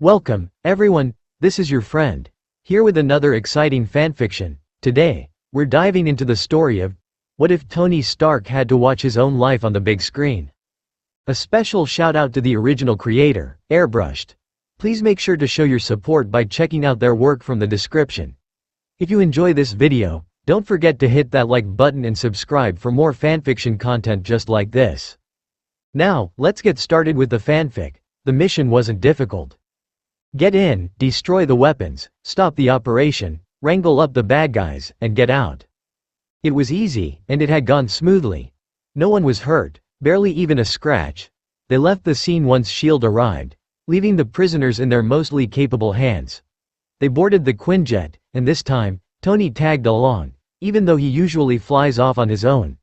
Welcome, everyone, this is your friend, here with another exciting fanfiction. Today, we're diving into the story of what if Tony Stark had to watch his own life on the big screen. A special shout out to the original creator, Airbrushed. Please make sure to show your support by checking out their work from the description. If you enjoy this video, don't forget to hit that like button and subscribe for more fanfiction content just like this. Now, let's get started with the fanfic. The mission wasn't difficult. Get in, destroy the weapons, stop the operation, wrangle up the bad guys, and get out. It was easy, and it had gone smoothly. No one was hurt, barely even a scratch. They left the scene once S.H.I.E.L.D. arrived, leaving the prisoners in their mostly capable hands. They boarded the Quinjet, and this time, Tony tagged along, even though he usually flies off on his own.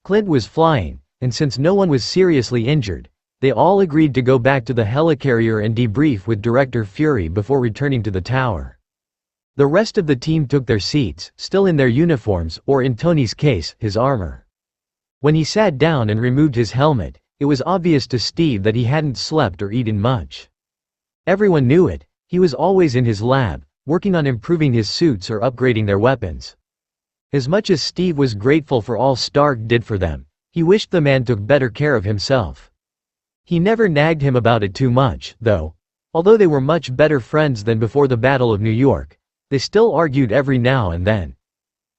Clint was flying, and since no one was seriously injured, they all agreed to go back to the helicarrier and debrief with Director Fury before returning to the tower. The rest of the team took their seats, still in their uniforms, or in Tony's case, his armor. When he sat down and removed his helmet, it was obvious to Steve that he hadn't slept or eaten much. Everyone knew it. He was always in his lab, working on improving his suits or upgrading their weapons. As much as Steve was grateful for all Stark did for them, he wished the man took better care of himself. He never nagged him about it too much, though. Although they were much better friends than before the Battle of New York, they still argued every now and then.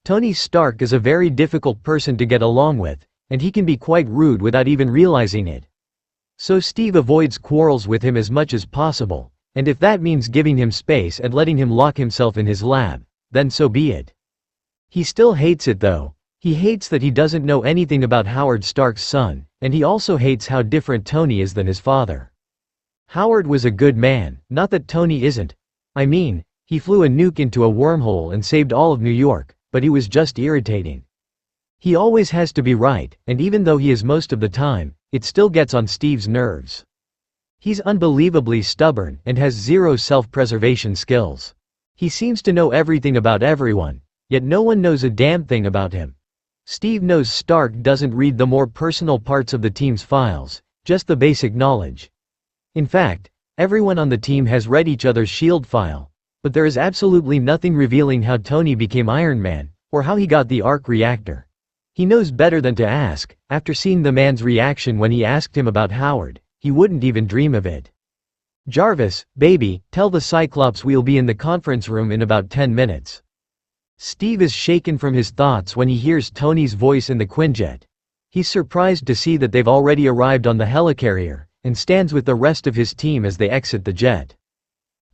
Tony Stark is a very difficult person to get along with, and he can be quite rude without even realizing it. So Steve avoids quarrels with him as much as possible, and if that means giving him space and letting him lock himself in his lab, then so be it. He still hates it though. He hates that he doesn't know anything about Howard Stark's son, and he also hates how different Tony is than his father. Howard was a good man, not that Tony isn't. I mean, he flew a nuke into a wormhole and saved all of New York, but he was just irritating. He always has to be right, and even though he is most of the time, it still gets on Steve's nerves. He's unbelievably stubborn and has zero self-preservation skills. He seems to know everything about everyone, yet no one knows a damn thing about him. Steve knows Stark doesn't read the more personal parts of the team's files, just the basic knowledge. In fact, everyone on the team has read each other's S.H.I.E.L.D. file, but there is absolutely nothing revealing how Tony became Iron Man, or how he got the arc reactor. He knows better than to ask. After seeing the man's reaction when he asked him about Howard, he wouldn't even dream of it. Jarvis, baby, tell the Cyclops we'll be in the conference room in about 10 minutes. Steve is shaken from his thoughts when he hears Tony's voice in the Quinjet. He's surprised to see that they've already arrived on the helicarrier, and stands with the rest of his team as they exit the jet.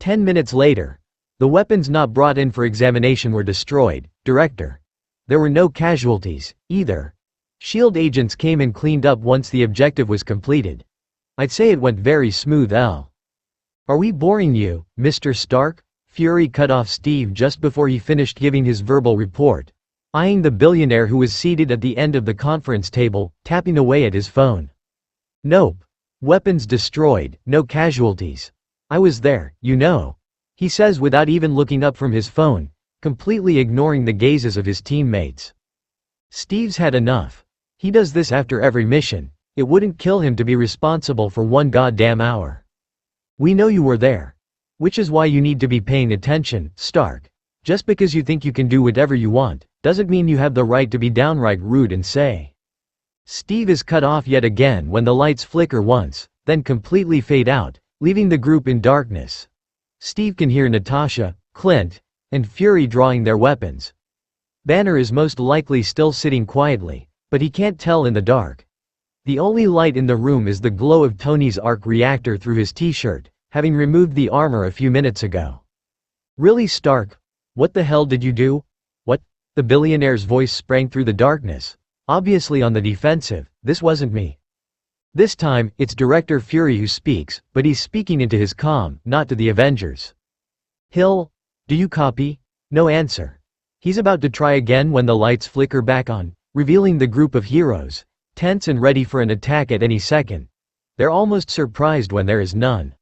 10 minutes later, the weapons not brought in for examination were destroyed, Director. There were no casualties, either. S.H.I.E.L.D. agents came and cleaned up once the objective was completed. I'd say it went very smooth. Are we boring you, Mr. Stark? Fury cut off Steve just before he finished giving his verbal report, eyeing the billionaire who was seated at the end of the conference table, tapping away at his phone. Nope. Weapons destroyed, no casualties. I was there, you know, he says without even looking up from his phone, completely ignoring the gazes of his teammates. Steve's had enough. He does this after every mission. It wouldn't kill him to be responsible for one goddamn hour. We know you were there. Which is why you need to be paying attention, Stark. Just because you think you can do whatever you want, doesn't mean you have the right to be downright rude and say. Steve is cut off yet again when the lights flicker once, then completely fade out, leaving the group in darkness. Steve can hear Natasha, Clint, and Fury drawing their weapons. Banner is most likely still sitting quietly, but he can't tell in the dark. The only light in the room is the glow of Tony's arc reactor through his t-shirt, having removed the armor a few minutes ago. Really, Stark? What the hell did you do? What? The billionaire's voice sprang through the darkness. Obviously on the defensive, this wasn't me. This time, it's Director Fury who speaks, but he's speaking into his comm, not to the Avengers. Hill? Do you copy? No answer. He's about to try again when the lights flicker back on, revealing the group of heroes, tense and ready for an attack at any second. They're almost surprised when there is none.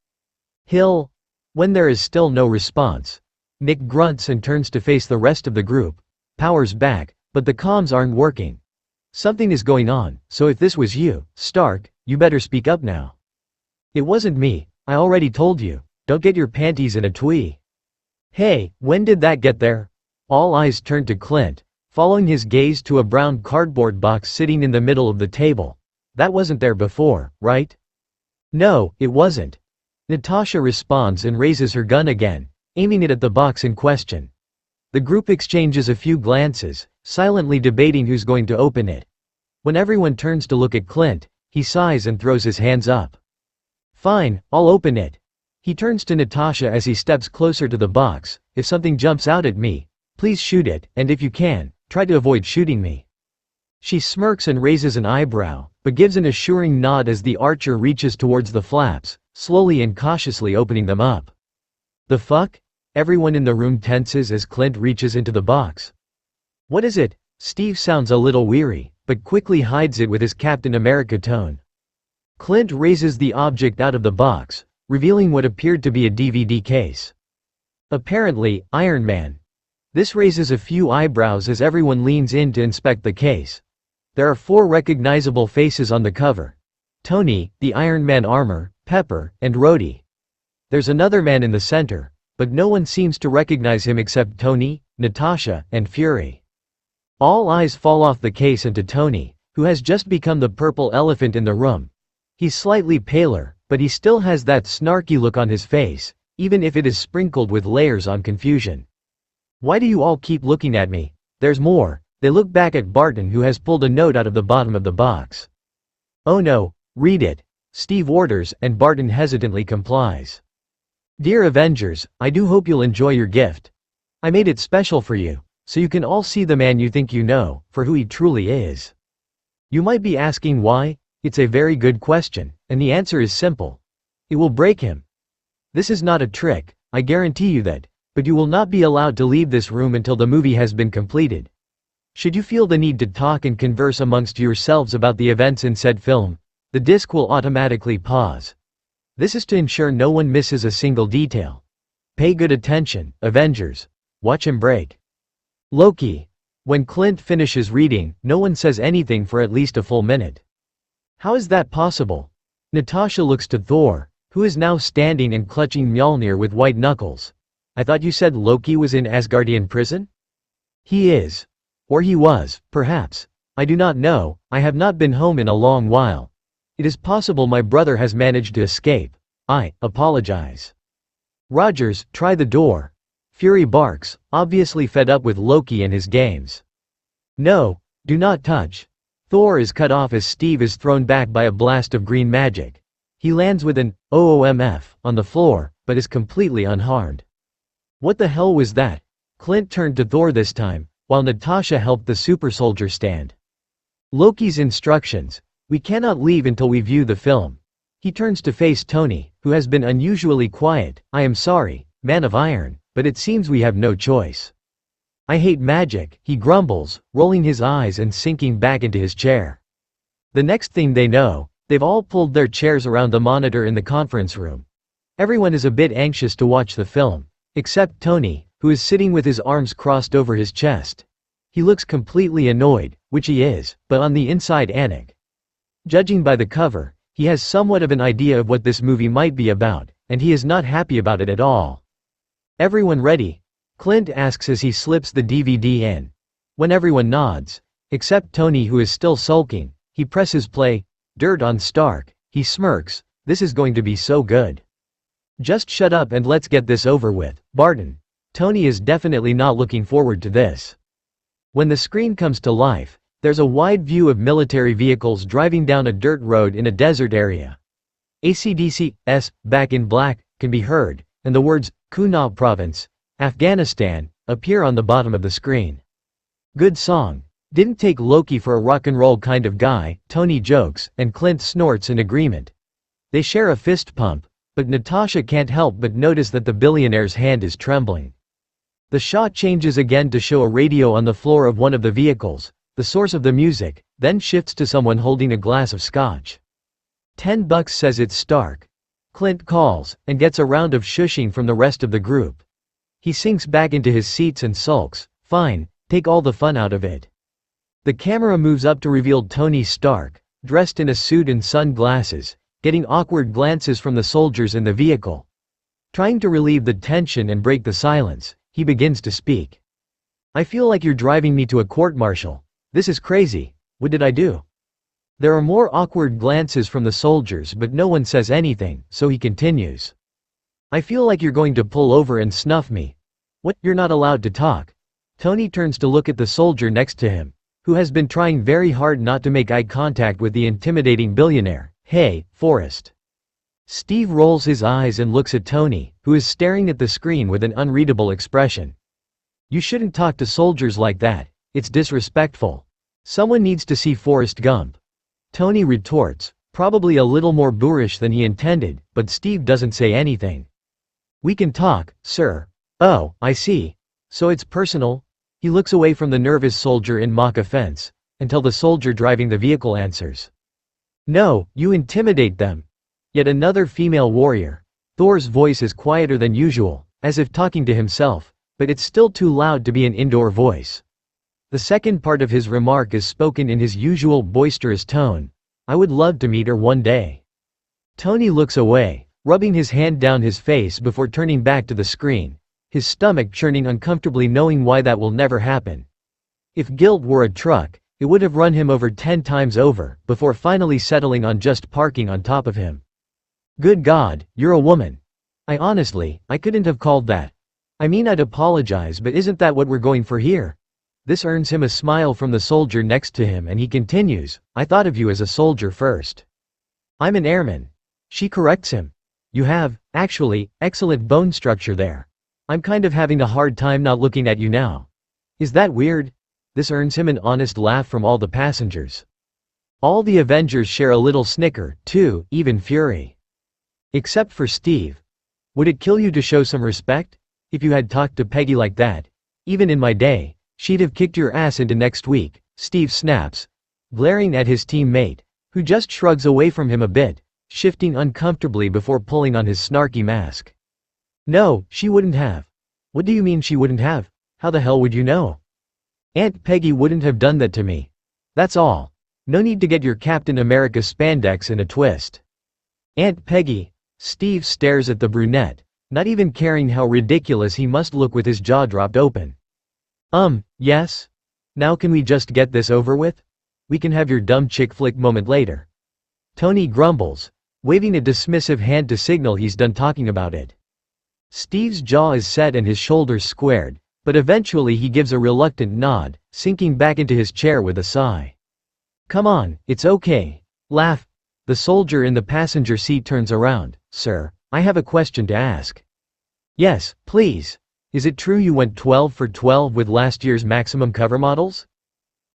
Hill? When there is still no response, Nick grunts and turns to face the rest of the group. Power's back, but the comms aren't working. Something is going on, so if this was you, Stark, you better speak up now. It wasn't me, I already told you. Don't get your panties in a twee. Hey, when did that get there? All eyes turned to Clint, following his gaze to a brown cardboard box sitting in the middle of the table. That wasn't there before, right? No, it wasn't. Natasha responds and raises her gun again, aiming it at the box in question. The group exchanges a few glances, silently debating who's going to open it. When everyone turns to look at Clint, he sighs and throws his hands up. Fine, I'll open it. He turns to Natasha as he steps closer to the box. If something jumps out at me, please shoot it, and if you can, try to avoid shooting me. She smirks and raises an eyebrow, but gives an assuring nod as the archer reaches towards the flaps, slowly and cautiously opening them up. The fuck? Everyone in the room tenses as Clint reaches into the box. What is it? Steve sounds a little weary, but quickly hides it with his Captain America tone. Clint raises the object out of the box, revealing what appeared to be a DVD case. Apparently, Iron Man. This raises a few eyebrows as everyone leans in to inspect the case. There are 4 recognizable faces on the cover. Tony, the Iron Man armor, Pepper, and Rhodey. There's another man in the center, but no one seems to recognize him except Tony, Natasha, and Fury. All eyes fall off the case and to Tony, who has just become the purple elephant in the room. He's slightly paler, but he still has that snarky look on his face, even if it is sprinkled with layers on confusion. Why do you all keep looking at me? There's more. They look back at Barton, who has pulled a note out of the bottom of the box. Oh no, read it, Steve orders, and Barton hesitantly complies. Dear Avengers, I do hope you'll enjoy your gift. I made it special for you, so you can all see the man you think you know, for who he truly is. You might be asking why? It's a very good question, and the answer is simple. It will break him. This is not a trick, I guarantee you that, but you will not be allowed to leave this room until the movie has been completed. Should you feel the need to talk and converse amongst yourselves about the events in said film, the disc will automatically pause. This is to ensure no one misses a single detail. Pay good attention, Avengers. Watch him break. Loki. When Clint finishes reading, no one says anything for at least a full minute. How is that possible? Natasha looks to Thor, who is now standing and clutching Mjolnir with white knuckles. I thought you said Loki was in Asgardian prison? He is. Or he was, perhaps. I do not know, I have not been home in a long while. It is possible my brother has managed to escape. I apologize. Rogers, try the door. Fury barks, obviously fed up with Loki and his games. No, do not touch. Thor is cut off as Steve is thrown back by a blast of green magic. He lands with an OOMF on the floor, but is completely unharmed. What the hell was that? Clint turned to Thor this time, while Natasha helped the super soldier stand. Loki's instructions: we cannot leave until we view the film. He turns to face Tony, who has been unusually quiet. I am sorry, Man of Iron, but it seems we have no choice. I hate magic, he grumbles, rolling his eyes and sinking back into his chair. The next thing they know, they've all pulled their chairs around the monitor in the conference room. Everyone is a bit anxious to watch the film, except Tony, who is sitting with his arms crossed over his chest. He looks completely annoyed, which he is, but on the inside Anik. Judging by the cover, he has somewhat of an idea of what this movie might be about, and he is not happy about it at all. Everyone ready? Clint asks as he slips the DVD in. When everyone nods, except Tony, who is still sulking, he presses play. Dirt on Stark. He smirks. This is going to be so good. Just shut up and let's get this over with, Barton. Tony is definitely not looking forward to this. When the screen comes to life, there's a wide view of military vehicles driving down a dirt road in a desert area. AC/DC's Back in Black can be heard, and the words Kunar Province, Afghanistan appear on the bottom of the screen. Good song. Didn't take Loki for a rock and roll kind of guy, Tony jokes, and Clint snorts in agreement. They share a fist pump, but Natasha can't help but notice that the billionaire's hand is trembling. The shot changes again to show a radio on the floor of one of the vehicles, the source of the music, then shifts to someone holding a glass of scotch. $10 says it's Stark. Clint calls, and gets a round of shushing from the rest of the group. He sinks back into his seats and sulks. Fine, take all the fun out of it. The camera moves up to reveal Tony Stark, dressed in a suit and sunglasses, getting awkward glances from the soldiers in the vehicle. Trying to relieve the tension and break the silence, he begins to speak. I feel like you're driving me to a court-martial. This is crazy. What did I do? There are more awkward glances from the soldiers, but no one says anything, so he continues. I feel like you're going to pull over and snuff me. What? You're not allowed to talk. Tony turns to look at the soldier next to him, who has been trying very hard not to make eye contact with the intimidating billionaire. Hey, Forrest. Steve rolls his eyes and looks at Tony, who is staring at the screen with an unreadable expression. You shouldn't talk to soldiers like that. It's disrespectful. Someone needs to see Forrest Gump. Tony retorts, probably a little more boorish than he intended, but Steve doesn't say anything. We can talk, sir. Oh, I see. So it's personal? He looks away from the nervous soldier in mock offense, until the soldier driving the vehicle answers. No, you intimidate them. Yet another female warrior. Thor's voice is quieter than usual, as if talking to himself, but it's still too loud to be an indoor voice. The second part of his remark is spoken in his usual boisterous tone. I would love to meet her one day. Tony looks away, rubbing his hand down his face before turning back to the screen, his stomach churning uncomfortably knowing why that will never happen. If guilt were a truck, it would have run him over 10 times over, before finally settling on just parking on top of him. Good God, you're a woman. I couldn't have called that. I mean, I'd apologize, but isn't that what we're going for here? This earns him a smile from the soldier next to him and he continues, I thought of you as a soldier first. I'm an airman. She corrects him. You have, actually, excellent bone structure there. I'm kind of having a hard time not looking at you now. Is that weird? This earns him an honest laugh from all the passengers. All the Avengers share a little snicker, too, even Fury. Except for Steve. Would it kill you to show some respect? If you had talked to Peggy like that, even in my day, she'd have kicked your ass into next week, Steve snaps, glaring at his teammate, who just shrugs away from him a bit, shifting uncomfortably before pulling on his snarky mask. No, she wouldn't have. What do you mean she wouldn't have? How the hell would you know? Aunt Peggy wouldn't have done that to me. That's all. No need to get your Captain America spandex in a twist. Aunt Peggy. Steve stares at the brunette, not even caring how ridiculous he must look with his jaw dropped open. Yes? Now can we just get this over with? We can have your dumb chick flick moment later. Tony grumbles, waving a dismissive hand to signal he's done talking about it. Steve's jaw is set and his shoulders squared, but eventually he gives a reluctant nod, sinking back into his chair with a sigh. Come on, it's okay. Laugh. The soldier in the passenger seat turns around. Sir, I have a question to ask. Yes, please. Is it true you went 12 for 12 with last year's maximum cover models?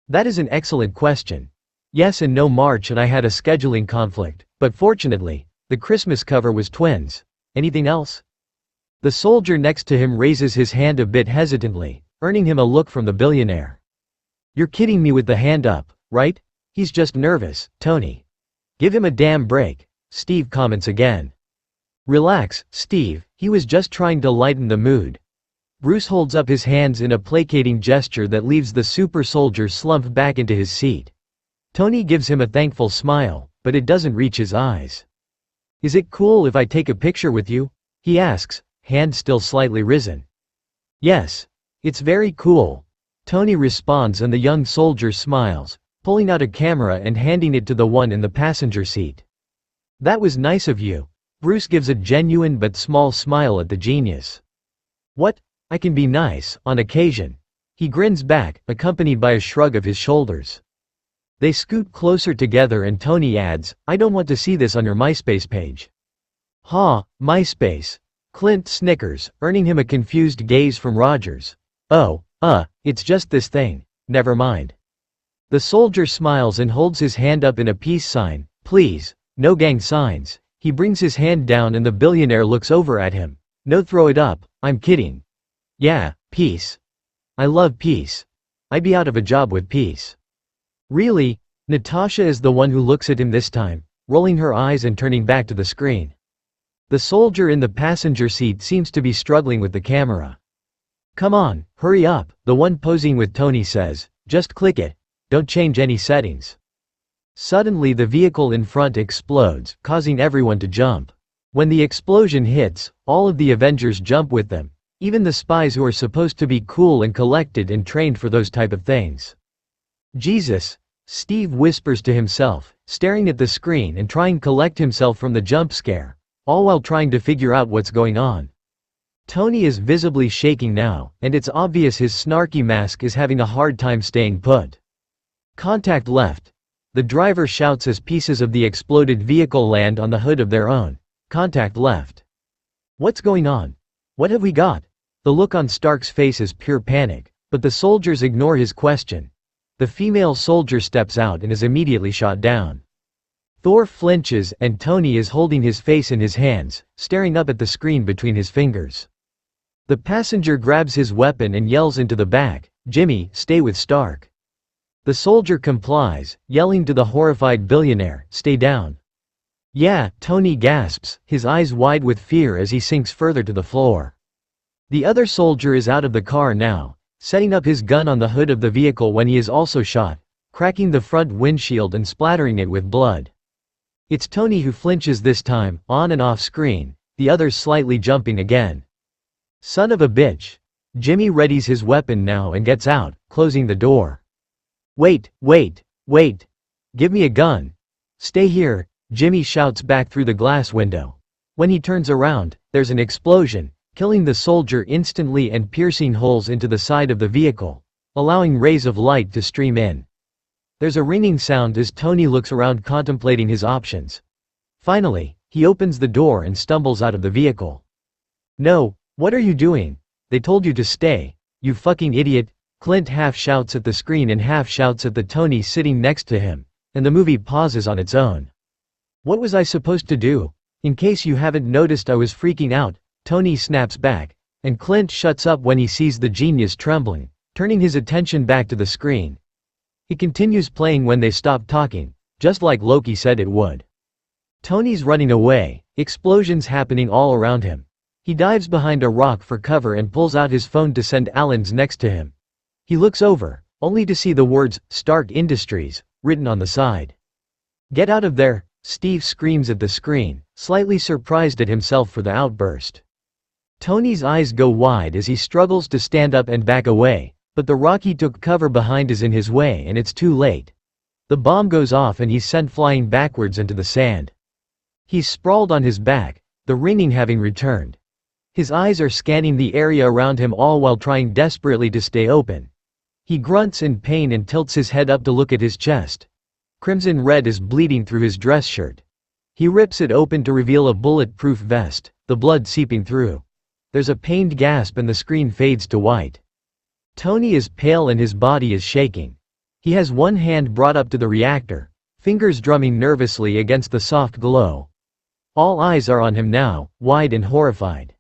That is an excellent question. Yes and no. March and I had a scheduling conflict, but fortunately, the Christmas cover was twins. Anything else? The soldier next to him raises his hand a bit hesitantly, earning him a look from the billionaire. You're kidding me with the hand up, right? He's just nervous, Tony. Give him a damn break, Steve comments again. Relax, Steve, he was just trying to lighten the mood. Bruce holds up his hands in a placating gesture that leaves the super soldier slumped back into his seat. Tony gives him a thankful smile, but it doesn't reach his eyes. Is it cool if I take a picture with you? He asks, hand still slightly risen. Yes. It's very cool. Tony responds and the young soldier smiles, pulling out a camera and handing it to the one in the passenger seat. That was nice of you. Bruce gives a genuine but small smile at the genius. What? I can be nice, on occasion. He grins back, accompanied by a shrug of his shoulders. They scoot closer together and Tony adds, I don't want to see this on your MySpace page. MySpace. Clint snickers, earning him a confused gaze from Rogers. Oh, it's just this thing. Never mind. The soldier smiles and holds his hand up in a peace sign. Please, no gang signs. He brings his hand down and the billionaire looks over at him. No, throw it up, I'm kidding. Yeah, peace. I love peace. I'd be out of a job with peace. Really? Natasha is the one who looks at him this time, rolling her eyes and turning back to the screen. The soldier in the passenger seat seems to be struggling with the camera. Come on, hurry up, the one posing with Tony says, just click it. Don't change any settings. Suddenly the vehicle in front explodes, causing everyone to jump. When the explosion hits, all of the Avengers jump with them, even the spies who are supposed to be cool and collected and trained for those type of things. Jesus, Steve whispers to himself, staring at the screen and trying to collect himself from the jump scare, all while trying to figure out what's going on. Tony is visibly shaking now, and it's obvious his snarky mask is having a hard time staying put. Contact left. The driver shouts as pieces of the exploded vehicle land on the hood of their own. Contact left. What's going on? What have we got? The look on Stark's face is pure panic, but the soldiers ignore his question. The female soldier steps out and is immediately shot down. Thor flinches and Tony is holding his face in his hands, staring up at the screen between his fingers. The passenger grabs his weapon and yells into the back, "Jimmy, stay with Stark." The soldier complies, yelling to the horrified billionaire, "Stay down." "Yeah," Tony gasps, his eyes wide with fear as he sinks further to the floor. The other soldier is out of the car now, setting up his gun on the hood of the vehicle when he is also shot, cracking the front windshield and splattering it with blood. It's Tony who flinches this time, on and off screen, the others slightly jumping again. Son of a bitch. Jimmy readies his weapon now and gets out, closing the door. Wait. Give me a gun. Stay here, Jimmy shouts back through the glass window. When he turns around, there's an explosion, killing the soldier instantly and piercing holes into the side of the vehicle, allowing rays of light to stream in. There's a ringing sound as Tony looks around contemplating his options. Finally, he opens the door and stumbles out of the vehicle. "No, what are you doing? They told you to stay, you fucking idiot," Clint half shouts at the screen and half shouts at the Tony sitting next to him, and the movie pauses on its own. "What was I supposed to do? In case you haven't noticed, I was freaking out," Tony snaps back, and Clint shuts up when he sees the genius trembling, turning his attention back to the screen. It continues playing when they stop talking, just like Loki said it would. Tony's running away, explosions happening all around him. He dives behind a rock for cover and pulls out his phone to send Alan's next to him. He looks over, only to see the words, "Stark Industries," written on the side. "Get out of there," Steve screams at the screen, slightly surprised at himself for the outburst. Tony's eyes go wide as he struggles to stand up and back away, but the rock he took cover behind is in his way and it's too late. The bomb goes off and he's sent flying backwards into the sand. He's sprawled on his back, the ringing having returned. His eyes are scanning the area around him all while trying desperately to stay open. He grunts in pain and tilts his head up to look at his chest. Crimson red is bleeding through his dress shirt. He rips it open to reveal a bulletproof vest, the blood seeping through. There's a pained gasp and the screen fades to white. Tony is pale and his body is shaking. He has one hand brought up to the reactor, fingers drumming nervously against the soft glow. All eyes are on him now, wide and horrified.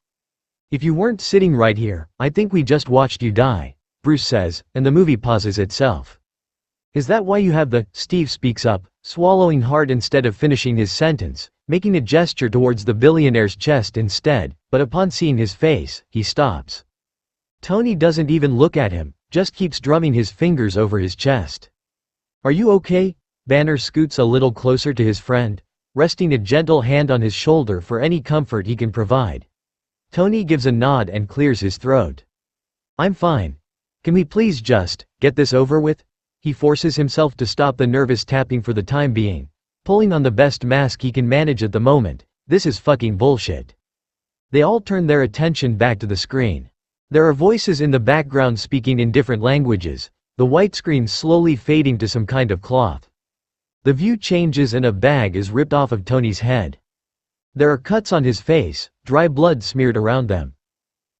"If you weren't sitting right here, I think we just watched you die," Bruce says, and the movie pauses itself. "Is that why you have the—" Steve speaks up, swallowing hard instead of finishing his sentence, making a gesture towards the billionaire's chest instead, but upon seeing his face, he stops. Tony doesn't even look at him, just keeps drumming his fingers over his chest. "Are you okay?" Banner scoots a little closer to his friend, resting a gentle hand on his shoulder for any comfort he can provide. Tony gives a nod and clears his throat. "I'm fine. Can we please just get this over with?" He forces himself to stop the nervous tapping for the time being, pulling on the best mask he can manage at the moment. This is fucking bullshit. They all turn their attention back to the screen. There are voices in the background speaking in different languages, the white screen slowly fading to some kind of cloth. The view changes and a bag is ripped off of Tony's head. There are cuts on his face, dry blood smeared around them.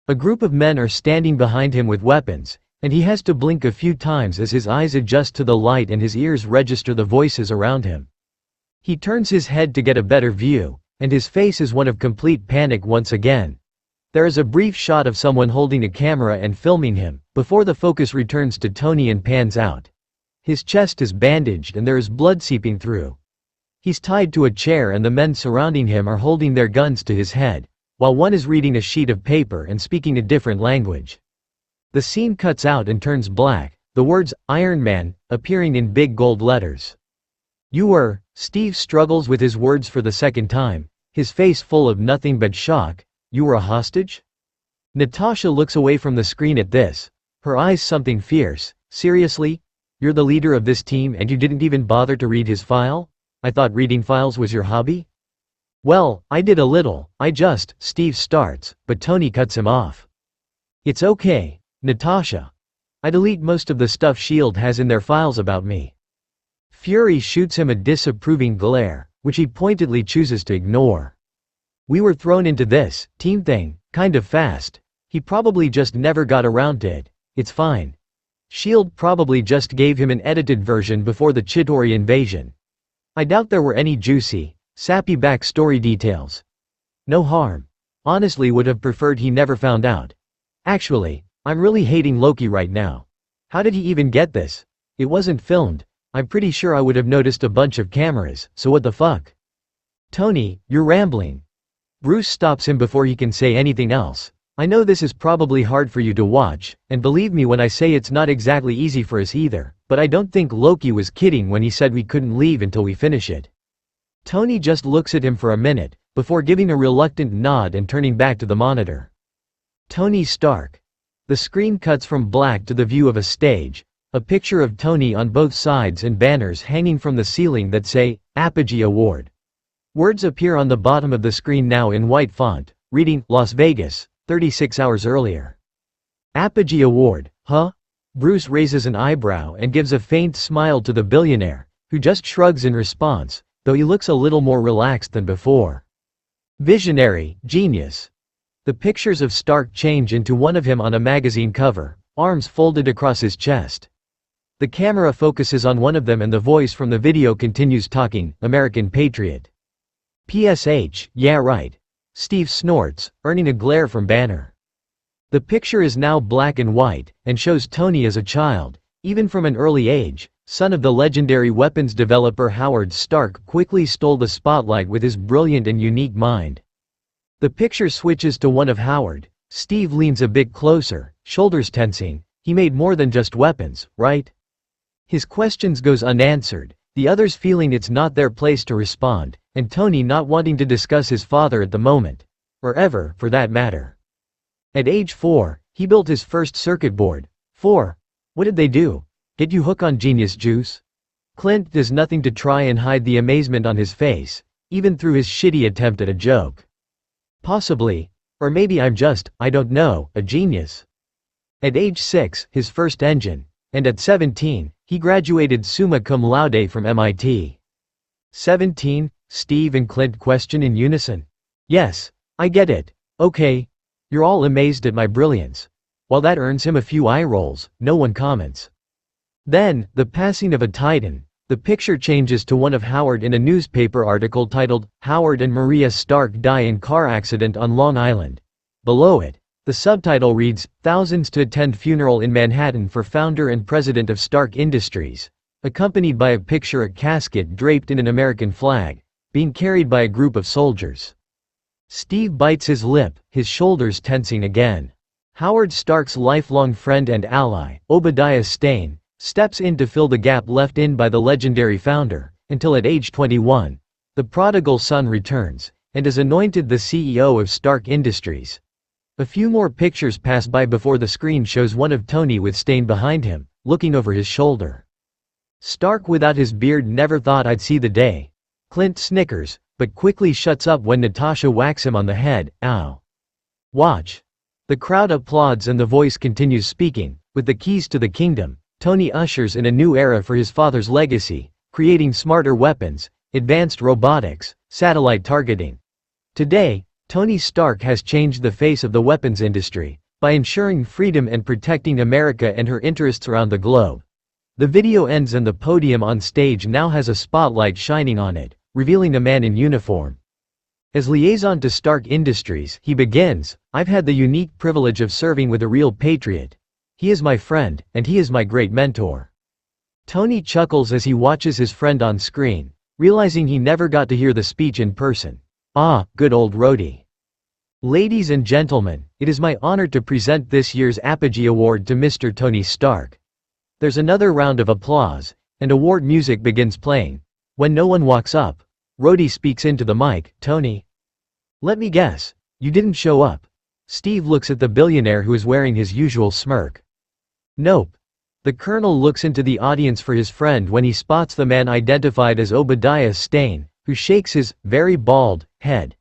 A group of men are standing behind him with weapons, and he has to blink a few times as his eyes adjust to the light and his ears register the voices around him. He turns his head to get a better view, and his face is one of complete panic once again. There is a brief shot of someone holding a camera and filming him, before the focus returns to Tony and pans out. His chest is bandaged and there is blood seeping through. He's tied to a chair and the men surrounding him are holding their guns to his head, while one is reading a sheet of paper and speaking a different language. The scene cuts out and turns black, the words, "Iron Man," appearing in big gold letters. "You were," Steve struggles with his words for the second time, his face full of nothing but shock. "You were a hostage?" Natasha looks away from the screen at this, her eyes something fierce. "Seriously? You're the leader of this team and you didn't even bother to read his file? I thought reading files was your hobby?" "Well, I did a little, Steve starts, but Tony cuts him off. "It's okay, Natasha. I delete most of the stuff S.H.I.E.L.D. has in their files about me." Fury shoots him a disapproving glare, which he pointedly chooses to ignore. "We were thrown into this team thing kind of fast. He probably just never got around to it. It's fine. S.H.I.E.L.D. probably just gave him an edited version before the Chitauri invasion. I doubt there were any juicy, sappy backstory details. No harm. Honestly would have preferred he never found out. Actually, I'm really hating Loki right now. How did he even get this? It wasn't filmed. I'm pretty sure I would have noticed a bunch of cameras, so what the fuck?" "Tony, you're rambling." Bruce stops him before he can say anything else. "I know this is probably hard for you to watch, and believe me when I say it's not exactly easy for us either, but I don't think Loki was kidding when he said we couldn't leave until we finish it." Tony just looks at him for a minute, before giving a reluctant nod and turning back to the monitor. Tony Stark. The screen cuts from black to the view of a stage, a picture of Tony on both sides and banners hanging from the ceiling that say, "Apogee Award." Words appear on the bottom of the screen now in white font, reading, "Las Vegas, 36 hours earlier." "Apogee Award, huh?" Bruce raises an eyebrow and gives a faint smile to the billionaire, who just shrugs in response, though he looks a little more relaxed than before. "Visionary, genius." The pictures of Stark change into one of him on a magazine cover, arms folded across his chest. The camera focuses on one of them and the voice from the video continues talking, "American Patriot." "PSH, yeah right." Steve snorts, earning a glare from Banner. The picture is now black and white, and shows Tony as a child, even from an early age, son of the legendary weapons developer Howard Stark quickly stole the spotlight with his brilliant and unique mind. The picture switches to one of Howard. Steve leans a bit closer, shoulders tensing. He made more than just weapons, right? His questions goes unanswered, the others feeling it's not their place to respond, and Tony not wanting to discuss his father at the moment. Or ever, for that matter. At age 4, he built his first circuit board. 4. What did they do? Get you hooked on genius juice? Clint does nothing to try and hide the amazement on his face, even through his shitty attempt at a joke. Possibly. Or maybe I'm just, I don't know, a genius. At age 6, his first engine. And at 17, he graduated summa cum laude from MIT. 17? Steve and Clint question in unison. Yes, I get it. Okay. You're all amazed at my brilliance. While that earns him a few eye rolls, no one comments. Then, the passing of a titan. The picture changes to one of Howard in a newspaper article titled, "Howard and Maria Stark Die in Car Accident on Long Island." Below it, the subtitle reads, "Thousands to attend funeral in Manhattan for founder and president of Stark Industries," accompanied by a picture a casket draped in an American flag, being carried by a group of soldiers. Steve bites his lip, his shoulders tensing again. Howard Stark's lifelong friend and ally, Obadiah Stane, steps in to fill the gap left in by the legendary founder, until at age 21, the prodigal son returns, and is anointed the CEO of Stark Industries. A few more pictures pass by before the screen shows one of Tony with Stane behind him, looking over his shoulder. Stark without his beard never thought I'd see the day. Clint snickers, but quickly shuts up when Natasha whacks him on the head, ow. Watch. The crowd applauds and the voice continues speaking, with the keys to the kingdom. Tony ushers in a new era for his father's legacy, creating smarter weapons, advanced robotics, satellite targeting. Today, Tony Stark has changed the face of the weapons industry, by ensuring freedom and protecting America and her interests around the globe. The video ends and the podium on stage now has a spotlight shining on it, revealing a man in uniform. As liaison to Stark Industries, he begins, "I've had the unique privilege of serving with a real patriot. He is my friend, and he is my great mentor." Tony chuckles as he watches his friend on screen, realizing he never got to hear the speech in person. Ah, good old Rhodey. Ladies and gentlemen, it is my honor to present this year's Apogee Award to Mr. Tony Stark. There's another round of applause, and award music begins playing. When no one walks up, Rhodey speaks into the mic, "Tony, Let me guess. You didn't show up. Steve looks at the billionaire who is wearing his usual smirk. Nope. The colonel looks into the audience for his friend when he spots the man identified as Obadiah Stane, who shakes his, very bald, head.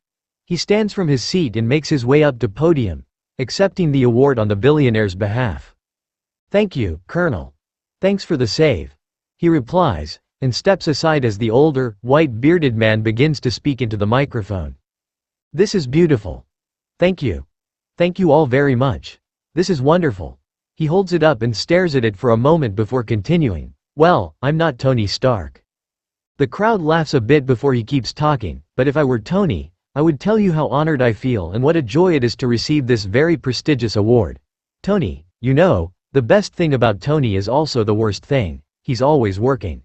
He stands from his seat and makes his way up to podium, accepting the award on the billionaire's behalf. Thank you, Colonel. Thanks for the save. He replies, and steps aside as the older, white-bearded man begins to speak into the microphone. This is beautiful. Thank you. Thank you all very much. This is wonderful. He holds it up and stares at it for a moment before continuing. Well, I'm not Tony Stark. The crowd laughs a bit before he keeps talking, but if I were Tony, I would tell you how honored I feel and what a joy it is to receive this very prestigious award. Tony, you know, the best thing about Tony is also the worst thing. He's always working.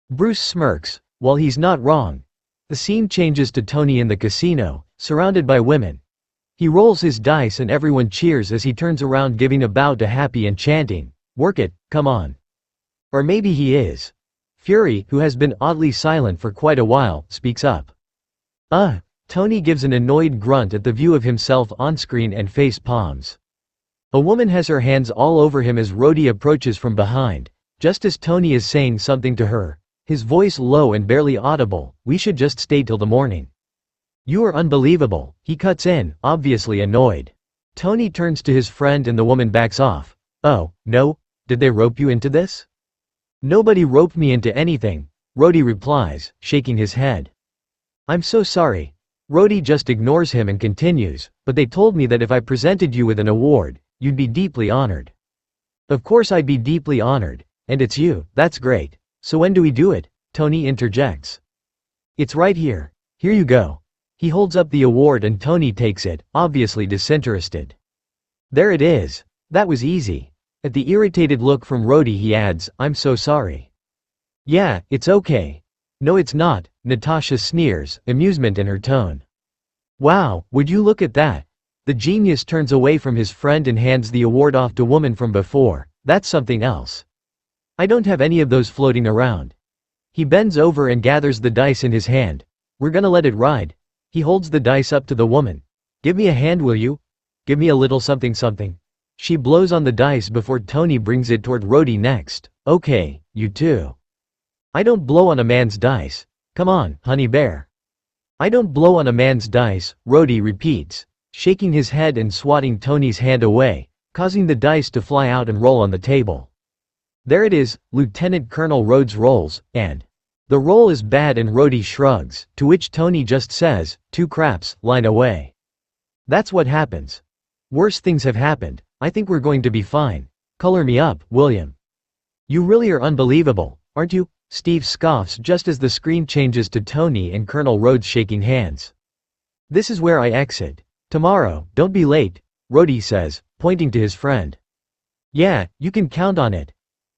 Bruce smirks. Well, he's not wrong. The scene changes to Tony in the casino, surrounded by women. He rolls his dice and everyone cheers as he turns around giving a bow to Happy and chanting, "Work it, come on." Or maybe he is. Fury, who has been oddly silent for quite a while, speaks up. Tony gives an annoyed grunt at the view of himself on screen and face palms. A woman has her hands all over him as Rhodey approaches from behind, just as Tony is saying something to her, his voice low and barely audible. We should just stay till the morning. You are unbelievable, he cuts in, obviously annoyed. Tony turns to his friend and the woman backs off. Oh, no? Did they rope you into this? Nobody roped me into anything, Rhodey replies, shaking his head. I'm so sorry. Rhodey just ignores him and continues, but they told me that if I presented you with an award, you'd be deeply honored. Of course I'd be deeply honored, and it's you, that's great. So when do we do it? Tony interjects. It's right here. Here you go. He holds up the award and Tony takes it, obviously disinterested. There it is. That was easy. At the irritated look from Rhodey he adds, I'm so sorry. Yeah, it's okay. No it's not, Natasha sneers, amusement in her tone. Wow, would you look at that? The genius turns away from his friend and hands the award off to woman from before. That's something else. I don't have any of those floating around. He bends over and gathers the dice in his hand. We're gonna let it ride. He holds the dice up to the woman. Give me a hand will you? Give me a little something something. She blows on the dice before Tony brings it toward Rhodey next. Okay, you too. I don't blow on a man's dice. Come on, honey bear. I don't blow on a man's dice, Rhodey repeats, shaking his head and swatting Tony's hand away, causing the dice to fly out and roll on the table. There it is, Lieutenant Colonel Rhodes rolls, and the roll is bad and Rhodey shrugs, to which Tony just says, 2 craps, line away. That's what happens. Worse things have happened. I think we're going to be fine. Color me up, William. You really are unbelievable, aren't you? Steve scoffs just as the screen changes to Tony and Colonel Rhodes shaking hands. This is where I exit. Tomorrow, don't be late, Rhodey says, pointing to his friend. Yeah, you can count on it.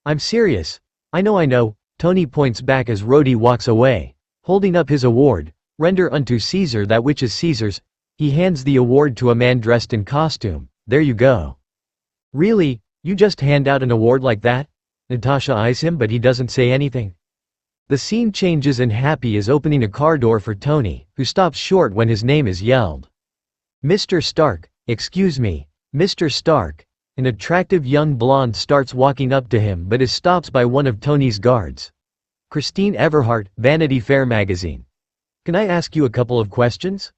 I'm serious. I know, Tony points back as Rhodey walks away, holding up his award. Render unto Caesar that which is Caesar's. He hands the award to a man dressed in costume. There you go. Really? You just hand out an award like that? Natasha eyes him but he doesn't say anything. The scene changes and Happy is opening a car door for Tony, who stops short when his name is yelled. Mr. Stark, excuse me, Mr. Stark. An attractive young blonde starts walking up to him but is stopped by one of Tony's guards. Christine Everhart, Vanity Fair magazine. Can I ask you a couple of questions?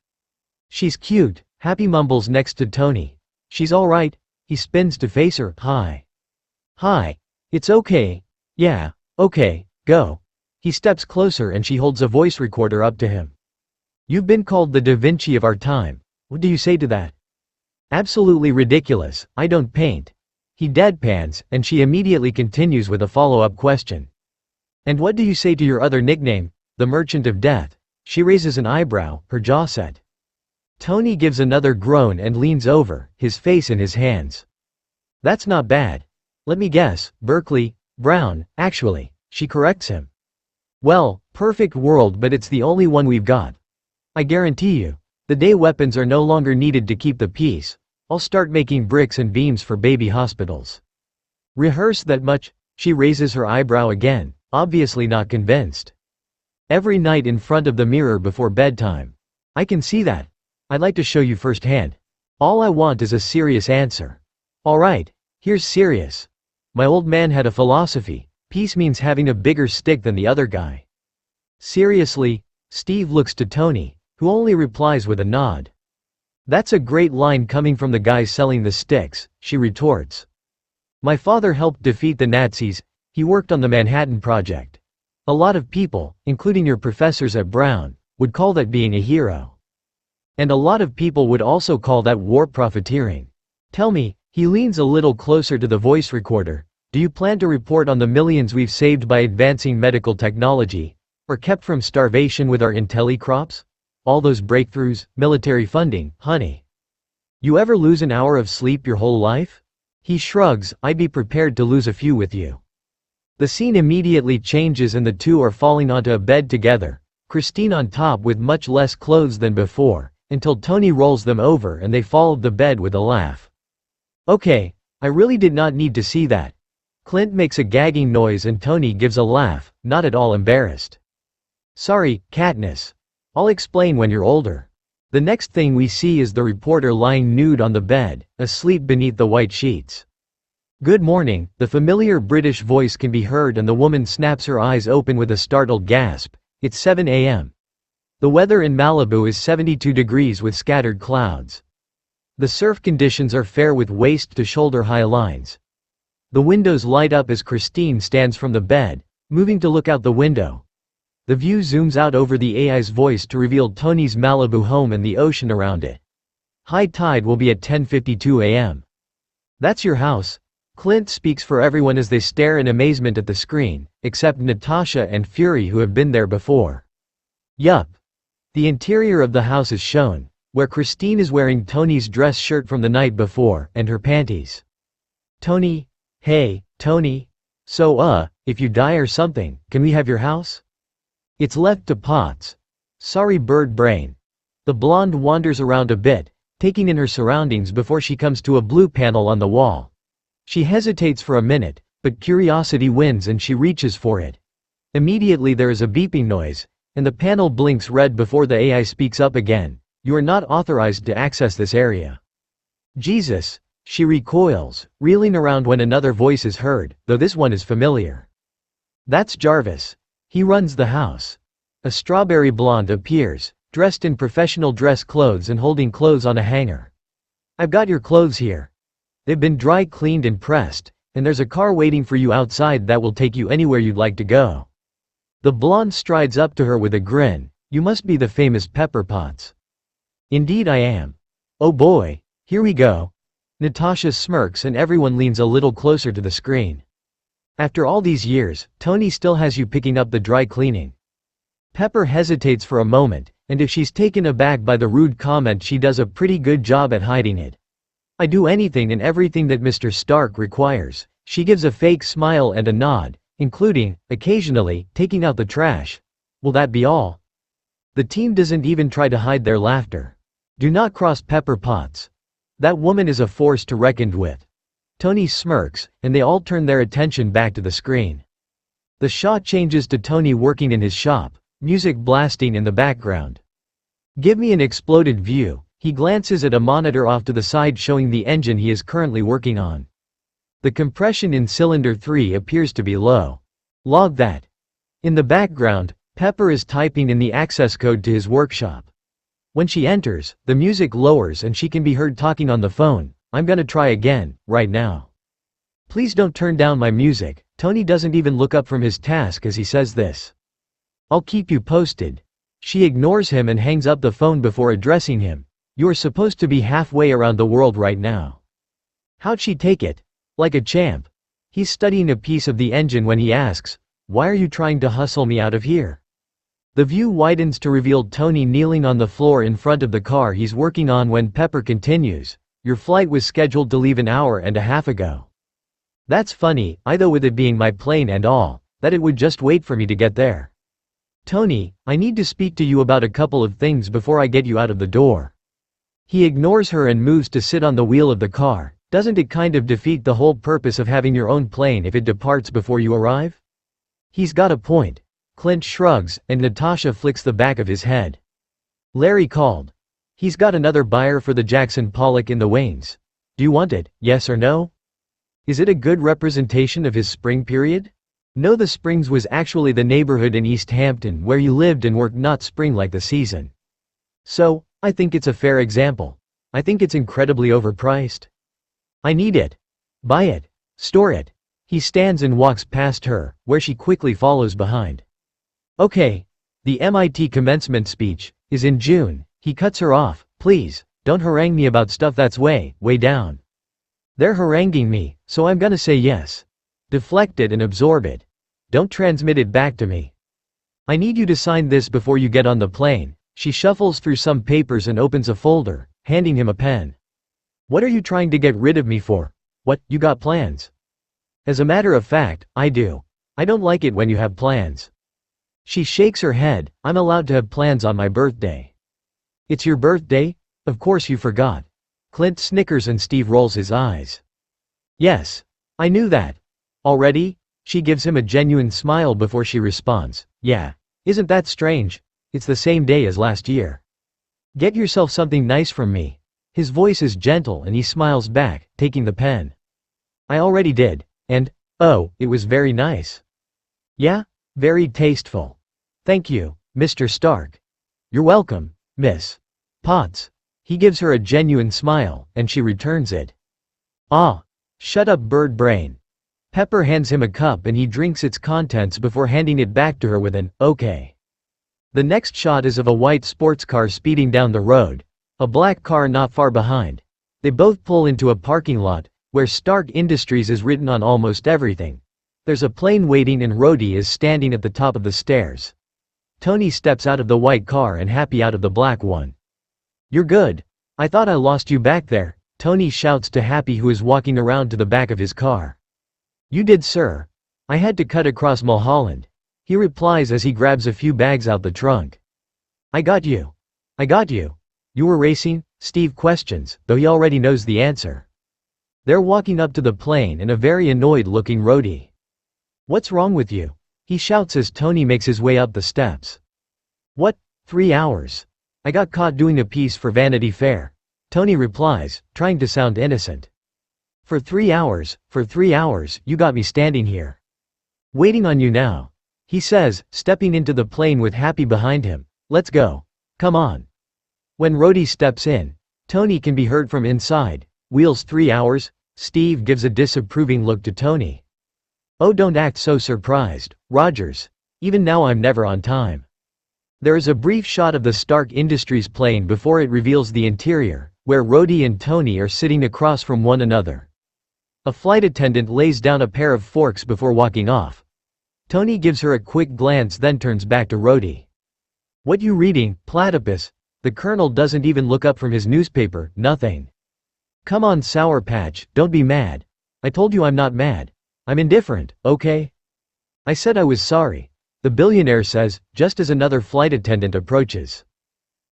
She's cute, Happy mumbles next to Tony. She's alright. He spins to face her. Hi. Hi. It's okay. Yeah, okay, go. He steps closer and she holds a voice recorder up to him. You've been called the Da Vinci of our time. What do you say to that? Absolutely ridiculous, I don't paint. He deadpans, and she immediately continues with a follow-up question. And what do you say to your other nickname, the Merchant of Death? She raises an eyebrow, her jaw set. Tony gives another groan and leans over, his face in his hands. That's not bad. Let me guess, Berkeley, Brown, actually, she corrects him. Well, perfect world but it's the only one we've got. I guarantee you. The day weapons are no longer needed to keep the peace. I'll start making bricks and beams for baby hospitals. Rehearse that much? She raises her eyebrow again, obviously not convinced. Every night in front of the mirror before bedtime. I can see that. I'd like to show you firsthand. All I want is a serious answer. Alright, here's serious. My old man had a philosophy: peace means having a bigger stick than the other guy. Seriously? Steve looks to Tony, who only replies with a nod. That's a great line coming from the guy selling the sticks, she retorts. My father helped defeat the Nazis, he worked on the Manhattan Project. A lot of people, including your professors at Brown, would call that being a hero. And a lot of people would also call that war profiteering. Tell me, he leans a little closer to the voice recorder, do you plan to report on the millions we've saved by advancing medical technology, or kept from starvation with our IntelliCrops? All those breakthroughs, military funding, honey. You ever lose an hour of sleep your whole life? He shrugs, I'd be prepared to lose a few with you. The scene immediately changes and the two are falling onto a bed together, Christine on top with much less clothes than before, until Tony rolls them over and they fall off the bed with a laugh. Okay, I really did not need to see that. Clint makes a gagging noise and Tony gives a laugh, not at all embarrassed. Sorry, Katniss. I'll explain when you're older. The next thing we see is the reporter lying nude on the bed, asleep beneath the white sheets. Good morning, the familiar British voice can be heard and the woman snaps her eyes open with a startled gasp. It's 7 a.m. The weather in Malibu is 72 degrees with scattered clouds. The surf conditions are fair with waist to shoulder high lines. The windows light up as Christine stands from the bed, moving to look out the window. The view zooms out over the AI's voice to reveal Tony's Malibu home and the ocean around it. High tide will be at 10:52 a.m. That's your house? Clint speaks for everyone as they stare in amazement at the screen, except Natasha and Fury who have been there before. Yup. The interior of the house is shown, where Christine is wearing Tony's dress shirt from the night before, and her panties. Tony? Hey, Tony? So if you die or something, can we have your house? It's left to Potts. Sorry bird brain. The blonde wanders around a bit, taking in her surroundings before she comes to a blue panel on the wall. She hesitates for a minute, but curiosity wins and she reaches for it. Immediately there is a beeping noise, and the panel blinks red before the AI speaks up again. You are not authorized to access this area. Jesus, she recoils, reeling around when another voice is heard, though this one is familiar. That's Jarvis. He runs the house. A strawberry blonde appears, dressed in professional dress clothes and holding clothes on a hanger. I've got your clothes here. They've been dry cleaned and pressed, and there's a car waiting for you outside that will take you anywhere you'd like to go. The blonde strides up to her with a grin. You must be the famous Pepper Potts. Indeed I am. Oh boy, here we go. Natasha smirks and everyone leans a little closer to the screen. After all these years, Tony still has you picking up the dry cleaning. Pepper hesitates for a moment, and if she's taken aback by the rude comment she does a pretty good job at hiding it. I do anything and everything that Mr. Stark requires. She gives a fake smile and a nod, including, occasionally, taking out the trash. Will that be all? The team doesn't even try to hide their laughter. Do not cross Pepper Potts. That woman is a force to reckon with. Tony smirks, and they all turn their attention back to the screen. The shot changes to Tony working in his shop, music blasting in the background. Give me an exploded view. He glances at a monitor off to the side showing the engine he is currently working on. The compression in cylinder 3 appears to be low. Log that. In the background, Pepper is typing in the access code to his workshop. When she enters, the music lowers and she can be heard talking on the phone. I'm gonna try again, right now. Please don't turn down my music. Tony doesn't even look up from his task as he says this. I'll keep you posted. She ignores him and hangs up the phone before addressing him. You are supposed to be halfway around the world right now. How'd she take it? Like a champ. He's studying a piece of the engine when he asks, why are you trying to hustle me out of here? The view widens to reveal Tony kneeling on the floor in front of the car he's working on when Pepper continues, your flight was scheduled to leave an hour and a half ago. That's funny, though with it being my plane and all, that it would just wait for me to get there. Tony, I need to speak to you about a couple of things before I get you out of the door. He ignores her and moves to sit on the wheel of the car. Doesn't it kind of defeat the whole purpose of having your own plane if it departs before you arrive? He's got a point. Clint shrugs, and Natasha flicks the back of his head. Larry called. He's got another buyer for the Jackson Pollock in the Waynes. Do you want it, yes or no? Is it a good representation of his spring period? No, the Springs was actually the neighborhood in East Hampton where you lived and worked, not spring like the season. So, I think it's a fair example. I think it's incredibly overpriced. I need it. Buy it. Store it. He stands and walks past her, where she quickly follows behind. Okay. The MIT commencement speech is in June. He cuts her off. Please, don't harangue me about stuff that's way down. They're haranguing me, so I'm gonna say yes. Deflect it and absorb it. Don't transmit it back to me. I need you to sign this before you get on the plane. She shuffles through some papers and opens a folder, handing him a pen. What are you trying to get rid of me for? What, you got plans? As a matter of fact, I do. I don't like it when you have plans. She shakes her head. I'm allowed to have plans on my birthday. It's your birthday? Of course you forgot. Clint snickers and Steve rolls his eyes. Yes. I knew that. Already? She gives him a genuine smile before she responds. Yeah. Isn't that strange? It's the same day as last year. Get yourself something nice from me. His voice is gentle and he smiles back, taking the pen. I already did. And, oh, it was very nice. Yeah? Very tasteful. Thank you, Mr. Stark. You're welcome, Miss Potts. He gives her a genuine smile, and she returns it. Ah. Shut up, bird brain. Pepper hands him a cup and he drinks its contents before handing it back to her with an, okay. The next shot is of a white sports car speeding down the road, a black car not far behind. They both pull into a parking lot, where Stark Industries is written on almost everything. There's a plane waiting and Rhodey is standing at the top of the stairs. Tony steps out of the white car and Happy out of the black one. You're good. I thought I lost you back there, Tony shouts to Happy, who is walking around to the back of his car. You did, sir. I had to cut across Mulholland. He replies as he grabs a few bags out the trunk. I got you. I got you. You were racing? Steve questions, though he already knows the answer. They're walking up to the plane and a very annoyed-looking Rhodey. What's wrong with you? He shouts as Tony makes his way up the steps. What? 3 hours. I got caught doing a piece for Vanity Fair. Tony replies, trying to sound innocent. For 3 hours, you got me standing here. Waiting on you now. He says, stepping into the plane with Happy behind him. Let's go. Come on. When Rhodey steps in, Tony can be heard from inside. Wheels 3 hours? Steve gives a disapproving look to Tony. Oh, don't act so surprised, Rogers. Even now I'm never on time. There is a brief shot of the Stark Industries plane before it reveals the interior, where Rhodey and Tony are sitting across from one another. A flight attendant lays down a pair of forks before walking off. Tony gives her a quick glance, then turns back to Rhodey. What you reading, platypus? The colonel doesn't even look up from his newspaper, nothing. Come on, Sour Patch, don't be mad. I told you I'm not mad. I'm indifferent, okay? I said I was sorry. The billionaire says, just as another flight attendant approaches.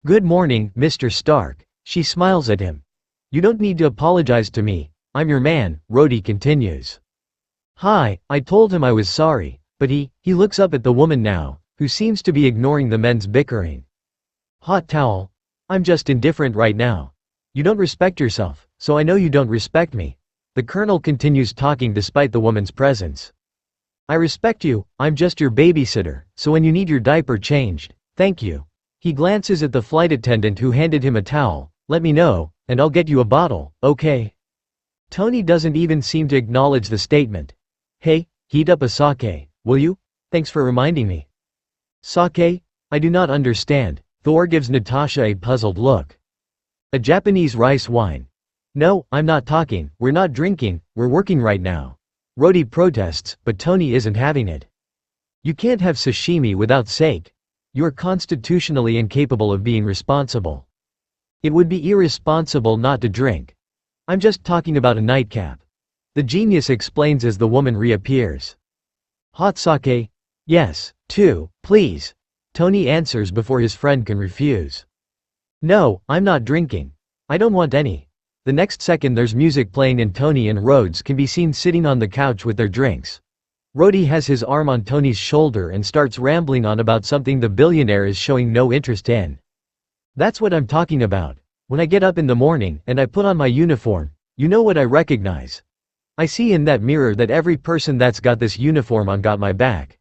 Good morning, Mr. Stark. She smiles at him. You don't need to apologize to me. I'm your man, Rhodey continues. Hi, I told him I was sorry, but he looks up at the woman now, who seems to be ignoring the men's bickering. Hot towel. I'm just indifferent right now. You don't respect yourself, so I know you don't respect me. The colonel continues talking despite the woman's presence. I respect you, I'm just your babysitter, so when you need your diaper changed, thank you. He glances at the flight attendant who handed him a towel. Let me know, and I'll get you a bottle, okay? Tony doesn't even seem to acknowledge the statement. Hey, heat up a sake, will you? Thanks for reminding me. Sake? I do not understand. Thor gives Natasha a puzzled look. A Japanese rice wine. No, I'm not talking, we're not drinking, we're working right now. Rhodey protests, but Tony isn't having it. You can't have sashimi without sake. You're constitutionally incapable of being responsible. It would be irresponsible not to drink. I'm just talking about a nightcap. The genius explains as the woman reappears. Hot sake? Yes, two, please. Tony answers before his friend can refuse. No, I'm not drinking. I don't want any. The next second there's music playing and Tony and Rhodes can be seen sitting on the couch with their drinks. Rhodey has his arm on Tony's shoulder and starts rambling on about something the billionaire is showing no interest in. That's what I'm talking about. When I get up in the morning and I put on my uniform, you know what I recognize? I see in that mirror that every person that's got this uniform on got my back.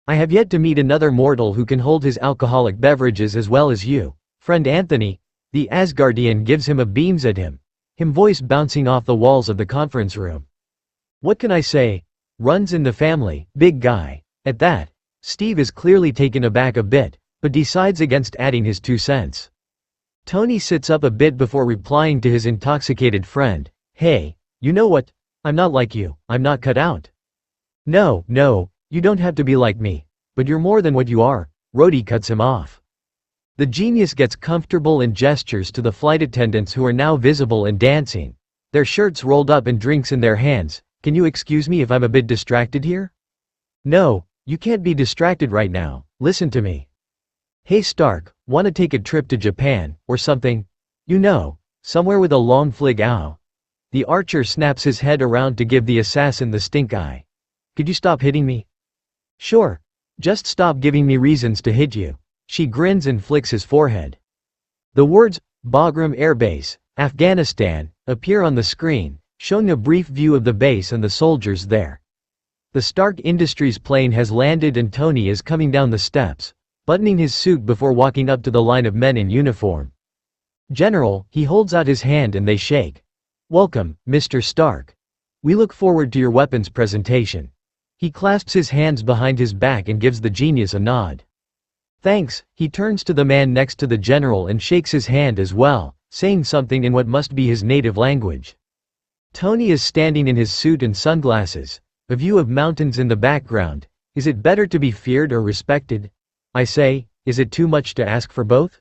I have yet to meet another mortal who can hold his alcoholic beverages as well as you, friend Anthony. The Asgardian gives him a beams at him voice bouncing off the walls of the conference room. What can I say? Runs in the family, big guy. At that, Steve is clearly taken aback a bit, but decides against adding his 2 cents. Tony sits up a bit before replying to his intoxicated friend, "Hey, you know what? I'm not like you, I'm not cut out." No, you don't have to be like me, but you're more than what you are," Rhodey cuts him off. The genius gets comfortable and gestures to the flight attendants who are now visible and dancing, their shirts rolled up and drinks in their hands. "Can you excuse me if I'm a bit distracted here?" "No, you can't be distracted right now, listen to me." "Hey Stark, wanna take a trip to Japan, or something? You know, somewhere with a long flig ow." The archer snaps his head around to give the assassin the stink eye. "Could you stop hitting me?" "Sure. Just stop giving me reasons to hit you." She grins and flicks his forehead. The words, Bagram Air Base, Afghanistan, appear on the screen, showing a brief view of the base and the soldiers there. The Stark Industries plane has landed and Tony is coming down the steps, buttoning his suit before walking up to the line of men in uniform. "General," he holds out his hand and they shake. "Welcome, Mr. Stark. We look forward to your weapons presentation." He clasps his hands behind his back and gives the genius a nod. "Thanks." He turns to the man next to the general and shakes his hand as well, saying something in what must be his native language. Tony is standing in his suit and sunglasses, a view of mountains in the background. Is it better to be feared or respected? I say, is it too much to ask for both?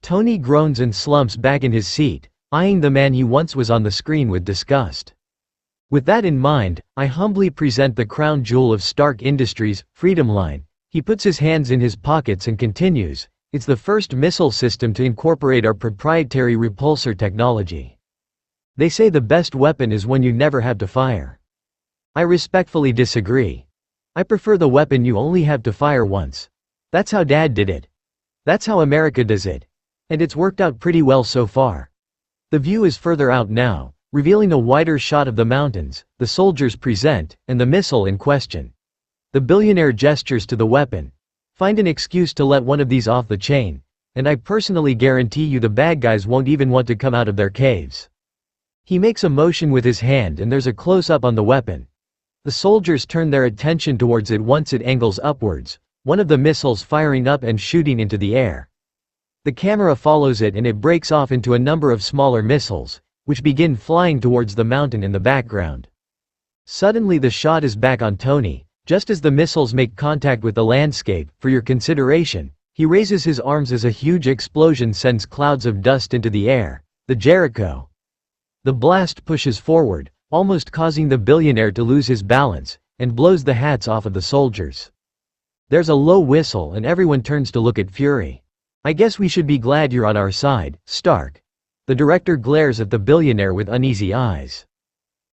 Tony groans and slumps back in his seat, eyeing the man he once was on the screen with disgust. With that in mind, I humbly present the crown jewel of Stark Industries, Freedom Line. He puts his hands in his pockets and continues, "It's the first missile system to incorporate our proprietary repulsor technology. They say the best weapon is one you never have to fire. I respectfully disagree. I prefer the weapon you only have to fire once. That's how Dad did it. That's how America does it. And it's worked out pretty well so far." The view is further out now, revealing a wider shot of the mountains, the soldiers present, and the missile in question. The billionaire gestures to the weapon. "Find an excuse to let one of these off the chain, and I personally guarantee you the bad guys won't even want to come out of their caves." He makes a motion with his hand and there's a close-up on the weapon. The soldiers turn their attention towards it once it angles upwards, one of the missiles firing up and shooting into the air. The camera follows it and it breaks off into a number of smaller missiles, which begin flying towards the mountain in the background. Suddenly the shot is back on Tony. Just as the missiles make contact with the landscape, for your consideration, he raises his arms as a huge explosion sends clouds of dust into the air, the Jericho. The blast pushes forward, almost causing the billionaire to lose his balance, and blows the hats off of the soldiers. There's a low whistle and everyone turns to look at Fury. "I guess we should be glad you're on our side, Stark." The director glares at the billionaire with uneasy eyes.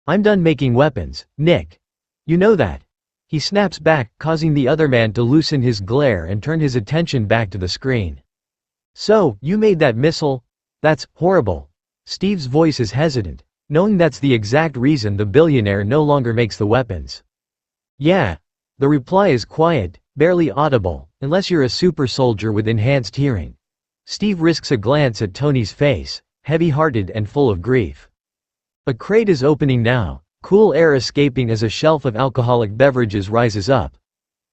"I'm done making weapons, Nick. You know that." He snaps back, causing the other man to loosen his glare and turn his attention back to the screen. "So, you made that missile? That's horrible." Steve's voice is hesitant, knowing that's the exact reason the billionaire no longer makes the weapons. "Yeah." The reply is quiet, barely audible, unless you're a super soldier with enhanced hearing. Steve risks a glance at Tony's face, heavy-hearted and full of grief. A crate is opening now, cool air escaping as a shelf of alcoholic beverages rises up.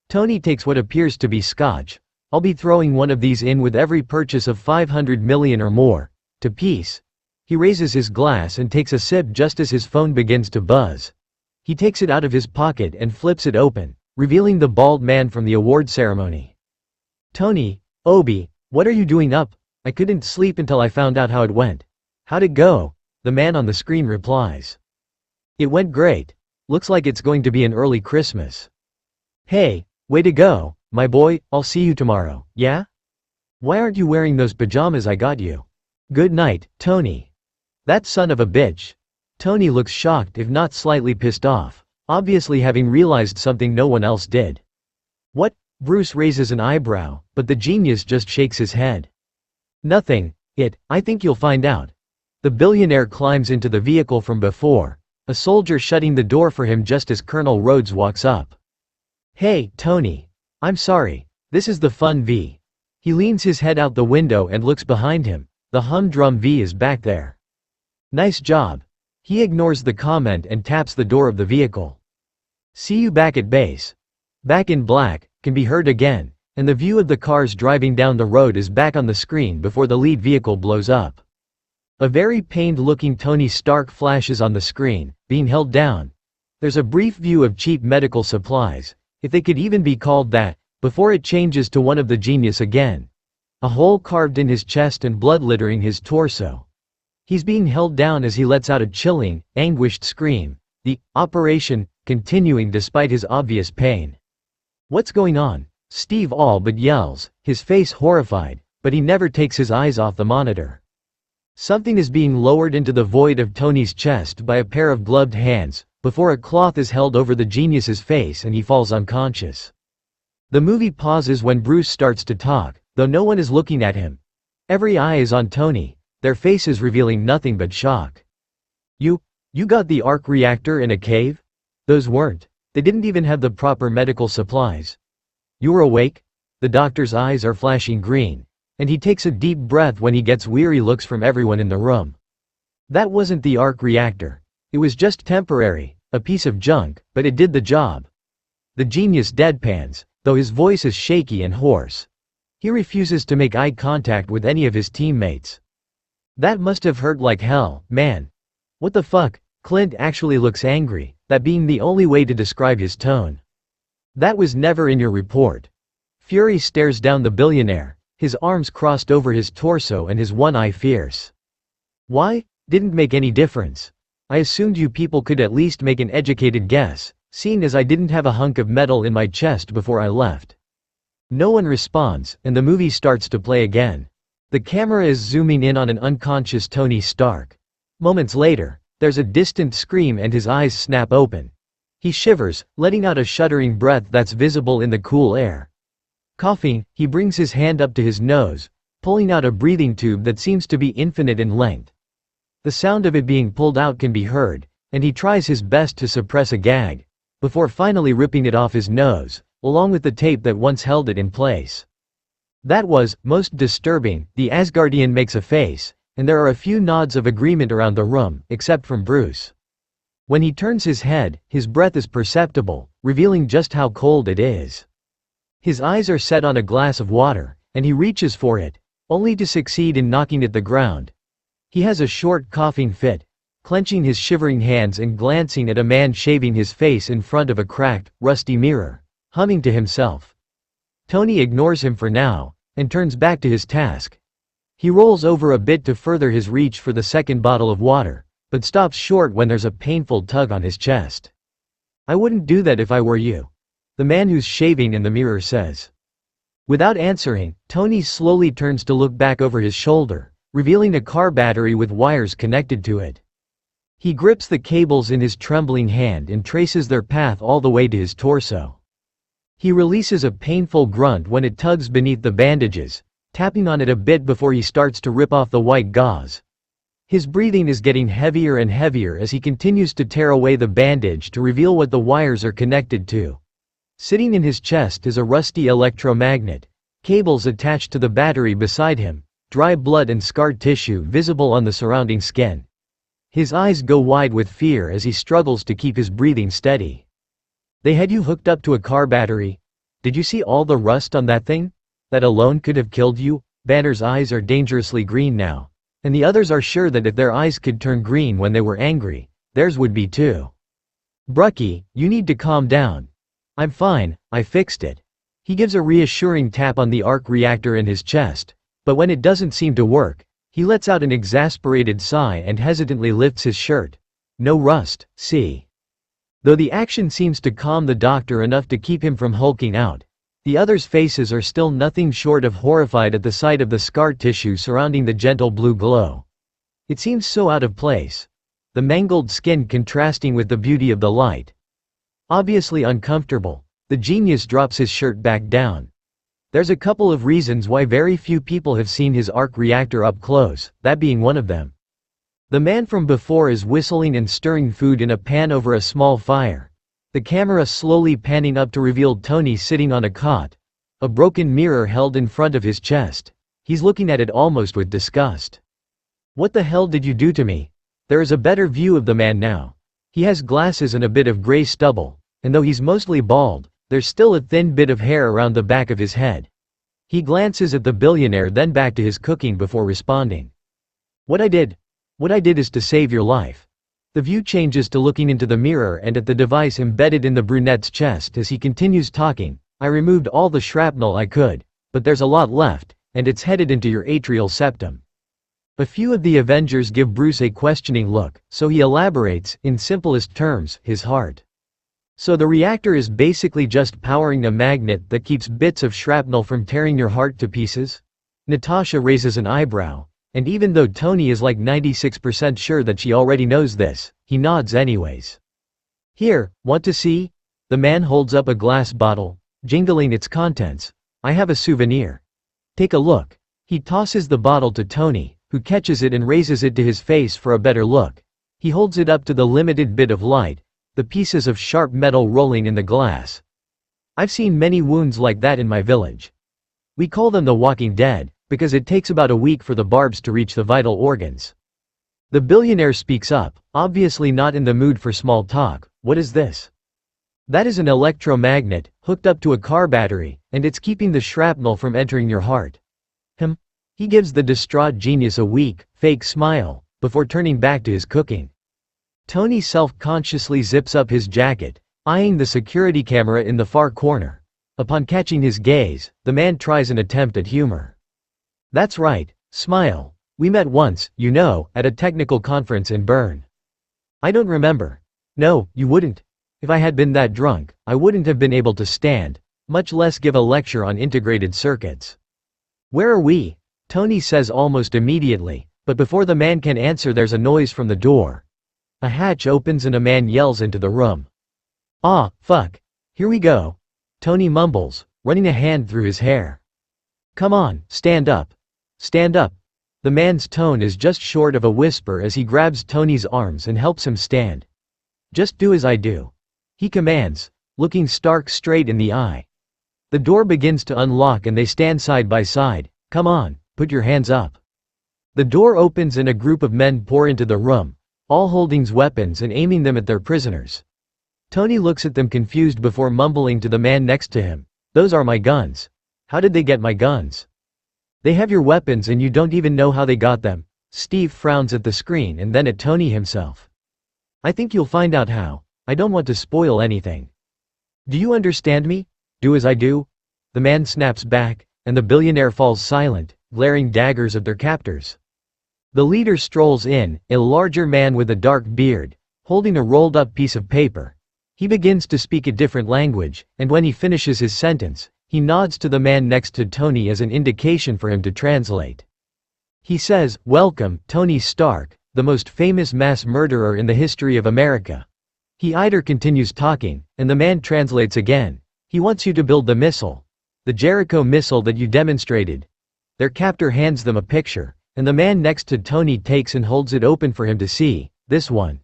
Tony takes what appears to be scotch. "I'll be throwing one of these in with every purchase of 500 million or more. To peace." He raises his glass and takes a sip just as his phone begins to buzz. He takes it out of his pocket and flips it open, revealing the bald man from the award ceremony. "Tony, Obi, what are you doing up? I couldn't sleep until I found out how it went." "How'd it go?" the man on the screen replies. "It went great. Looks like it's going to be an early Christmas." "Hey, way to go, my boy, I'll see you tomorrow, yeah? Why aren't you wearing those pajamas I got you?" "Good night, Tony." "That son of a bitch." Tony looks shocked if not slightly pissed off, obviously having realized something no one else did. "What?" Bruce raises an eyebrow, but the genius just shakes his head. Nothing. I think you'll find out. The billionaire climbs into the vehicle from before, a soldier shutting the door for him just as Colonel Rhodes walks up. Hey, Tony. I'm sorry. This is the fun V. He leans his head out the window and looks behind him. The humdrum V is back there. Nice job. He ignores the comment and taps the door of the vehicle. See you back at base. Back in Black can be heard again, and the view of the cars driving down the road is back on the screen before the lead vehicle blows up. A very pained-looking Tony Stark flashes on the screen, being held down. There's a brief view of cheap medical supplies, if they could even be called that, before it changes to one of the genius again. A hole carved in his chest and blood littering his torso. He's being held down as he lets out a chilling, anguished scream, the operation continuing despite his obvious pain. What's going on? Steve all but yells, his face horrified, but he never takes his eyes off the monitor. Something is being lowered into the void of Tony's chest by a pair of gloved hands, before a cloth is held over the genius's face and he falls unconscious. The movie pauses when Bruce starts to talk, though no one is looking at him. Every eye is on Tony, their faces revealing nothing but shock. You got the arc reactor in a cave? Those weren't. They didn't even have the proper medical supplies. You were awake? The doctor's eyes are flashing green, and he takes a deep breath when he gets weary looks from everyone in the room. That wasn't the arc reactor. It was just temporary, a piece of junk, but it did the job. The genius deadpans, though his voice is shaky and hoarse. He refuses to make eye contact with any of his teammates. That must have hurt like hell, man. What the fuck? Clint actually looks angry, that being the only way to describe his tone. That was never in your report. Fury stares down the billionaire, his arms crossed over his torso and his one eye fierce. Why? Didn't make any difference. I assumed you people could at least make an educated guess, seeing as I didn't have a hunk of metal in my chest before I left. No one responds, and the movie starts to play again. The camera is zooming in on an unconscious Tony Stark. Moments later, there's a distant scream and his eyes snap open. He shivers, letting out a shuddering breath that's visible in the cool air. Coughing, he brings his hand up to his nose, pulling out a breathing tube that seems to be infinite in length. The sound of it being pulled out can be heard, and he tries his best to suppress a gag, before finally ripping it off his nose, along with the tape that once held it in place. That was most disturbing. The Asgardian makes a face, and there are a few nods of agreement around the room, except from Bruce. When he turns his head, his breath is perceptible, revealing just how cold it is. His eyes are set on a glass of water, and he reaches for it, only to succeed in knocking it the ground. He has a short coughing fit, clenching his shivering hands and glancing at a man shaving his face in front of a cracked, rusty mirror, humming to himself. Tony ignores him for now, and turns back to his task. He rolls over a bit to further his reach for the second bottle of water, but stops short when there's a painful tug on his chest. I wouldn't do that if I were you, the man who's shaving in the mirror says. Without answering, Tony slowly turns to look back over his shoulder, revealing a car battery with wires connected to it. He grips the cables in his trembling hand and traces their path all the way to his torso. He releases a painful grunt when it tugs beneath the bandages, tapping on it a bit before he starts to rip off the white gauze. His breathing is getting heavier and heavier as he continues to tear away the bandage to reveal what the wires are connected to. Sitting in his chest is a rusty electromagnet, cables attached to the battery beside him, dry blood and scarred tissue visible on the surrounding skin. His eyes go wide with fear as he struggles to keep his breathing steady. They had you hooked up to a car battery? Did you see all the rust on that thing? That alone could have killed you? Banner's eyes are dangerously green now, and the others are sure that if their eyes could turn green when they were angry, theirs would be too. Brucky, you need to calm down. I'm fine, I fixed it. He gives a reassuring tap on the arc reactor in his chest, but when it doesn't seem to work, he lets out an exasperated sigh and hesitantly lifts his shirt. No rust, see. Though the action seems to calm the doctor enough to keep him from hulking out, the others' faces are still nothing short of horrified at the sight of the scar tissue surrounding the gentle blue glow. It seems so out of place, the mangled skin contrasting with the beauty of the light. Obviously uncomfortable, the genius drops his shirt back down. There's a couple of reasons why very few people have seen his arc reactor up close, that being one of them. The man from before is whistling and stirring food in a pan over a small fire. The camera slowly panning up to reveal Tony sitting on a cot. A broken mirror held in front of his chest. He's looking at it almost with disgust. "What the hell did you do to me?" There is a better view of the man now. He has glasses and a bit of gray stubble, and though he's mostly bald, there's still a thin bit of hair around the back of his head. He glances at the billionaire, then back to his cooking before responding. What I did is to save your life." The view changes to looking into the mirror and at the device embedded in the brunette's chest as he continues talking. "I removed all the shrapnel I could, but there's a lot left, and it's headed into your atrial septum." A few of the Avengers give Bruce a questioning look, so he elaborates, in simplest terms, his heart. "So the reactor is basically just powering a magnet that keeps bits of shrapnel from tearing your heart to pieces?" Natasha raises an eyebrow, and even though Tony is like 96% sure that she already knows this, he nods anyways. "Here, want to see?" The man holds up a glass bottle, jingling its contents. "I have a souvenir. Take a look." He tosses the bottle to Tony, who catches it and raises it to his face for a better look. He holds it up to the limited bit of light, the pieces of sharp metal rolling in the glass. "I've seen many wounds like that in my village. We call them the Walking Dead, because it takes about a week for the barbs to reach the vital organs." The billionaire speaks up, obviously not in the mood for small talk. "What is this?" "That is an electromagnet, hooked up to a car battery, and it's keeping the shrapnel from entering your heart." He gives the distraught genius a weak, fake smile, before turning back to his cooking. Tony self-consciously zips up his jacket, eyeing the security camera in the far corner. Upon catching his gaze, the man tries an attempt at humor. "That's right, smile. We met once, you know, at a technical conference in Bern." "I don't remember." "No, you wouldn't. If I had been that drunk, I wouldn't have been able to stand, much less give a lecture on integrated circuits." "Where are we?" Tony says almost immediately, but before the man can answer there's a noise from the door. A hatch opens and a man yells into the room. "Ah, fuck. Here we go." Tony mumbles, running a hand through his hair. "Come on, stand up. Stand up." The man's tone is just short of a whisper as he grabs Tony's arms and helps him stand. "Just do as I do," he commands, looking Stark straight in the eye. The door begins to unlock and they stand side by side. "Come on, put your hands up." The door opens and a group of men pour into the room, all holding weapons and aiming them at their prisoners. Tony looks at them confused before mumbling to the man next to him, "Those are my guns. How did they get my guns?" "They have your weapons and you don't even know how they got them." Steve frowns at the screen and then at Tony himself. "I think you'll find out how. I don't want to spoil anything." "Do you understand me? Do as I do?" The man snaps back, and the billionaire falls silent, glaring daggers at their captors. The leader strolls in, a larger man with a dark beard, holding a rolled-up piece of paper. He begins to speak a different language, and when he finishes his sentence, he nods to the man next to Tony as an indication for him to translate. He says, "Welcome, Tony Stark, the most famous mass murderer in the history of America." He either continues talking, and the man translates again. "He wants you to build the missile. The Jericho missile that you demonstrated." Their captor hands them a picture, and the man next to Tony takes and holds it open for him to see. "This one."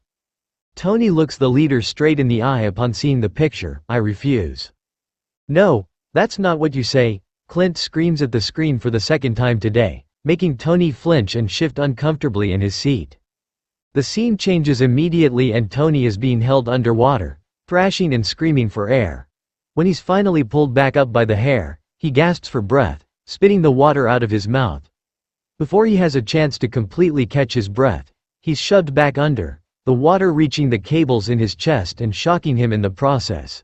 Tony looks the leader straight in the eye upon seeing the picture. "I refuse." "No, that's not what you say." Clint screams at the screen for the second time today, making Tony flinch and shift uncomfortably in his seat. The scene changes immediately and Tony is being held underwater, thrashing and screaming for air. When he's finally pulled back up by the hair, he gasps for breath, spitting the water out of his mouth. Before he has a chance to completely catch his breath, he's shoved back under, the water reaching the cables in his chest and shocking him in the process.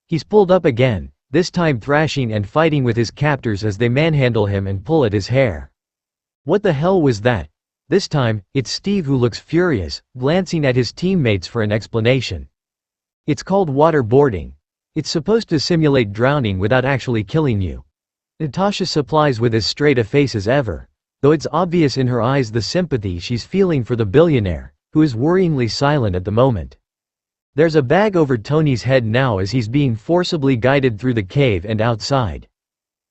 He's pulled up again, this time thrashing and fighting with his captors as they manhandle him and pull at his hair. "What the hell was that?" This time, it's Steve who looks furious, glancing at his teammates for an explanation. "It's called waterboarding. It's supposed to simulate drowning without actually killing you." Natasha supplies with as straight a face as ever, though it's obvious in her eyes the sympathy she's feeling for the billionaire, who is worryingly silent at the moment. There's a bag over Tony's head now as he's being forcibly guided through the cave and outside.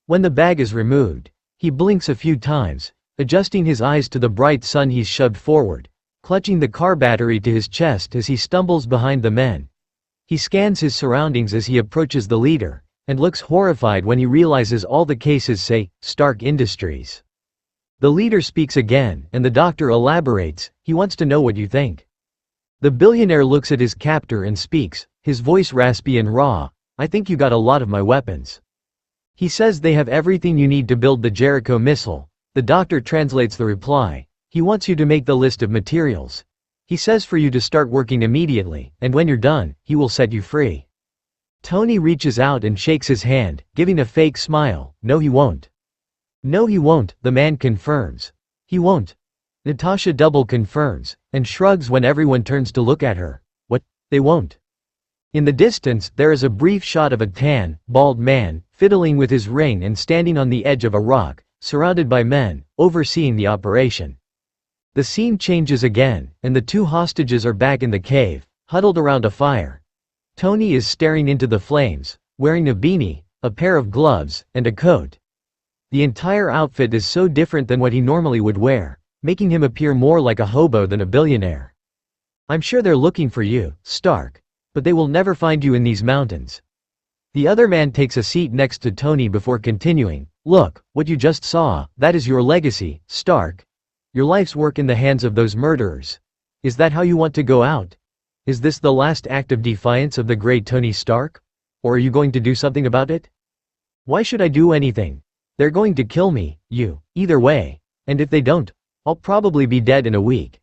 When the bag is removed, he blinks a few times, adjusting his eyes to the bright sun. He's shoved forward, clutching the car battery to his chest as he stumbles behind the men. He scans his surroundings as he approaches the leader, and looks horrified when he realizes all the cases say, Stark Industries. The leader speaks again, and the doctor elaborates, he wants to know what you think. The billionaire looks at his captor and speaks, his voice raspy and raw, I think you got a lot of my weapons. He says they have everything you need to build the Jericho missile. The doctor translates the reply, he wants you to make the list of materials. He says for you to start working immediately, and when you're done, he will set you free. Tony reaches out and shakes his hand, giving a fake smile, no he won't. No he won't, the man confirms. He won't. Natasha double confirms, and shrugs when everyone turns to look at her. What? They won't. In the distance, there is a brief shot of a tan, bald man, fiddling with his ring and standing on the edge of a rock, surrounded by men, overseeing the operation. The scene changes again, and the two hostages are back in the cave, huddled around a fire. Tony is staring into the flames, wearing a beanie, a pair of gloves, and a coat. The entire outfit is so different than what he normally would wear, making him appear more like a hobo than a billionaire. I'm sure they're looking for you, Stark. But they will never find you in these mountains. The other man takes a seat next to Tony before continuing, look, what you just saw, that is your legacy, Stark. Your life's work in the hands of those murderers. Is that how you want to go out? Is this the last act of defiance of the great Tony Stark? Or are you going to do something about it? Why should I do anything? They're going to kill me, either way. And if they don't, I'll probably be dead in a week.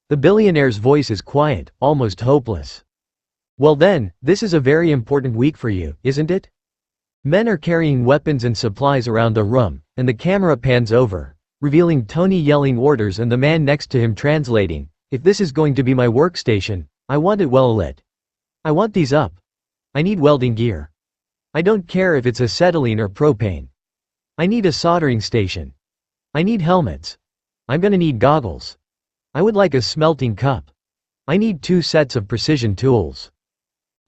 The billionaire's voice is quiet, almost hopeless. Well then, this is a very important week for you, isn't it? Men are carrying weapons and supplies around the room, and the camera pans over, revealing Tony yelling orders and the man next to him translating, if this is going to be my workstation, I want it well lit. I want these up. I need welding gear. I don't care if it's acetylene or propane. I need a soldering station. I need helmets. I'm gonna need goggles. I would like a smelting cup. I need 2 sets of precision tools.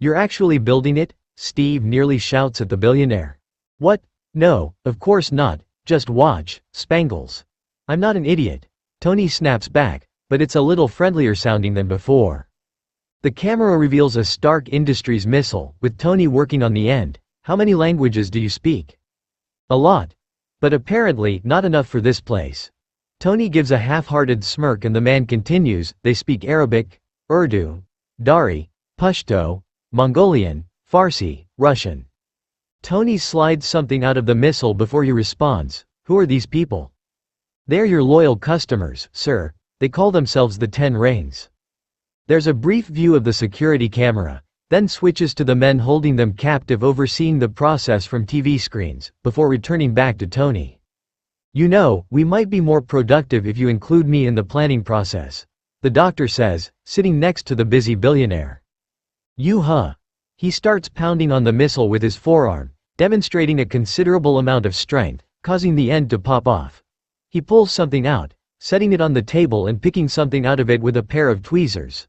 You're actually building it? Steve nearly shouts at the billionaire. What? No, of course not, just watch, Spangles. I'm not an idiot. Tony snaps back, but it's a little friendlier sounding than before. The camera reveals a Stark Industries missile, with Tony working on the end. How many languages do you speak? A lot. But apparently, not enough for this place. Tony gives a half-hearted smirk and the man continues, they speak Arabic, Urdu, Dari, Pashto, Mongolian, Farsi, Russian. Tony slides something out of the missile before he responds, who are these people? They're your loyal customers, sir, they call themselves the 10 Rings. There's a brief view of the security camera, then switches to the men holding them captive overseeing the process from TV screens, before returning back to Tony. You know, we might be more productive if you include me in the planning process, the doctor says, sitting next to the busy billionaire. He starts pounding on the missile with his forearm, demonstrating a considerable amount of strength, causing the end to pop off. He pulls something out, setting it on the table and picking something out of it with a pair of tweezers.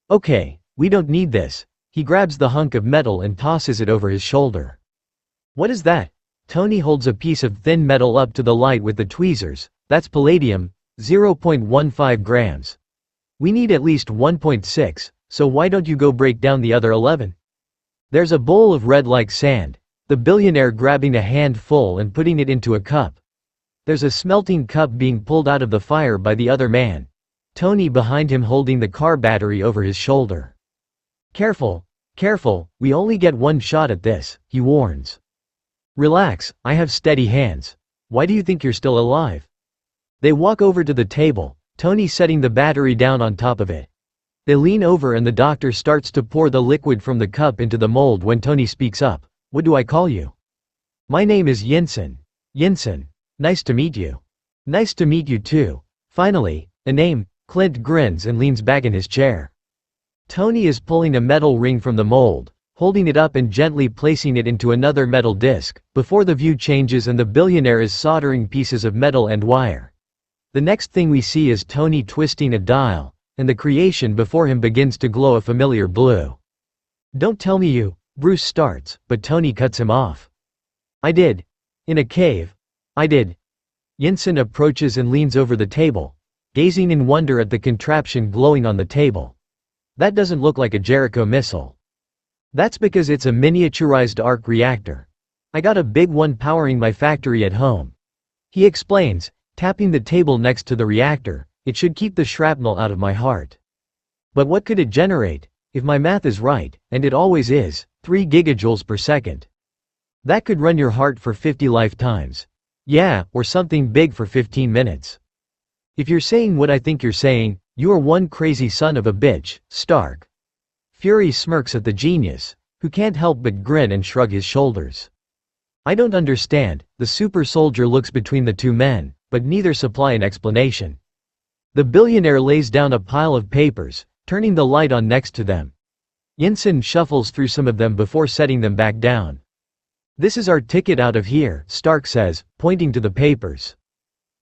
Okay, we don't need this. He grabs the hunk of metal and tosses it over his shoulder. What is that? Tony holds a piece of thin metal up to the light with the tweezers. That's palladium, 0.15 grams. We need at least 1.6, so why don't you go break down the other 11? There's a bowl of red like sand, the billionaire grabbing a handful and putting it into a cup. There's a smelting cup being pulled out of the fire by the other man. Tony behind him holding the car battery over his shoulder. Careful, careful, we only get one shot at this, he warns. Relax, I have steady hands. Why do you think you're still alive? They walk over to the table, Tony setting the battery down on top of it. They lean over and the doctor starts to pour the liquid from the cup into the mold when Tony speaks up. What do I call you? My name is Yensen. Yensen. Nice to meet you. Nice to meet you too. Finally, a name. Clint grins and leans back in his chair. Tony is pulling a metal ring from the mold, holding it up and gently placing it into another metal disc, before the view changes and the billionaire is soldering pieces of metal and wire. The next thing we see is Tony twisting a dial, and the creation before him begins to glow a familiar blue. Don't tell me you, Bruce starts, but Tony cuts him off. I did. In a cave. I did. Yensen approaches and leans over the table, gazing in wonder at the contraption glowing on the table. That doesn't look like a Jericho missile. That's because it's a miniaturized arc reactor. I got a big one powering my factory at home. He explains, tapping the table next to the reactor. It should keep the shrapnel out of my heart. But what could it generate? If my math is right, and it always is, 3 gigajoules per second. That could run your heart for 50 lifetimes. Yeah, or something big for 15 minutes. If you're saying what I think you're saying, you are one crazy son of a bitch, Stark. Fury smirks at the genius, who can't help but grin and shrug his shoulders. I don't understand. The super soldier looks between the two men, but neither supply an explanation. The billionaire lays down a pile of papers, turning the light on next to them. Yensen shuffles through some of them before setting them back down. This is our ticket out of here, Stark says, pointing to the papers.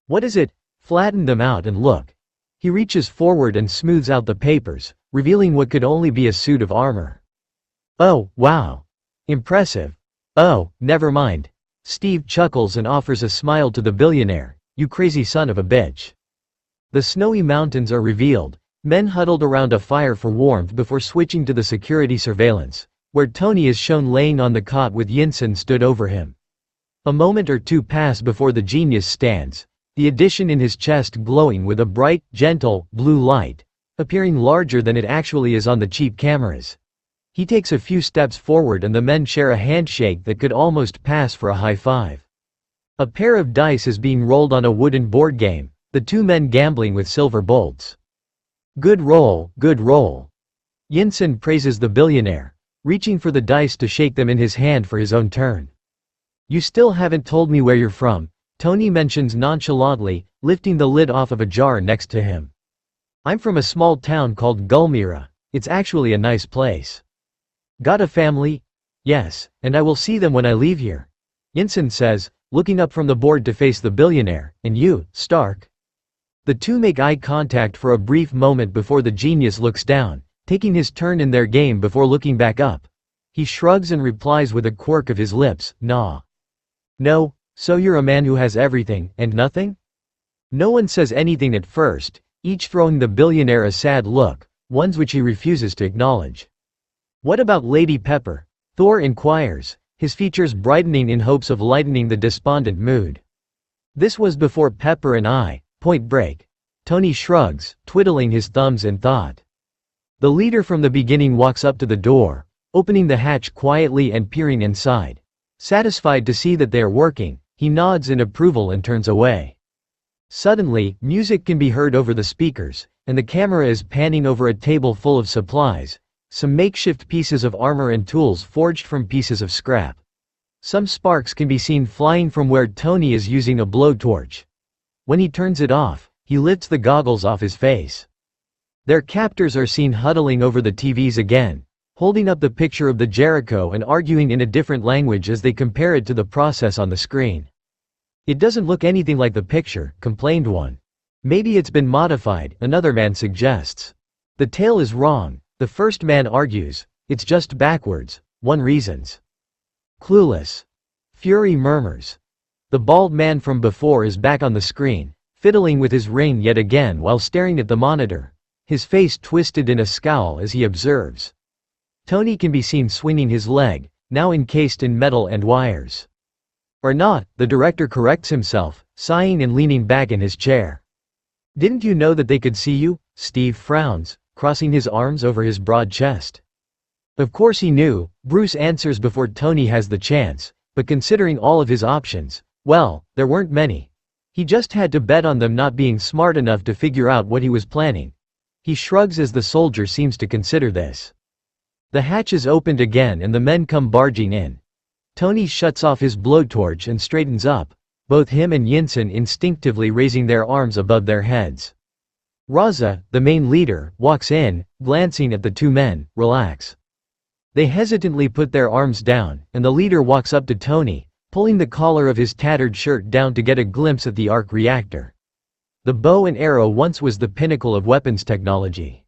What is it? Flatten them out and look. He reaches forward and smooths out the papers, revealing what could only be a suit of armor. Oh, wow. Impressive. Oh, never mind. Steve chuckles and offers a smile to the billionaire. You crazy son of a bitch. The snowy mountains are revealed, men huddled around a fire for warmth before switching to the security surveillance, where Tony is shown laying on the cot with Yensen stood over him. A moment or two pass before the genius stands, the addition in his chest glowing with a bright, gentle, blue light, appearing larger than it actually is on the cheap cameras. He takes a few steps forward and the men share a handshake that could almost pass for a high five. A pair of dice is being rolled on a wooden board game, the two men gambling with silver bolts. Good roll, good roll. Yensen praises the billionaire, reaching for the dice to shake them in his hand for his own turn. You still haven't told me where you're from, Tony mentions nonchalantly, lifting the lid off of a jar next to him. I'm from a small town called Gulmira. It's actually a nice place. Got a family? Yes, and I will see them when I leave here. Yensen says, looking up from the board to face the billionaire. And you, Stark? The two make eye contact for a brief moment before the genius looks down, taking his turn in their game before looking back up. He shrugs and replies with a quirk of his lips, nah. No, so you're a man who has everything, and nothing? No one says anything at first, each throwing the billionaire a sad look, ones which he refuses to acknowledge. What about Lady Pepper? Thor inquires, his features brightening in hopes of lightening the despondent mood. This was before Pepper and I, Point Break. Tony shrugs, twiddling his thumbs in thought. The leader from the beginning walks up to the door, opening the hatch quietly and peering inside. Satisfied to see that they are working, he nods in approval and turns away. Suddenly, music can be heard over the speakers, and the camera is panning over a table full of supplies, some makeshift pieces of armor and tools forged from pieces of scrap. Some sparks can be seen flying from where Tony is using a blowtorch. When he turns it off, he lifts the goggles off his face. Their captors are seen huddling over the TVs again, holding up the picture of the Jericho and arguing in a different language as they compare it to the process on the screen. It doesn't look anything like the picture, complained one. Maybe it's been modified, another man suggests. The tale is wrong, the first man argues, it's just backwards, one reasons. Clueless. Fury murmurs. The bald man from before is back on the screen, fiddling with his ring yet again while staring at the monitor, his face twisted in a scowl as he observes. Tony can be seen swinging his leg, now encased in metal and wires. Or not, the director corrects himself, sighing and leaning back in his chair. Didn't you know that they could see you? Steve frowns, crossing his arms over his broad chest. Of course he knew, Bruce answers before Tony has the chance, but considering all of his options, well, there weren't many. He just had to bet on them not being smart enough to figure out what he was planning. He shrugs as the soldier seems to consider this. The hatch is opened again and the men come barging in. Tony shuts off his blowtorch and straightens up, both him and Yensen instinctively raising their arms above their heads. Raza, the main leader, walks in, glancing at the two men. Relax. They hesitantly put their arms down, and the leader walks up to Tony, pulling the collar of his tattered shirt down to get a glimpse at the arc reactor. The bow and arrow once was the pinnacle of weapons technology.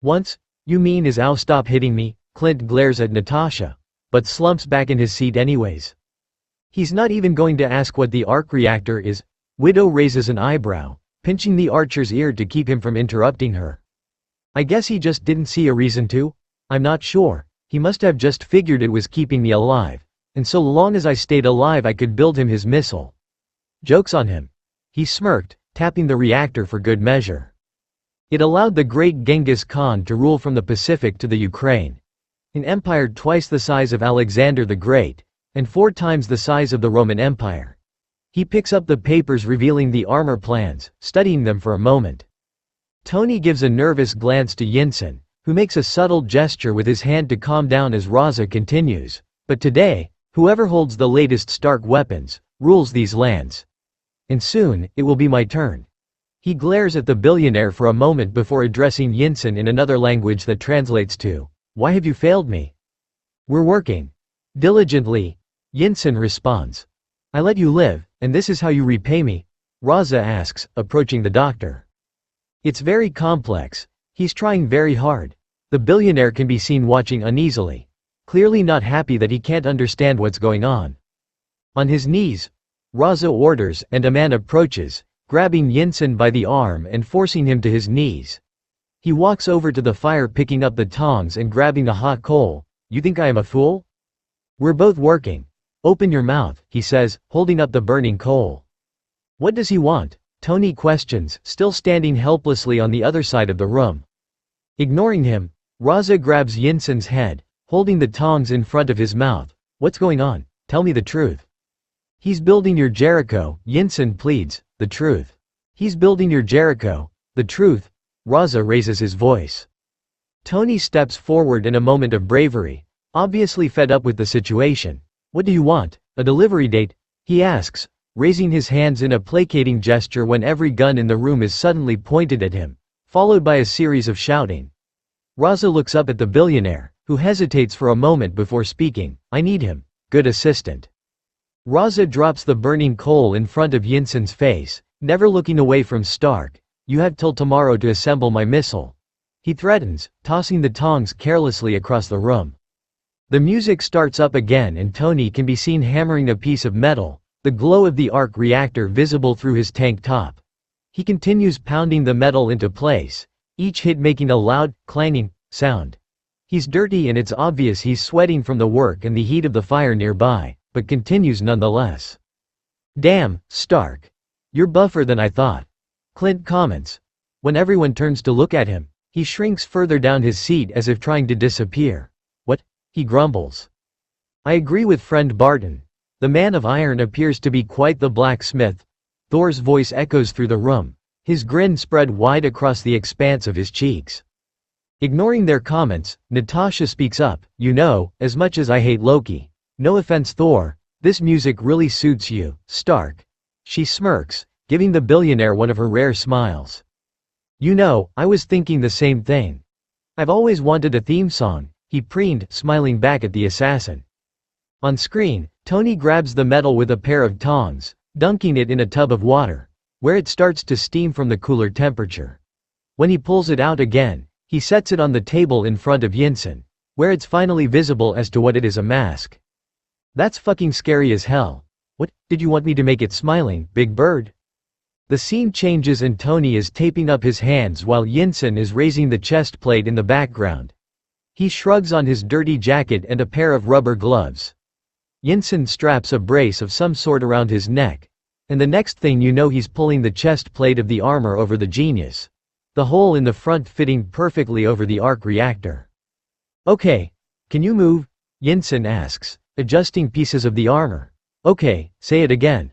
Once? You mean is ow stop hitting me? Clint glares at Natasha, but slumps back in his seat anyways. He's not even going to ask what the arc reactor is. Widow raises an eyebrow, pinching the archer's ear to keep him from interrupting her. I guess he just didn't see a reason to? I'm not sure. He must have just figured it was keeping me alive, and so long as I stayed alive I could build him his missile. Joke's on him. He smirked, tapping the reactor for good measure. It allowed the great Genghis Khan to rule from the Pacific to the Ukraine. An empire twice the size of Alexander the Great, and 4 times the size of the Roman Empire. He picks up the papers revealing the armor plans, studying them for a moment. Tony gives a nervous glance to Yensen, who makes a subtle gesture with his hand to calm down as Raza continues. But today, whoever holds the latest Stark weapons, rules these lands. And soon, it will be my turn. He glares at the billionaire for a moment before addressing Yensen in another language that translates to, "Why have you failed me?" "We're working diligently," Yensen responds. "I let you live, and this is how you repay me?" Raza asks, approaching the doctor. "It's very complex. He's trying very hard." The billionaire can be seen watching uneasily, clearly not happy that he can't understand what's going on. On his knees, Raza orders, and a man approaches, grabbing Yensen by the arm and forcing him to his knees. He walks over to the fire, picking up the tongs and grabbing a hot coal. "You think I am a fool? We're both working. Open your mouth," he says, holding up the burning coal. "What does he want?" Tony questions, still standing helplessly on the other side of the room. Ignoring him, Raza grabs Yensen's head, holding the tongs in front of his mouth. "What's going on? Tell me the truth." "He's building your Jericho," Yensen pleads. "The truth." "He's building your Jericho. The truth." Raza raises his voice. Tony steps forward in a moment of bravery, obviously fed up with the situation. "What do you want? A delivery date?" he asks, raising his hands in a placating gesture when every gun in the room is suddenly pointed at him, followed by a series of shouting. Raza looks up at the billionaire, who hesitates for a moment before speaking. "I need him. Good assistant." Raza drops the burning coal in front of Yensen's face, never looking away from Stark. "You have till tomorrow to assemble my missile," he threatens, tossing the tongs carelessly across the room. The music starts up again and Tony can be seen hammering a piece of metal, the glow of the arc reactor visible through his tank top. He continues pounding the metal into place, each hit making a loud, clanging sound. He's dirty and it's obvious he's sweating from the work and the heat of the fire nearby, but continues nonetheless. "Damn, Stark. You're buffer than I thought," Clint comments. When everyone turns to look at him, he shrinks further down his seat as if trying to disappear. "What?" he grumbles. "I agree with friend Barton. The man of iron appears to be quite the blacksmith." Thor's voice echoes through the room, his grin spread wide across the expanse of his cheeks. Ignoring their comments, Natasha speaks up. "You know, as much as I hate Loki, no offense Thor, this music really suits you, Stark." She smirks, giving the billionaire one of her rare smiles. "You know, I was thinking the same thing. I've always wanted a theme song," he preened, smiling back at the assassin. On screen, Tony grabs the metal with a pair of tongs, dunking it in a tub of water, where it starts to steam from the cooler temperature. When he pulls it out again, he sets it on the table in front of Yensen, where it's finally visible as to what it is: a mask. "That's fucking scary as hell. What, did you want me to make it smiling, Big Bird?" The scene changes and Tony is taping up his hands while Yensen is raising the chest plate in the background. He shrugs on his dirty jacket and a pair of rubber gloves. Yensen straps a brace of some sort around his neck, and the next thing you know he's pulling the chest plate of the armor over the genius, the hole in the front fitting perfectly over the arc reactor. "Okay, can you move?" Yensen asks, adjusting pieces of the armor. "Okay, say it again."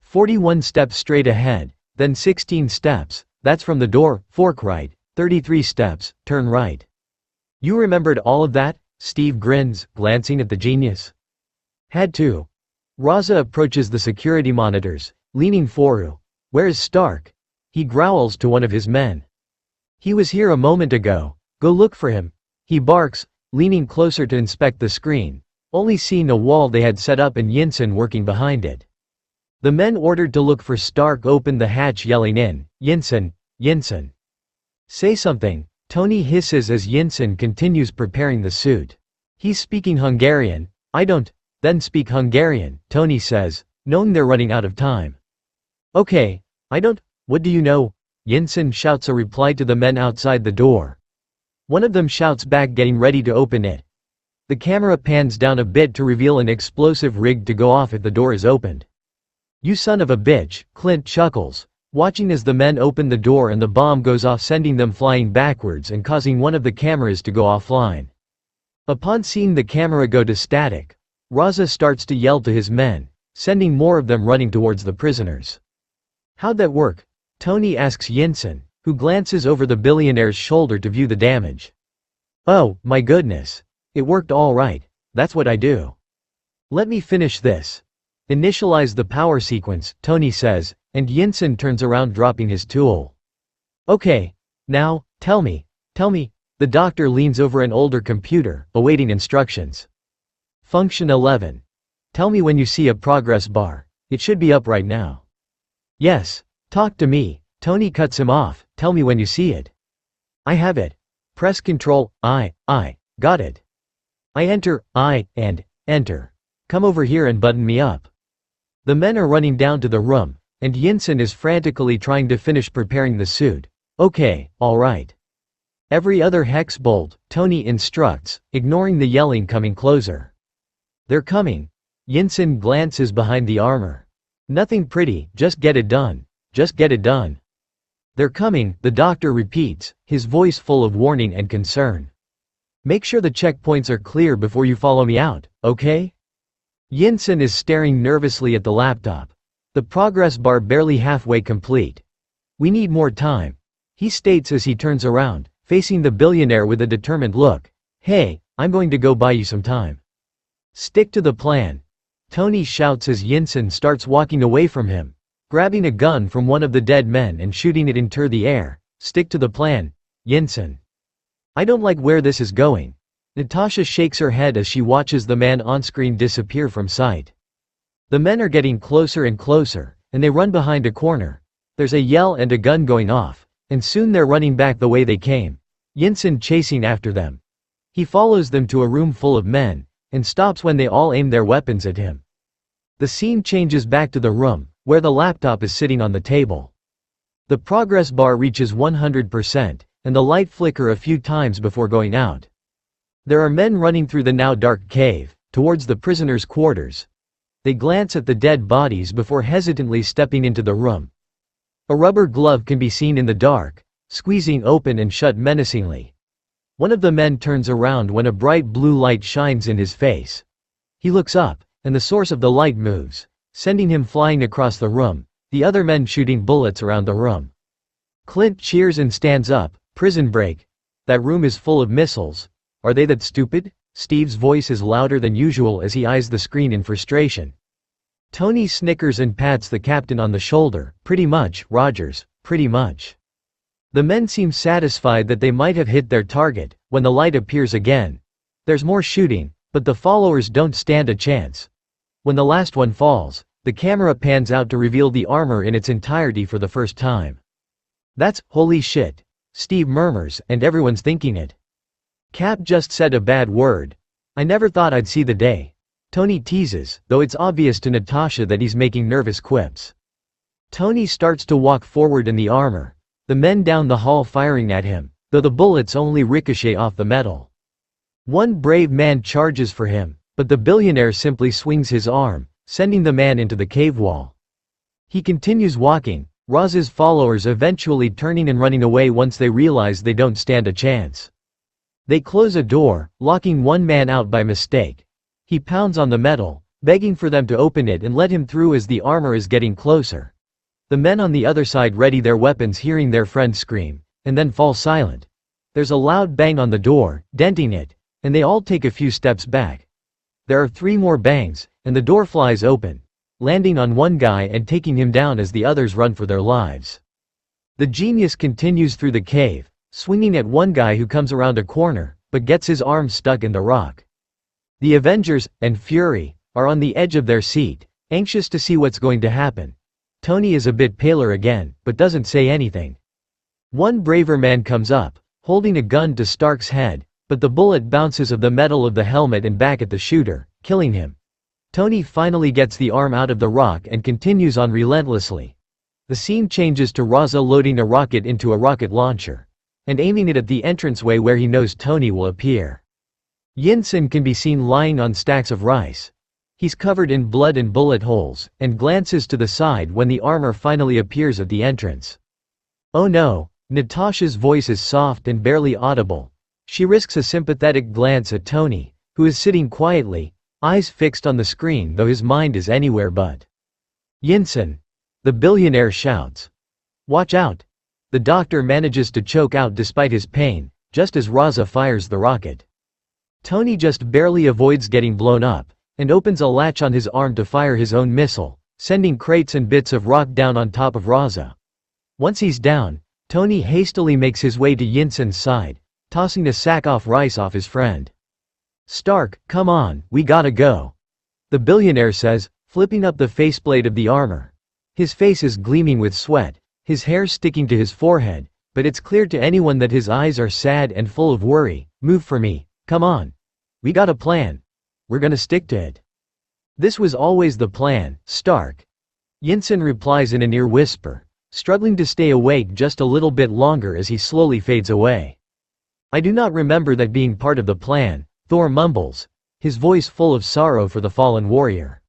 41 steps straight ahead, then 16 steps, that's from the door, fork right, 33 steps, turn right. "You remembered all of that?" Steve grins, glancing at the genius. "Had to." Raza approaches the security monitors, leaning forward. "Where is Stark?" He growls to one of his men. "He was here a moment ago. Go look for him," he barks, leaning closer to inspect the screen, only seeing a wall they had set up and Yensen working behind it. The men ordered to look for Stark opened the hatch, yelling in, "Yensen, Yensen. Say something," Tony hisses as Yensen continues preparing the suit. He's speaking Hungarian. "I don't then speak Hungarian, Tony says, knowing they're running out of time. Okay, what do you know? Yensen shouts a reply to the men outside the door. One of them shouts back, getting ready to open it. The camera pans down a bit to reveal an explosive rigged to go off if the door is opened. You son of a bitch, Clint chuckles, watching as the men open the door and the bomb goes off, sending them flying backwards and causing one of the cameras to go offline. Upon seeing the camera go to static, Raza starts to yell to his men, sending more of them running towards the prisoners. How'd that work? Tony asks Yensen, who glances over the billionaire's shoulder to view the damage. Oh, my goodness. It worked all right. That's what I do. Let me finish this. Initialize the power sequence, Tony says, and Yensen turns around, dropping his tool. Okay, now, tell me. The doctor leans over an older computer, awaiting instructions. Function 11. Tell me when you see a progress bar. It should be up right now. Yes, talk to me. Tony cuts him off. Tell me when you see it. I have it. Press Control, I, got it. I enter, and enter. Come over here and button me up. The men are running down to the room, and Yensen is frantically trying to finish preparing the suit. Okay, alright. Every other hex bolt, Tony instructs, ignoring the yelling coming closer. They're coming. Yensen glances behind the armor. Nothing pretty, just get it done. Just get it done. They're coming, the doctor repeats, his voice full of warning and concern. Make sure the checkpoints are clear before you follow me out, okay? Yensen is staring nervously at the laptop. The progress bar barely halfway complete. We need more time, he states as he turns around, facing the billionaire with a determined look. Hey, I'm going to go buy you some time. Stick to the plan. Tony shouts as Yensen starts walking away from him, grabbing a gun from one of the dead men and shooting it into the air. Stick to the plan, Yensen. I don't like where this is going. Natasha shakes her head as she watches the man on screen disappear from sight. The men are getting closer and closer, and they run behind a corner. There's a yell and a gun going off, and soon they're running back the way they came, Yensen chasing after them. He follows them to a room full of men, and stops when they all aim their weapons at him. The scene changes back to the room, where the laptop is sitting on the table. The progress bar reaches 100%, and the light flicker a few times before going out. There are men running through the now dark cave, towards the prisoners' quarters. They glance at the dead bodies before hesitantly stepping into the room. A rubber glove can be seen in the dark, squeezing open and shut menacingly. One of the men turns around when a bright blue light shines in his face. He looks up, and the source of the light moves, sending him flying across the room, the other men shooting bullets around the room. Clint cheers and stands up. Prison break. That room is full of missiles. Are they that stupid? Steve's voice is louder than usual as he eyes the screen in frustration. Tony snickers and pats the captain on the shoulder. Pretty much, Rogers, pretty much. The men seem satisfied that they might have hit their target. When the light appears again, there's more shooting, but the followers don't stand a chance. When the last one falls, the camera pans out to reveal the armor in its entirety for the first time. That's holy shit, Steve murmurs, and everyone's thinking it. Cap just said a bad word. I never thought I'd see the day. Tony teases, though it's obvious to Natasha that he's making nervous quips. Tony starts to walk forward in the armor, the men down the hall firing at him, though the bullets only ricochet off the metal. One brave man charges for him, but the billionaire simply swings his arm, sending the man into the cave wall. He continues walking, Roz's followers eventually turning and running away once they realize they don't stand a chance. They close a door, locking one man out by mistake. He pounds on the metal, begging for them to open it and let him through as the armor is getting closer. The men on the other side ready their weapons, hearing their friend scream, and then fall silent. There's a loud bang on the door, denting it, and they all take a few steps back. There are 3 more bangs, and the door flies open, landing on one guy and taking him down as the others run for their lives. The genius continues through the cave, swinging at one guy who comes around a corner, but gets his arm stuck in the rock. The Avengers, and Fury, are on the edge of their seat, anxious to see what's going to happen. Tony is a bit paler again, but doesn't say anything. One braver man comes up, holding a gun to Stark's head, but the bullet bounces off the metal of the helmet and back at the shooter, killing him. Tony finally gets the arm out of the rock and continues on relentlessly. The scene changes to Raza loading a rocket into a rocket launcher and aiming it at the entranceway where he knows Tony will appear. Yensen can be seen lying on stacks of rice. He's covered in blood and bullet holes, and glances to the side when the armor finally appears at the entrance. "Oh no." Natasha's voice is soft and barely audible. She risks a sympathetic glance at Tony, who is sitting quietly, eyes fixed on the screen though his mind is anywhere but. "Yensen!" The billionaire shouts. "Watch out!" The doctor manages to choke out despite his pain, just as Raza fires the rocket. Tony just barely avoids getting blown up, and opens a latch on his arm to fire his own missile, sending crates and bits of rock down on top of Raza. Once he's down, Tony hastily makes his way to Yensen's side, tossing a sack of rice off his friend. "Stark, come on, we gotta go," the billionaire says, flipping up the faceplate of the armor. His face is gleaming with sweat, his hair sticking to his forehead, but it's clear to anyone that his eyes are sad and full of worry. "Move for me, come on. We got a plan. We're gonna stick to it." "This was always the plan, Stark," Yensen replies in a near whisper, struggling to stay awake just a little bit longer as he slowly fades away. "I do not remember that being part of the plan," Thor mumbles, his voice full of sorrow for the fallen warrior.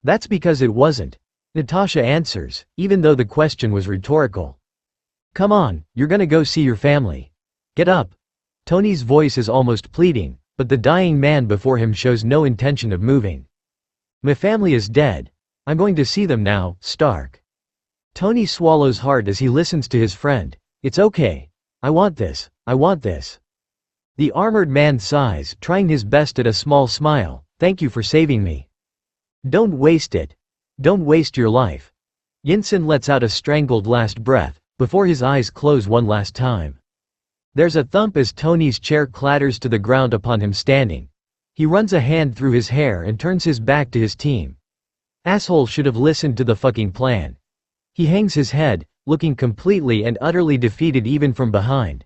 "That's because it wasn't," Natasha answers, even though the question was rhetorical. "Come on, you're gonna go see your family. Get up." Tony's voice is almost pleading, but the dying man before him shows no intention of moving. "My family is dead. I'm going to see them now, Stark." Tony swallows hard as he listens to his friend. "It's okay. I want this. I want this." The armored man sighs, trying his best at a small smile. "Thank you for saving me." "Don't waste it. Don't waste your life." Yensen lets out a strangled last breath, before his eyes close one last time. There's a thump as Tony's chair clatters to the ground upon him standing. He runs a hand through his hair and turns his back to his team. Asshole should have listened to the fucking plan. He hangs his head, looking completely and utterly defeated even from behind.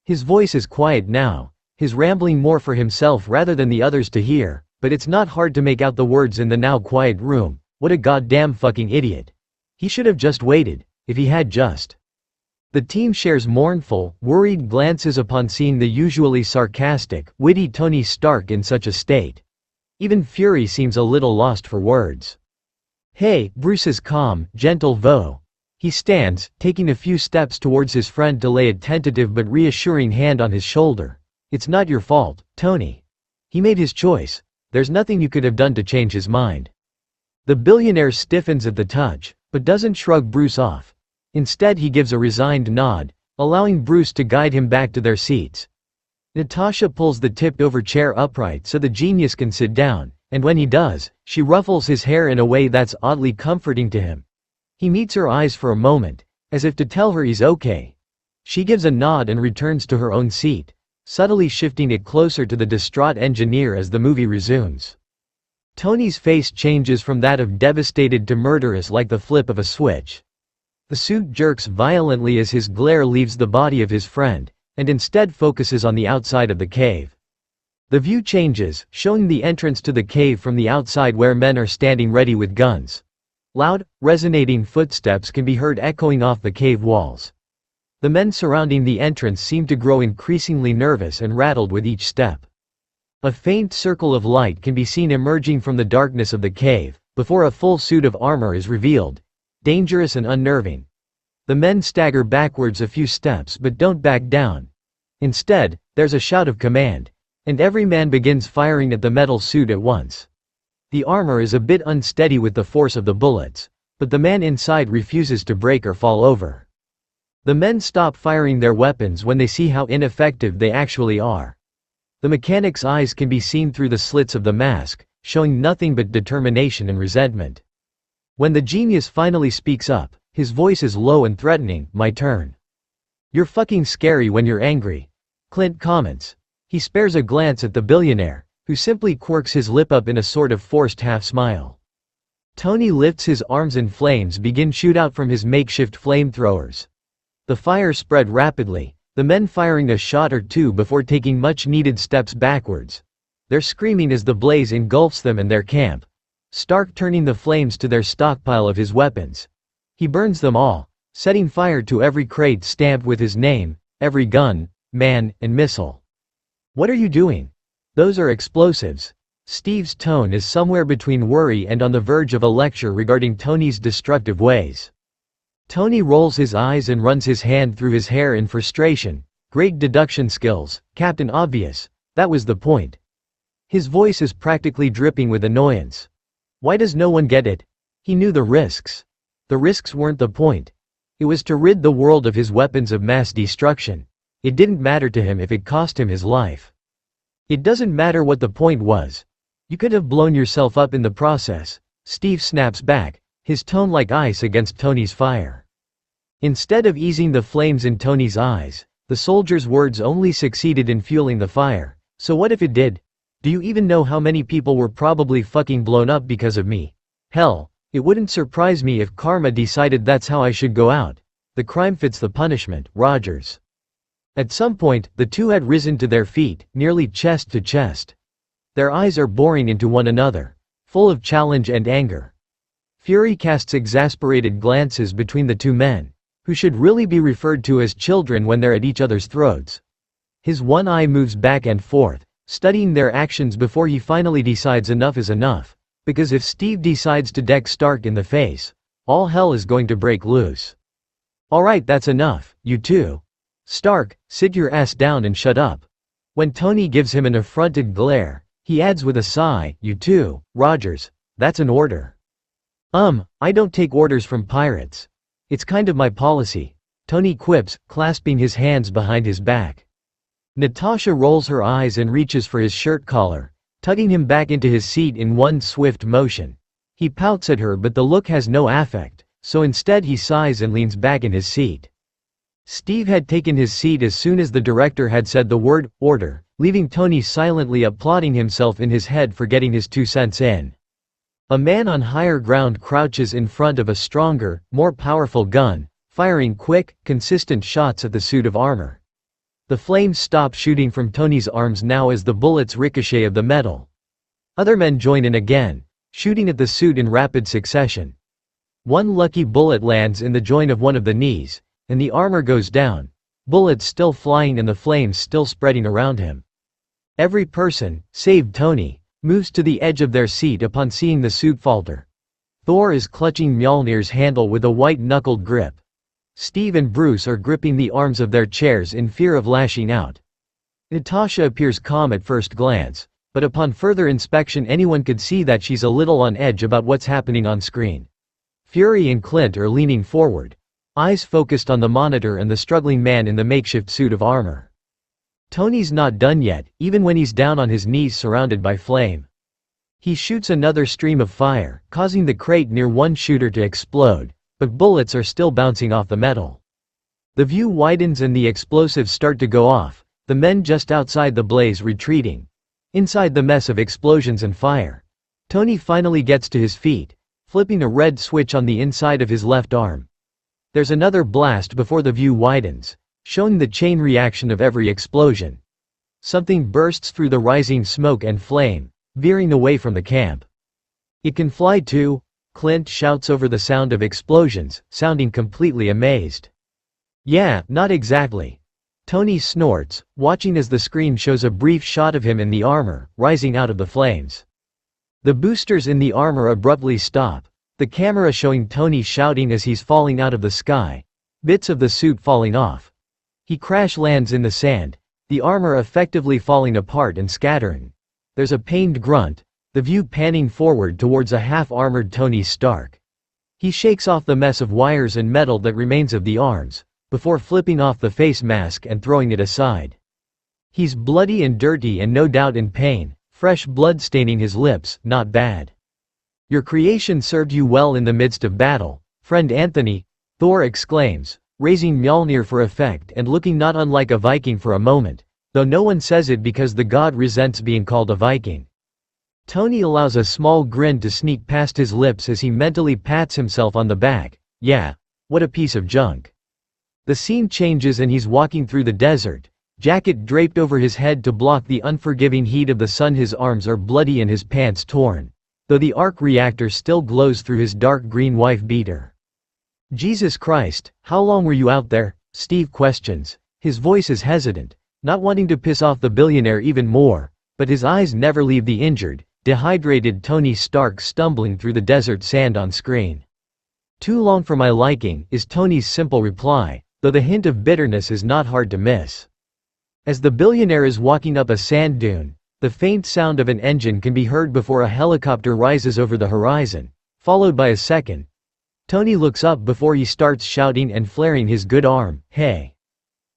His voice is quiet now, his rambling more for himself rather than the others to hear, but it's not hard to make out the words in the now quiet room. What a goddamn fucking idiot. He should have just waited, if he had just. The team shares mournful, worried glances upon seeing the usually sarcastic, witty Tony Stark in such a state. Even Fury seems a little lost for words. "Hey," Bruce's calm, gentle voice. He stands, taking a few steps towards his friend to lay a tentative but reassuring hand on his shoulder. "It's not your fault, Tony. He made his choice. There's nothing you could have done to change his mind." The billionaire stiffens at the touch, but doesn't shrug Bruce off. Instead he gives a resigned nod, allowing Bruce to guide him back to their seats. Natasha pulls the tipped-over chair upright so the genius can sit down, and when he does, she ruffles his hair in a way that's oddly comforting to him. He meets her eyes for a moment, as if to tell her he's okay. She gives a nod and returns to her own seat, subtly shifting it closer to the distraught engineer as the movie resumes. Tony's face changes from that of devastated to murderous like the flip of a switch. The suit jerks violently as his glare leaves the body of his friend, and instead focuses on the outside of the cave. The view changes, showing the entrance to the cave from the outside where men are standing ready with guns. Loud, resonating footsteps can be heard echoing off the cave walls. The men surrounding the entrance seem to grow increasingly nervous and rattled with each step. A faint circle of light can be seen emerging from the darkness of the cave, before a full suit of armor is revealed. Dangerous and unnerving. The men stagger backwards a few steps but don't back down. Instead, there's a shout of command, and every man begins firing at the metal suit at once. The armor is a bit unsteady with the force of the bullets, but the man inside refuses to break or fall over. The men stop firing their weapons when they see how ineffective they actually are. The mechanic's eyes can be seen through the slits of the mask, showing nothing but determination and resentment. When the genius finally speaks up, his voice is low and threatening. "My turn." "You're fucking scary when you're angry," Clint comments. He spares a glance at the billionaire, who simply quirks his lip up in a sort of forced half-smile. Tony lifts his arms and flames begin shoot out from his makeshift flamethrowers. The fire spread rapidly, the men firing a shot or two before taking much-needed steps backwards. They're screaming as the blaze engulfs them and their camp, Stark turning the flames to their stockpile of his weapons. He burns them all, setting fire to every crate stamped with his name, every gun, man, and missile. What are you doing? Those are explosives. Steve's tone is somewhere between worry and on the verge of a lecture regarding Tony's destructive ways. Tony rolls his eyes and runs his hand through his hair in frustration. Great deduction skills, Captain Obvious, that was the point. His voice is practically dripping with annoyance. Why does no one get it? He knew the risks. The risks weren't the point. It was to rid the world of his weapons of mass destruction. It didn't matter to him if it cost him his life. It doesn't matter what the point was. You could have blown yourself up in the process. Steve snaps back, his tone like ice against Tony's fire. Instead of easing the flames in Tony's eyes, the soldier's words only succeeded in fueling the fire. So what if it did? Do you even know how many people were probably fucking blown up because of me? Hell, it wouldn't surprise me if karma decided that's how I should go out. The crime fits the punishment, Rogers. At some point, the two had risen to their feet, nearly chest to chest. Their eyes are boring into one another, full of challenge and anger. Fury casts exasperated glances between the two men, who should really be referred to as children when they're at each other's throats. His one eye moves back and forth, studying their actions before he finally decides enough is enough, because if Steve decides to deck Stark in the face, all hell is going to break loose. Alright, that's enough, you two. Stark, sit your ass down and shut up. When Tony gives him an affronted glare, he adds with a sigh, you too, Rogers, that's an order. I don't take orders from pirates. It's kind of my policy, Tony quips, clasping his hands behind his back. Natasha rolls her eyes and reaches for his shirt collar, tugging him back into his seat in one swift motion. He pouts at her but the look has no affect, so instead he sighs and leans back in his seat. Steve had taken his seat as soon as the director had said the word, order, leaving Tony silently applauding himself in his head for getting his 2 cents in. A man on higher ground crouches in front of a stronger, more powerful gun, firing quick, consistent shots at the suit of armor. The flames stop shooting from Tony's arms now as the bullets ricochet of the metal. Other men join in again, shooting at the suit in rapid succession. One lucky bullet lands in the joint of one of the knees, and the armor goes down, bullets still flying and the flames still spreading around him. Every person, save Tony, moves to the edge of their seat upon seeing the suit falter. Thor is clutching Mjolnir's handle with a white-knuckled grip. Steve and Bruce are gripping the arms of their chairs in fear of lashing out. Natasha appears calm at first glance, but upon further inspection anyone could see that she's a little on edge about what's happening on screen. Fury and Clint are leaning forward, eyes focused on the monitor and the struggling man in the makeshift suit of armor. Tony's not done yet, even when he's down on his knees surrounded by flame. He shoots another stream of fire, causing the crate near one shooter to explode, but bullets are still bouncing off the metal. The view widens and the explosives start to go off, the men just outside the blaze retreating. Inside the mess of explosions and fire, Tony finally gets to his feet, flipping a red switch on the inside of his left arm. There's another blast before the view widens, showing the chain reaction of every explosion. Something bursts through the rising smoke and flame, veering away from the camp. It can fly too, Clint shouts over the sound of explosions, sounding completely amazed. Yeah, not exactly. Tony snorts, watching as the screen shows a brief shot of him in the armor, rising out of the flames. The boosters in the armor abruptly stop, the camera showing Tony shouting as he's falling out of the sky, bits of the suit falling off. He crash lands in the sand, the armor effectively falling apart and scattering. There's a pained grunt, the view panning forward towards a half-armored Tony Stark. He shakes off the mess of wires and metal that remains of the arms, before flipping off the face mask and throwing it aside. He's bloody and dirty and no doubt in pain, fresh blood staining his lips, not bad. Your creation served you well in the midst of battle, friend Anthony, Thor exclaims, raising Mjolnir for effect and looking not unlike a Viking for a moment, though no one says it because the god resents being called a Viking. Tony allows a small grin to sneak past his lips as he mentally pats himself on the back. Yeah, what a piece of junk. The scene changes and he's walking through the desert, jacket draped over his head to block the unforgiving heat of the sun. His arms are bloody and his pants torn. though the arc reactor still glows through his dark green wife beater. "Jesus Christ, how long were you out there?" Steve questions. His voice is hesitant, not wanting to piss off the billionaire even more, but his eyes never leave the injured, dehydrated Tony Stark stumbling through the desert sand on screen. "Too long for my liking," is Tony's simple reply, though the hint of bitterness is not hard to miss. As the billionaire is walking up a sand dune, the faint sound of an engine can be heard before a helicopter rises over the horizon, followed by a second. Tony looks up before he starts shouting and flaring his good arm, "Hey!"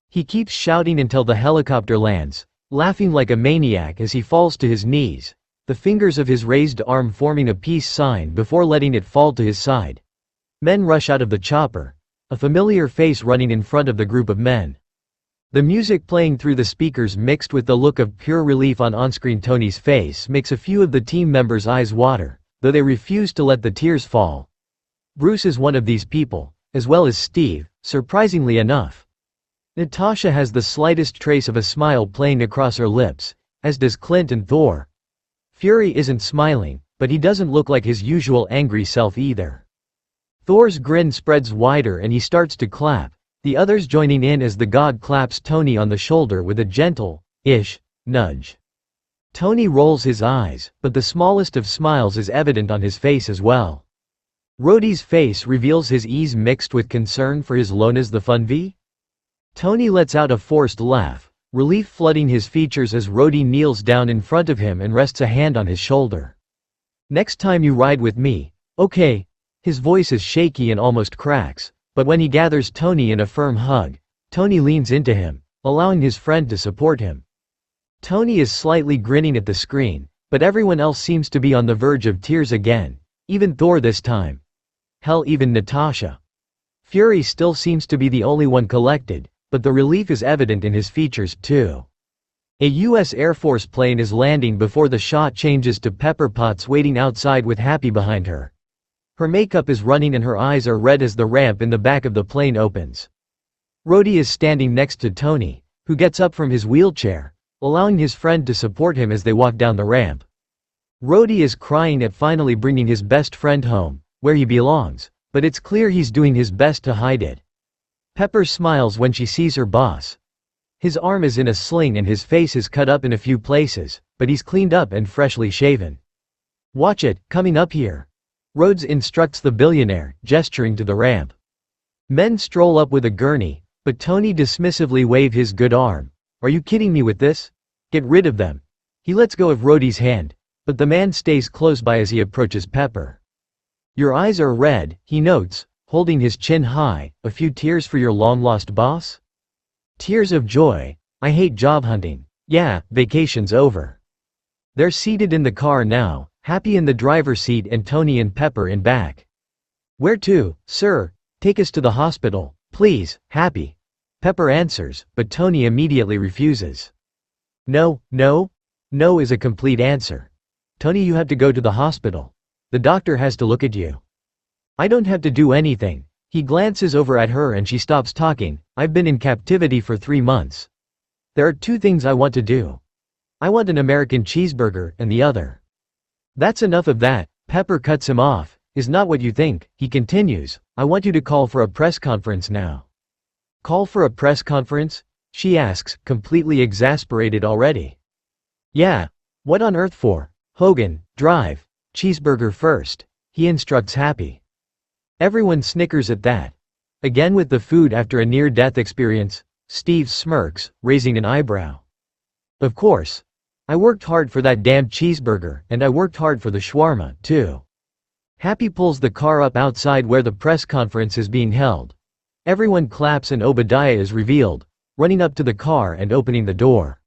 He keeps shouting until the helicopter lands, laughing like a maniac as he falls to his knees, the fingers of his raised arm forming a peace sign before letting it fall to his side. Men rush out of the chopper, a familiar face running in front of the group of men. The music playing through the speakers mixed with the look of pure relief on on-screen Tony's face makes a few of the team members' eyes water, though they refuse to let the tears fall. Bruce is one of these people, as well as Steve, surprisingly enough. Natasha has the slightest trace of a smile playing across her lips, as does Clint and Thor. Fury isn't smiling, but he doesn't look like his usual angry self either. Thor's grin spreads wider and he starts to clap, the others joining in as the god claps Tony on the shoulder with a gentle-ish nudge. Tony rolls his eyes, but the smallest of smiles is evident on his face as well. Rhodey's face reveals his ease mixed with concern for his lone as the fun V. Tony lets out a forced laugh, relief flooding his features as Rhodey kneels down in front of him and rests a hand on his shoulder. "Next time you ride with me, okay?" His voice is shaky and almost cracks, but when he gathers Tony in a firm hug, Tony leans into him, allowing his friend to support him. Tony is slightly grinning at the screen, but everyone else seems to be on the verge of tears again, even Thor this time. Hell, even Natasha. Fury still seems to be the only one collected, but the relief is evident in his features too. A U.S. Air Force plane is landing before the shot changes to Pepper Potts waiting outside with Happy behind her. Her makeup is running and her eyes are red as the ramp in the back of the plane opens. Rhodey is standing next to Tony, who gets up from his wheelchair, allowing his friend to support him as they walk down the ramp. Rhodey is crying at finally bringing his best friend home, where he belongs, but it's clear he's doing his best to hide it. Pepper smiles when she sees her boss. His arm is in a sling and his face is cut up in a few places, but he's cleaned up and freshly shaven. "Watch it, coming up here," Rhodes instructs the billionaire, gesturing to the ramp. Men stroll up with a gurney, but Tony dismissively waves his good arm. "Are you kidding me with this? Get rid of them." He lets go of Rhodey's hand, but the man stays close by as he approaches Pepper. "Your eyes are red," he notes, holding his chin high. "A few tears for your long-lost boss?" Tears of joy. "I hate job hunting. Yeah, vacation's over." They're seated in the car now, Happy in the driver's seat and Tony and Pepper in back. "Where to, sir? Take us to the hospital, please, Happy." Pepper answers, but Tony immediately refuses. "No, no. No" is a complete answer. "Tony, you have to go to the hospital. The doctor has to look at you." "I don't have to do anything." He glances over at her and she stops talking. "I've been in captivity for 3 months. There are 2 things I want to do. I want an American cheeseburger, and the other." "That's enough of that," Pepper cuts him off. "Is not what you think," he continues. "I want you to call for a press conference now." "Call for a press conference?" she asks, completely exasperated already. "Yeah. What on earth for? Hogan, drive. Cheeseburger first," he instructs Happy. Everyone snickers at that. Again with the food after a near-death experience, Steve smirks, raising an eyebrow. "Of course. I worked hard for that damn cheeseburger, and I worked hard for the shawarma, too." Happy pulls the car up outside where the press conference is being held. Everyone claps and Obadiah is revealed, running up to the car and opening the door.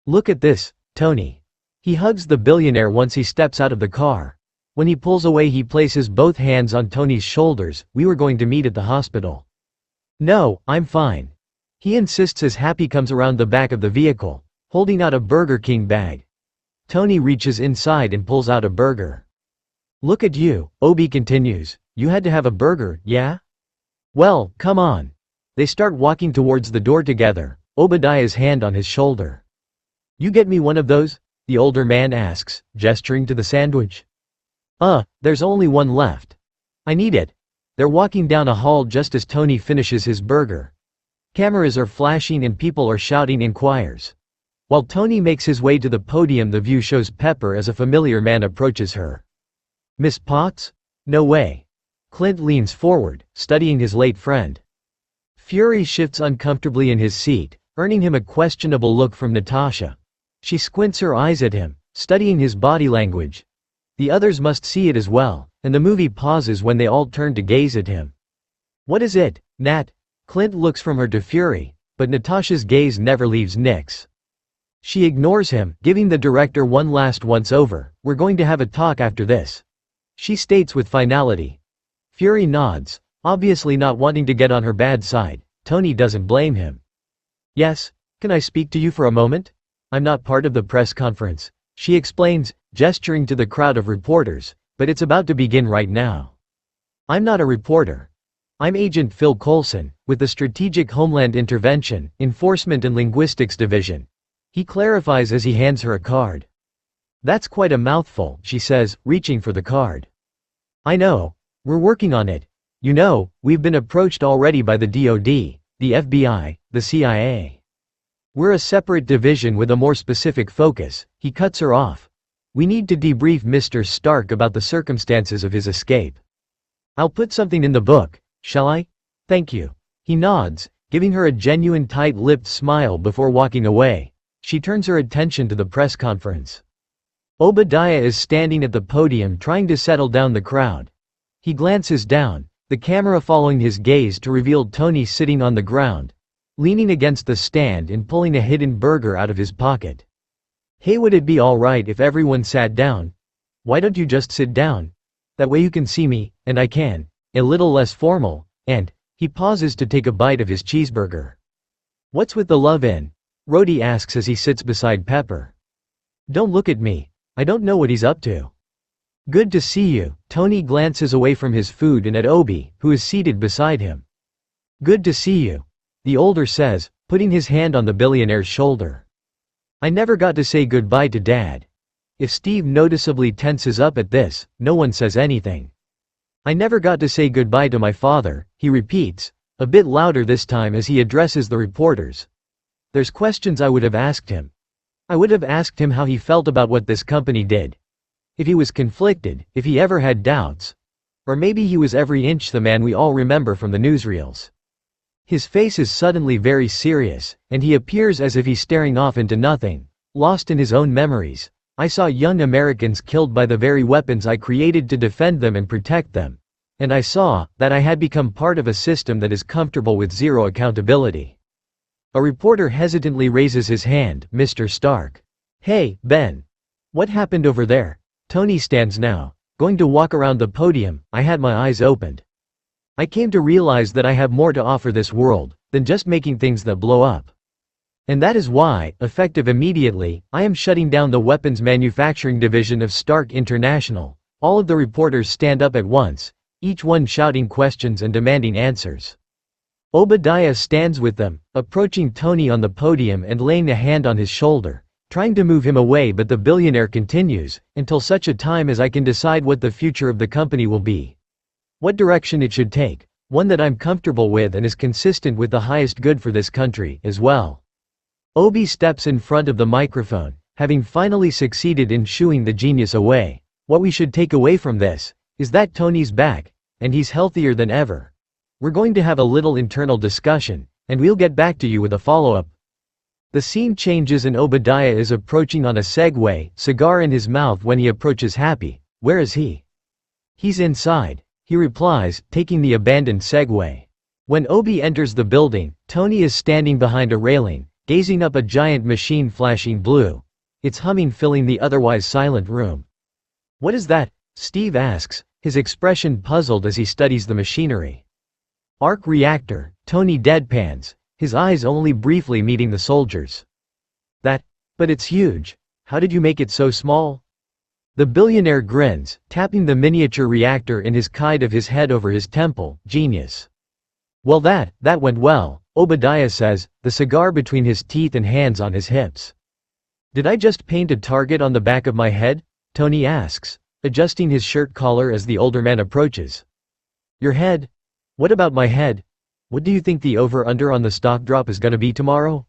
"Look at this, Tony." He hugs the billionaire once he steps out of the car. When he pulls away he places both hands on Tony's shoulders. "We were going to meet at the hospital." "No, I'm fine," he insists as Happy comes around the back of the vehicle, holding out a Burger King bag. Tony reaches inside and pulls out a burger. "Look at you," Obi continues. "You had to have a burger, yeah? Well, come on." They start walking towards the door together, Obadiah's hand on his shoulder. "You get me one of those?" the older man asks, gesturing to the sandwich. There's only one left. I need it. They're walking down a hall just as Tony finishes his burger. Cameras are flashing and people are shouting inquires. While Tony makes his way to the podium, the view shows Pepper as a familiar man approaches her. Miss Potts? No way. Clint leans forward, studying his late friend. Fury shifts uncomfortably in his seat, earning him a questionable look from Natasha. She squints her eyes at him, studying his body language. The others must see it as well, and the movie pauses when they all turn to gaze at him. What is it, Nat? Clint looks from her to Fury, but Natasha's gaze never leaves Nick's. She ignores him, giving the director one last once-over. We're going to have a talk after this, she states with finality. Fury nods, obviously not wanting to get on her bad side. Tony doesn't blame him. Yes, can I speak to you for a moment? I'm not part of the press conference, she explains, gesturing to the crowd of reporters, but it's about to begin right now. I'm not a reporter. I'm Agent Phil Coulson, with the Strategic Homeland Intervention, Enforcement and Linguistics Division. He clarifies as he hands her a card. That's quite a mouthful, she says, reaching for the card. I know. We're working on it. You know, we've been approached already by the DoD, the FBI, the CIA. We're a separate division with a more specific focus. He cuts her off. We need to debrief Mr. Stark about the circumstances of his escape. I'll put something in the book, shall I? Thank you. He nods, giving her a genuine tight-lipped smile before walking away. She turns her attention to the press conference. Obadiah is standing at the podium trying to settle down the crowd. He glances down, the camera following his gaze to reveal Tony sitting on the ground, leaning against the stand and pulling a hidden burger out of his pocket. Hey, would it be alright if everyone sat down? Why don't you just sit down? That way you can see me, and I can. A little less formal, and he pauses to take a bite of his cheeseburger. What's with the love in? Rhodey asks as he sits beside Pepper. Don't look at me. I don't know what he's up to. Good to see you. Tony glances away from his food and at Obi, who is seated beside him. Good to see you, the older says, putting his hand on the billionaire's shoulder. I never got to say goodbye to Dad. If Steve noticeably tenses up at this, no one says anything. I never got to say goodbye to my father, he repeats, a bit louder this time as he addresses the reporters. There's questions I would have asked him. I would have asked him how he felt about what this company did. If he was conflicted, if he ever had doubts. Or maybe he was every inch the man we all remember from the newsreels. His face is suddenly very serious, and he appears as if he's staring off into nothing, lost in his own memories. I saw young Americans killed by the very weapons I created to defend them and protect them. And I saw that I had become part of a system that is comfortable with zero accountability. A reporter hesitantly raises his hand. Mr. Stark. Hey, Ben. What happened over there? Tony stands now, going to walk around the podium. I had my eyes opened. I came to realize that I have more to offer this world than just making things that blow up. And that is why, effective immediately, I am shutting down the weapons manufacturing division of Stark International. All of the reporters stand up at once, each one shouting questions and demanding answers. Obadiah stands with them, approaching Tony on the podium and laying a hand on his shoulder, trying to move him away, but the billionaire continues, until such a time as I can decide what the future of the company will be. What direction it should take, one that I'm comfortable with and is consistent with the highest good for this country, as well. Obi steps in front of the microphone, having finally succeeded in shooing the genius away. What we should take away from this, is that Tony's back, and he's healthier than ever. We're going to have a little internal discussion, and we'll get back to you with a follow-up. The scene changes and Obadiah is approaching on a Segway, cigar in his mouth when he approaches Happy. Where is he? He's inside, he replies, taking the abandoned Segway. When Obi enters the building, Tony is standing behind a railing, gazing up a giant machine flashing blue. It's humming, filling the otherwise silent room. What is that? Steve asks, his expression puzzled as he studies the machinery. Arc reactor, Tony deadpans, his eyes only briefly meeting the soldiers. But it's huge. How did you make it so small? The billionaire grins, tapping the miniature reactor in his kite of his head over his temple. Genius. Well, that went well, Obadiah says, the cigar between his teeth and hands on his hips. Did I just paint a target on the back of my head? Tony asks. adjusting his shirt collar as the older man approaches. Your head? What about my head? What do you think the over-under on the stock drop is gonna be tomorrow?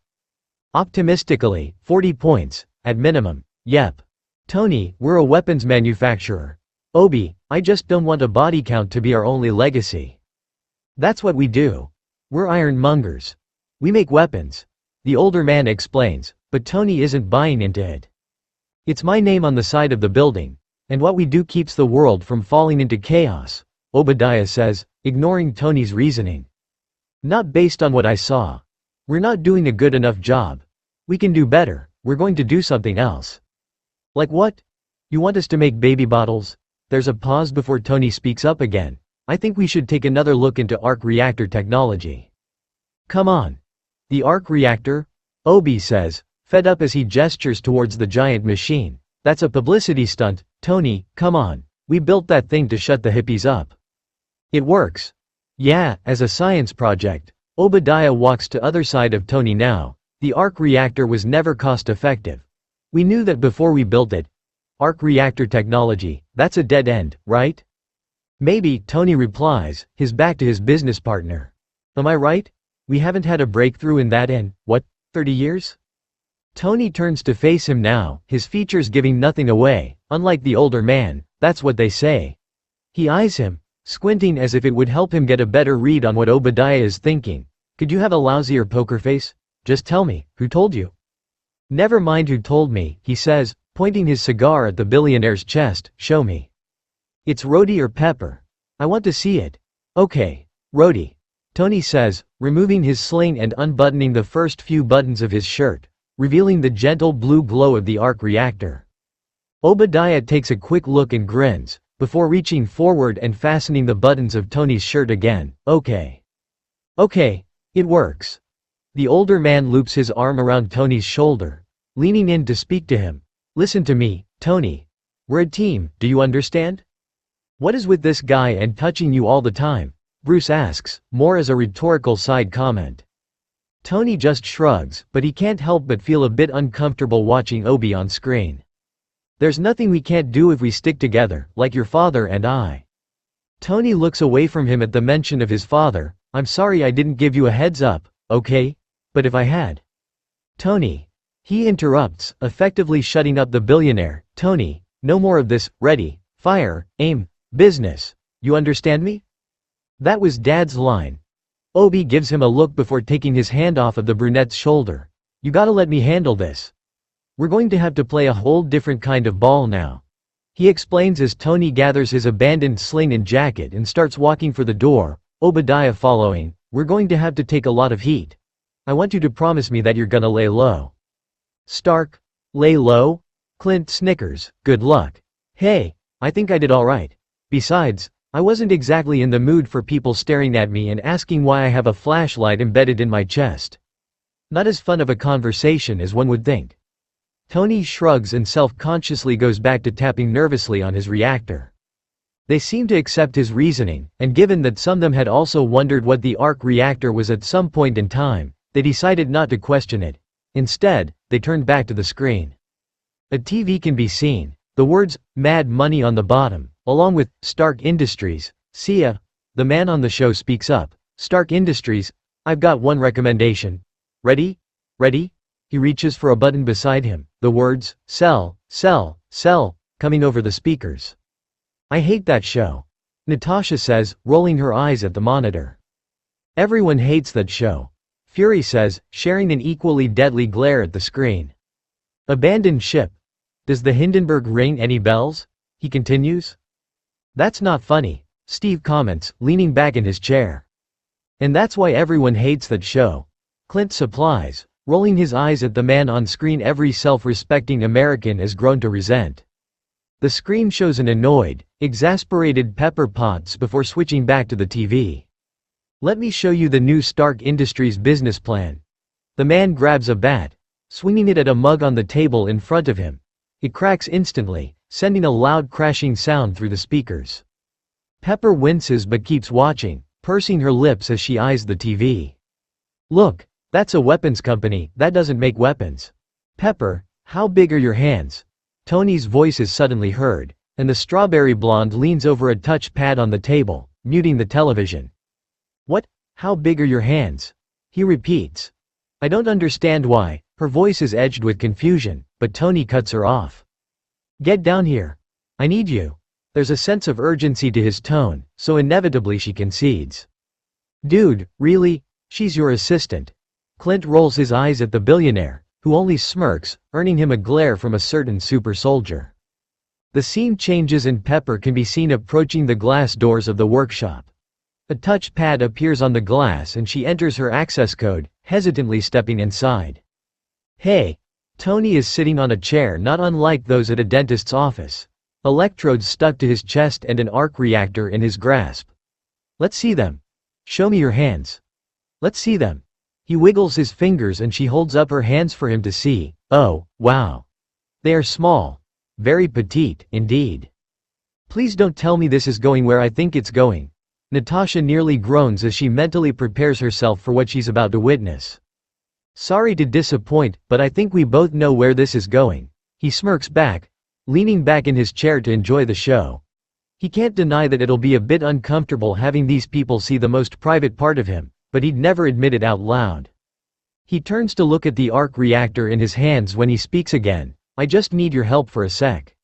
Optimistically, 40 points, at minimum. Yep. Tony, we're a weapons manufacturer. Obi, I just don't want a body count to be our only legacy. That's what we do. We're ironmongers. We make weapons. The older man explains, but Tony isn't buying into it. It's my name on the side of the building, and what we do keeps the world from falling into chaos, Obadiah says, ignoring Tony's reasoning. Not based on what I saw. We're not doing a good enough job. We can do better, we're going to do something else. Like what? You want us to make baby bottles? There's a pause before Tony speaks up again. I think we should take another look into arc reactor technology. Come on. The arc reactor? Obi says, fed up as he gestures towards the giant machine. That's a publicity stunt, Tony, come on. We built that thing to shut the hippies up. It works. Yeah, as a science project. Obadiah walks to other side of Tony now. The arc reactor was never cost-effective. We knew that before we built it. Arc reactor technology, that's a dead end, right? Maybe, Tony replies, his back to his business partner. Am I right? We haven't had a breakthrough in that in, what, 30 years? Tony turns to face him now, his features giving nothing away, unlike the older man, that's what they say. He eyes him, squinting as if it would help him get a better read on what Obadiah is thinking. Could you have a lousier poker face? Just tell me, who told you? Never mind who told me, he says, pointing his cigar at the billionaire's chest, show me. It's Rhodey or Pepper. I want to see it. Okay, Rhodey. Tony says, removing his sling and unbuttoning the first few buttons of his shirt, revealing the gentle blue glow of the arc reactor. Obadiah takes a quick look and grins, before reaching forward and fastening the buttons of Tony's shirt again. Okay. Okay, it works. The older man loops his arm around Tony's shoulder, leaning in to speak to him. Listen to me, Tony. We're a team, do you understand? What is with this guy and touching you all the time? Bruce asks, more as a rhetorical side comment. Tony just shrugs, but he can't help but feel a bit uncomfortable watching Obi on screen. There's nothing we can't do if we stick together, like your father and I. Tony looks away from him at the mention of his father. I'm sorry I didn't give you a heads up, okay? But if I had. Tony. He interrupts, effectively shutting up the billionaire. Tony, no more of this, ready, fire, aim, business. You understand me? That was Dad's line. Obi gives him a look before taking his hand off of the brunette's shoulder. You gotta let me handle this. We're going to have to play a whole different kind of ball now. He explains as Tony gathers his abandoned sling and jacket and starts walking for the door, Obadiah following. We're going to have to take a lot of heat. I want you to promise me that you're gonna lay low. Stark. Lay low? Clint snickers, good luck. Hey, I think I did alright. Besides, I wasn't exactly in the mood for people staring at me and asking why I have a flashlight embedded in my chest. Not as fun of a conversation as one would think. Tony shrugs and self-consciously goes back to tapping nervously on his reactor. They seem to accept his reasoning, and given that some of them had also wondered what the arc reactor was at some point in time, they decided not to question it. Instead, they turned back to the screen. A TV can be seen, the words, Mad Money on the bottom, along with, Stark Industries. See ya. The man on the show speaks up. Stark Industries, I've got one recommendation. Ready? Ready? He reaches for a button beside him, the words, sell, sell, sell, coming over the speakers. I hate that show. Natasha says, rolling her eyes at the monitor. Everyone hates that show. Fury says, sharing an equally deadly glare at the screen. Abandoned ship. Does the Hindenburg ring any bells? He continues. That's not funny, Steve comments, leaning back in his chair. And that's why everyone hates that show. Clint supplies, rolling his eyes at the man on screen every self-respecting American has grown to resent. The screen shows an annoyed, exasperated Pepper Potts before switching back to the TV. Let me show you the new Stark Industries business plan. The man grabs a bat, swinging it at a mug on the table in front of him. It cracks instantly, sending a loud crashing sound through the speakers. Pepper winces but keeps watching, pursing her lips as she eyes the TV. Look, that's a weapons company, that doesn't make weapons. Pepper, how big are your hands? Tony's voice is suddenly heard, and the strawberry blonde leans over a touch pad on the table, muting the television. "What? How big are your hands?" he repeats. I don't understand why. Her voice is edged with confusion, but Tony cuts her off. "Get down here. I need you." There's a sense of urgency to his tone, so inevitably she concedes. "Dude, really? She's your assistant." Clint rolls his eyes at the billionaire, who only smirks, earning him a glare from a certain super soldier. The scene changes and Pepper can be seen approaching the glass doors of the workshop. A touch pad appears on the glass and she enters her access code, hesitantly stepping inside. Hey! Tony is sitting on a chair not unlike those at a dentist's office. Electrodes stuck to his chest and an arc reactor in his grasp. "Let's see them. Show me your hands." "Let's see them." He wiggles his fingers and she holds up her hands for him to see. Oh, wow. They are small. Very petite, indeed. "Please don't tell me this is going where I think it's going." Natasha nearly groans as she mentally prepares herself for what she's about to witness. "Sorry to disappoint, but I think we both know where this is going." He smirks back, leaning back in his chair to enjoy the show. He can't deny that it'll be a bit uncomfortable having these people see the most private part of him, but he'd never admit it out loud. He turns to look at the arc reactor in his hands when he speaks again. "I just need your help for a sec."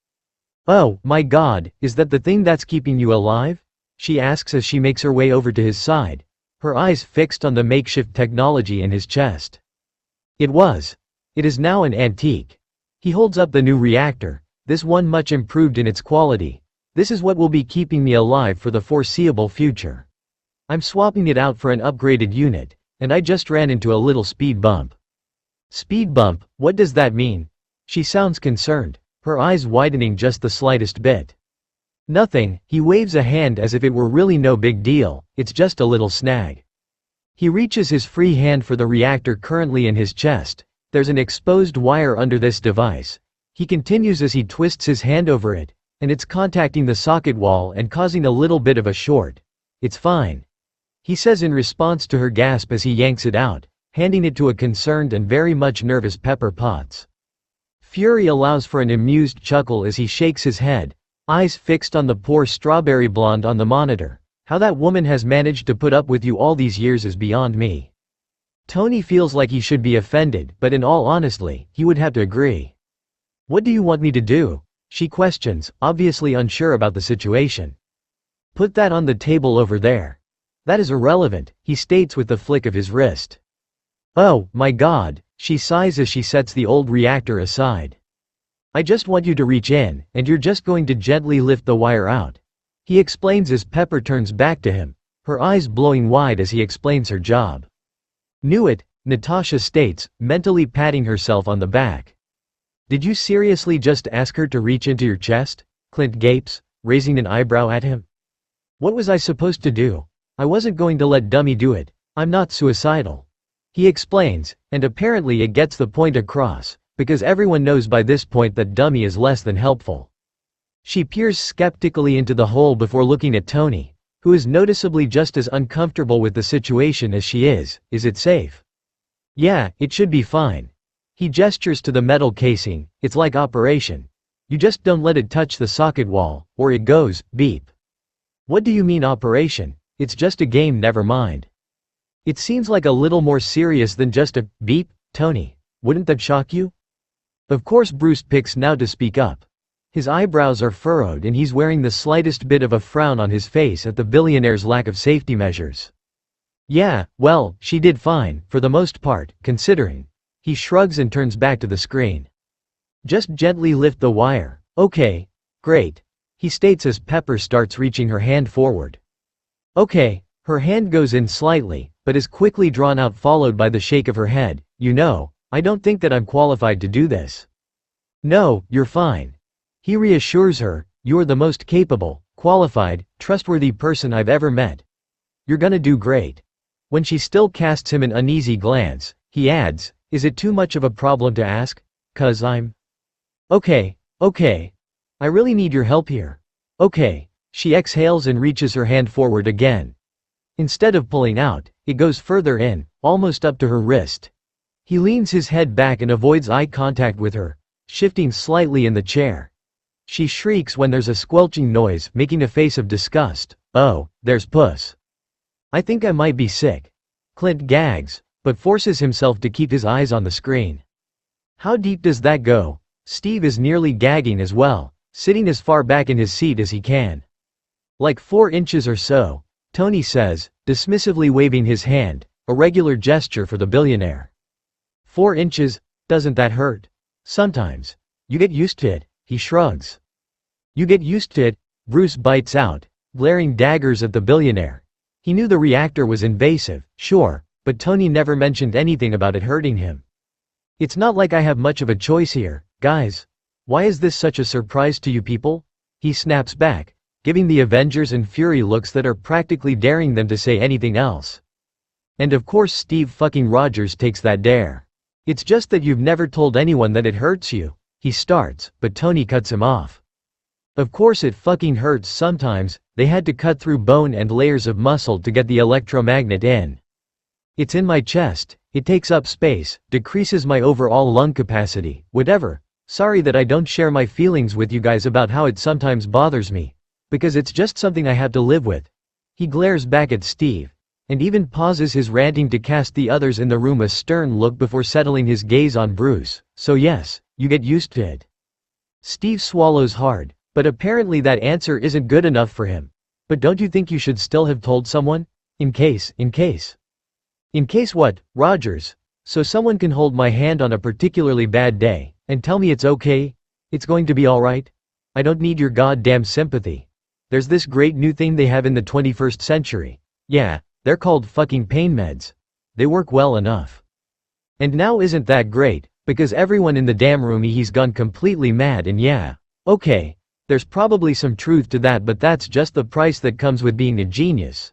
"Oh, my God, is that the thing that's keeping you alive?" she asks as she makes her way over to his side, her eyes fixed on the makeshift technology in his chest. It was. It is now an antique. He holds up the new reactor, this one much improved in its quality. "This is what will be keeping me alive for the foreseeable future. I'm swapping it out for an upgraded unit, and I just ran into a little speed bump." "Speed bump, what does that mean?" She sounds concerned, her eyes widening just the slightest bit. "Nothing," he waves a hand as if it were really no big deal, "it's just a little snag." He reaches his free hand for the reactor currently in his chest. There's an exposed wire under this device. He continues as he twists his hand over it, and it's contacting the socket wall and causing a little bit of a short. "It's fine," he says in response to her gasp as he yanks it out, handing it to a concerned and very much nervous Pepper Potts. Fury allows for an amused chuckle as he shakes his head, eyes fixed on the poor strawberry blonde on the monitor. "How that woman has managed to put up with you all these years is beyond me." Tony feels like he should be offended, but in all honesty, he would have to agree. "What do you want me to do?" she questions, obviously unsure about the situation. "Put that on the table over there." "That is irrelevant," he states with the flick of his wrist. "Oh, my God," she sighs as she sets the old reactor aside. "I just want you to reach in, and you're just going to gently lift the wire out," he explains as Pepper turns back to him, her eyes blowing wide as he explains her job. "Knew it," Natasha states, mentally patting herself on the back. "Did you seriously just ask her to reach into your chest?" Clint gapes, raising an eyebrow at him. "What was I supposed to do? I wasn't going to let Dummy do it. I'm not suicidal," he explains, and apparently it gets the point across, because everyone knows by this point that Dummy is less than helpful. She peers skeptically into the hole before looking at Tony, who is noticeably just as uncomfortable with the situation as she is. "Is it safe?" "Yeah, it should be fine." He gestures to the metal casing. "It's like operation. You just don't let it touch the socket wall, or it goes beep." "What do you mean operation? It's just a game, never mind." "It seems like a little more serious than just a beep, Tony. Wouldn't that shock you?" Of course Bruce picks now to speak up. His eyebrows are furrowed and he's wearing the slightest bit of a frown on his face at the billionaire's lack of safety measures. "Yeah, well, she did fine, for the most part, considering." He shrugs and turns back to the screen. "Just gently lift the wire." "Okay. Great," he states as Pepper starts reaching her hand forward. "Okay." Her hand goes in slightly, but is quickly drawn out, followed by the shake of her head. "You know, I don't think that I'm qualified to do this." "No, you're fine." He reassures her, "You're the most capable, qualified, trustworthy person I've ever met. You're gonna do great." When she still casts him an uneasy glance, he adds, "Is it too much of a problem to ask? 'Cause I'm—" Okay. I really need your help here." "Okay." She exhales and reaches her hand forward again. Instead of pulling out, it goes further in, almost up to her wrist. He leans his head back and avoids eye contact with her, shifting slightly in the chair. She shrieks when there's a squelching noise, making a face of disgust. Oh, there's puss. I think I might be sick. Clint gags, but forces himself to keep his eyes on the screen. How deep does that go? Steve is nearly gagging as well, sitting as far back in his seat as he can. Like 4 inches or so, Tony says, dismissively waving his hand, a regular gesture for the billionaire. 4 inches, doesn't that hurt? Sometimes. You get used to it, he shrugs. You get used to it, Bruce bites out, glaring daggers at the billionaire. He knew the reactor was invasive, sure, but Tony never mentioned anything about it hurting him. It's not like I have much of a choice here, guys. Why is this such a surprise to you people? He snaps back, giving the Avengers and Fury looks that are practically daring them to say anything else. And of course Steve fucking Rogers takes that dare. It's just that you've never told anyone that it hurts you, he starts, but Tony cuts him off. Of course it fucking hurts sometimes, they had to cut through bone and layers of muscle to get the electromagnet in. It's in my chest, it takes up space, decreases my overall lung capacity, whatever. Sorry that I don't share my feelings with you guys about how it sometimes bothers me. Because it's just something I have to live with. He glares back at Steve, and even pauses his ranting to cast the others in the room a stern look before settling his gaze on Bruce. So yes, you get used to it. Steve swallows hard, but apparently that answer isn't good enough for him. But don't you think you should still have told someone? In case. In case what, Rogers? So someone can hold my hand on a particularly bad day, and tell me it's okay? It's going to be alright? I don't need your goddamn sympathy. There's this great new thing they have in the 21st century. Yeah, they're called fucking pain meds. They work well enough. And now isn't that great, because everyone in the damn room he's gone completely mad and yeah, okay, there's probably some truth to that but that's just the price that comes with being a genius.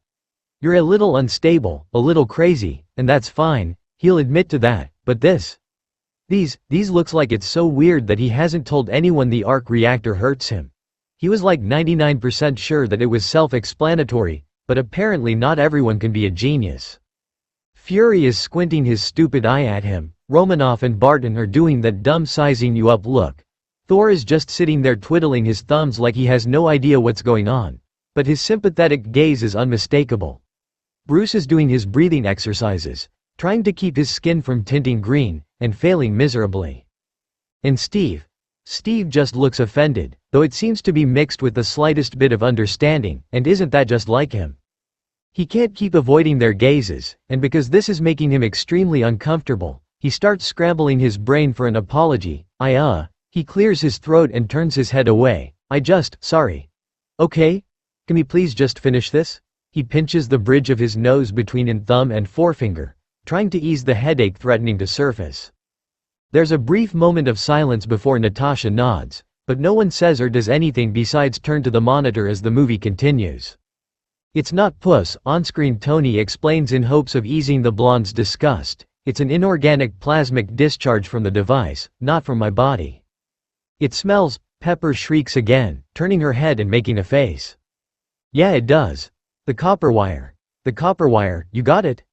You're a little unstable, a little crazy, and that's fine, he'll admit to that, but these looks like it's so weird that he hasn't told anyone the arc reactor hurts him. He was like 99% sure that it was self-explanatory, but apparently not everyone can be a genius. Fury is squinting his stupid eye at him, Romanoff and Barton are doing that dumb sizing you up look. Thor is just sitting there twiddling his thumbs like he has no idea what's going on. But his sympathetic gaze is unmistakable. Bruce is doing his breathing exercises, trying to keep his skin from tinting green, and failing miserably. And Steve just looks offended, though it seems to be mixed with the slightest bit of understanding, and isn't that just like him? He can't keep avoiding their gazes, and because this is making him extremely uncomfortable, he starts scrambling his brain for an apology. He clears his throat and turns his head away. Sorry. Okay? Can we please just finish this? He pinches the bridge of his nose between his thumb and forefinger, trying to ease the headache threatening to surface. There's a brief moment of silence before Natasha nods, but no one says or does anything besides turn to the monitor as the movie continues. It's not puss, on-screen Tony explains in hopes of easing the blonde's disgust. It's an inorganic plasmic discharge from the device, not from my body. It smells, Pepper shrieks again, turning her head and making a face. Yeah it does. The copper wire. The copper wire, you got it?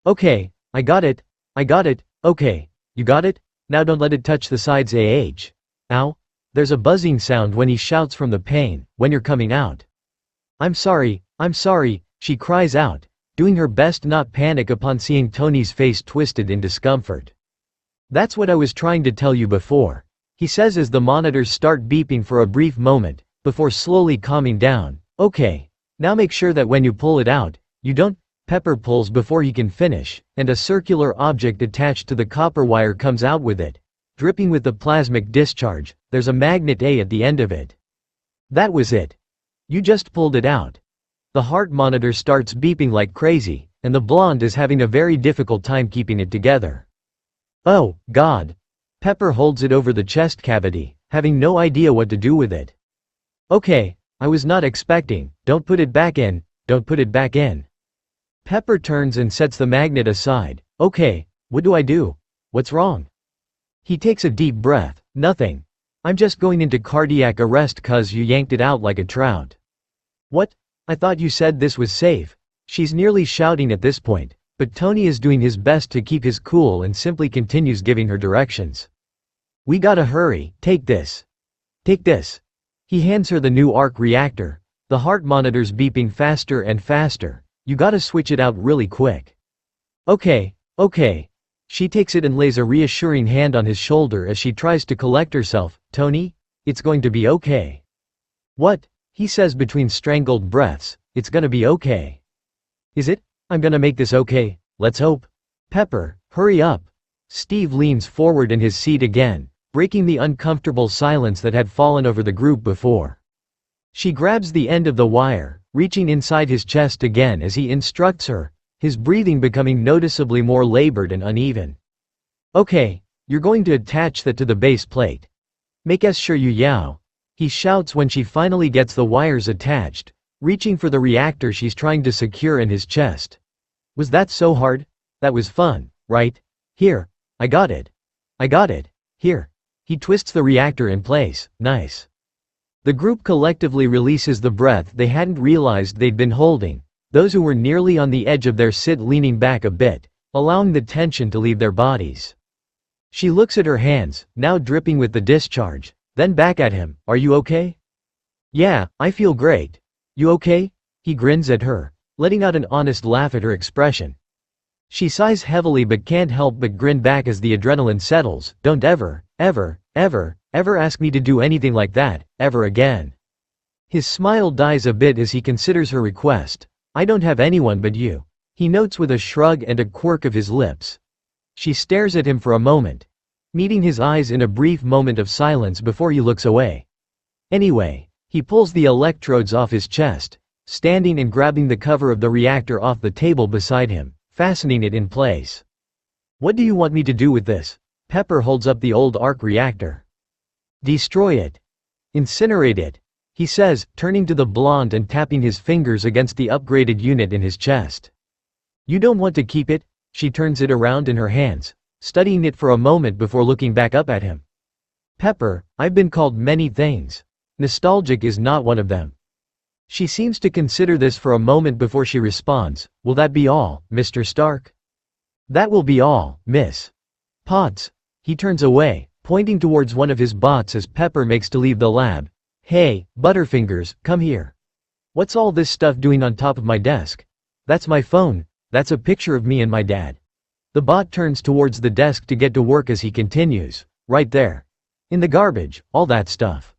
Okay, I got it, okay, you got it? Now don't let it touch the sides Ow. There's a buzzing sound when he shouts from the pain, when you're coming out. I'm sorry, she cries out, doing her best not panic upon seeing Tony's face twisted in discomfort. That's what I was trying to tell you before, he says as the monitors start beeping for a brief moment, before slowly calming down. Okay, now make sure that when you pull it out, you don't. Pepper pulls before he can finish, and a circular object attached to the copper wire comes out with it. Dripping with the plasmic discharge, there's a magnet at the end of it. That was it. You just pulled it out. The heart monitor starts beeping like crazy, and the blonde is having a very difficult time keeping it together. Oh, God. Pepper holds it over the chest cavity, having no idea what to do with it. Okay, I was not expecting, don't put it back in. Pepper turns and sets the magnet aside. Okay, what do I do? What's wrong? He takes a deep breath. Nothing. I'm just going into cardiac arrest cause you yanked it out like a trout. What? I thought you said this was safe. She's nearly shouting at this point, but Tony is doing his best to keep his cool and simply continues giving her directions. We gotta hurry, take this. He hands her the new arc reactor, the heart monitors beeping faster and faster. You gotta switch it out really quick. Okay, okay. She takes it and lays a reassuring hand on his shoulder as she tries to collect herself. Tony? It's going to be okay. What? He says between strangled breaths. It's gonna be okay. Is it? I'm gonna make this okay, let's hope. Pepper, hurry up. Steve leans forward in his seat again, breaking the uncomfortable silence that had fallen over the group before. She grabs the end of the wire, reaching inside his chest again as he instructs her, his breathing becoming noticeably more labored and uneven. Okay, you're going to attach that to the base plate. Make sure you yow. He shouts when she finally gets the wires attached, reaching for the reactor she's trying to secure in his chest. Was that so hard? That was fun, right? Here, I got it. I got it. Here. He twists the reactor in place. Nice. The group collectively releases the breath they hadn't realized they'd been holding, those who were nearly on the edge of their sit leaning back a bit, allowing the tension to leave their bodies. She looks at her hands, now dripping with the discharge, then back at him. Are you okay? Yeah, I feel great. You okay? He grins at her, letting out an honest laugh at her expression. She sighs heavily but can't help but grin back as the adrenaline settles. Don't ever ask me to do anything like that, ever again. His smile dies a bit as he considers her request. I don't have anyone but you, he notes with a shrug and a quirk of his lips. She stares at him for a moment, meeting his eyes in a brief moment of silence before he looks away. Anyway, he pulls the electrodes off his chest, standing and grabbing the cover of the reactor off the table beside him, fastening it in place. What do you want me to do with this? Pepper holds up the old arc reactor. Destroy it. Incinerate it, he says, turning to the blonde and tapping his fingers against the upgraded unit in his chest. You don't want to keep it? She turns it around in her hands, studying it for a moment before looking back up at him. Pepper, I've been called many things. Nostalgic is not one of them. She seems to consider this for a moment before she responds. Will that be all, Mr. Stark? That will be all, Miss Potts. He turns away, pointing towards one of his bots as Pepper makes to leave the lab. Hey, Butterfingers, come here. What's all this stuff doing on top of my desk? That's my phone. That's a picture of me and my dad. The bot turns towards the desk to get to work as he continues. Right there. In the garbage, all that stuff.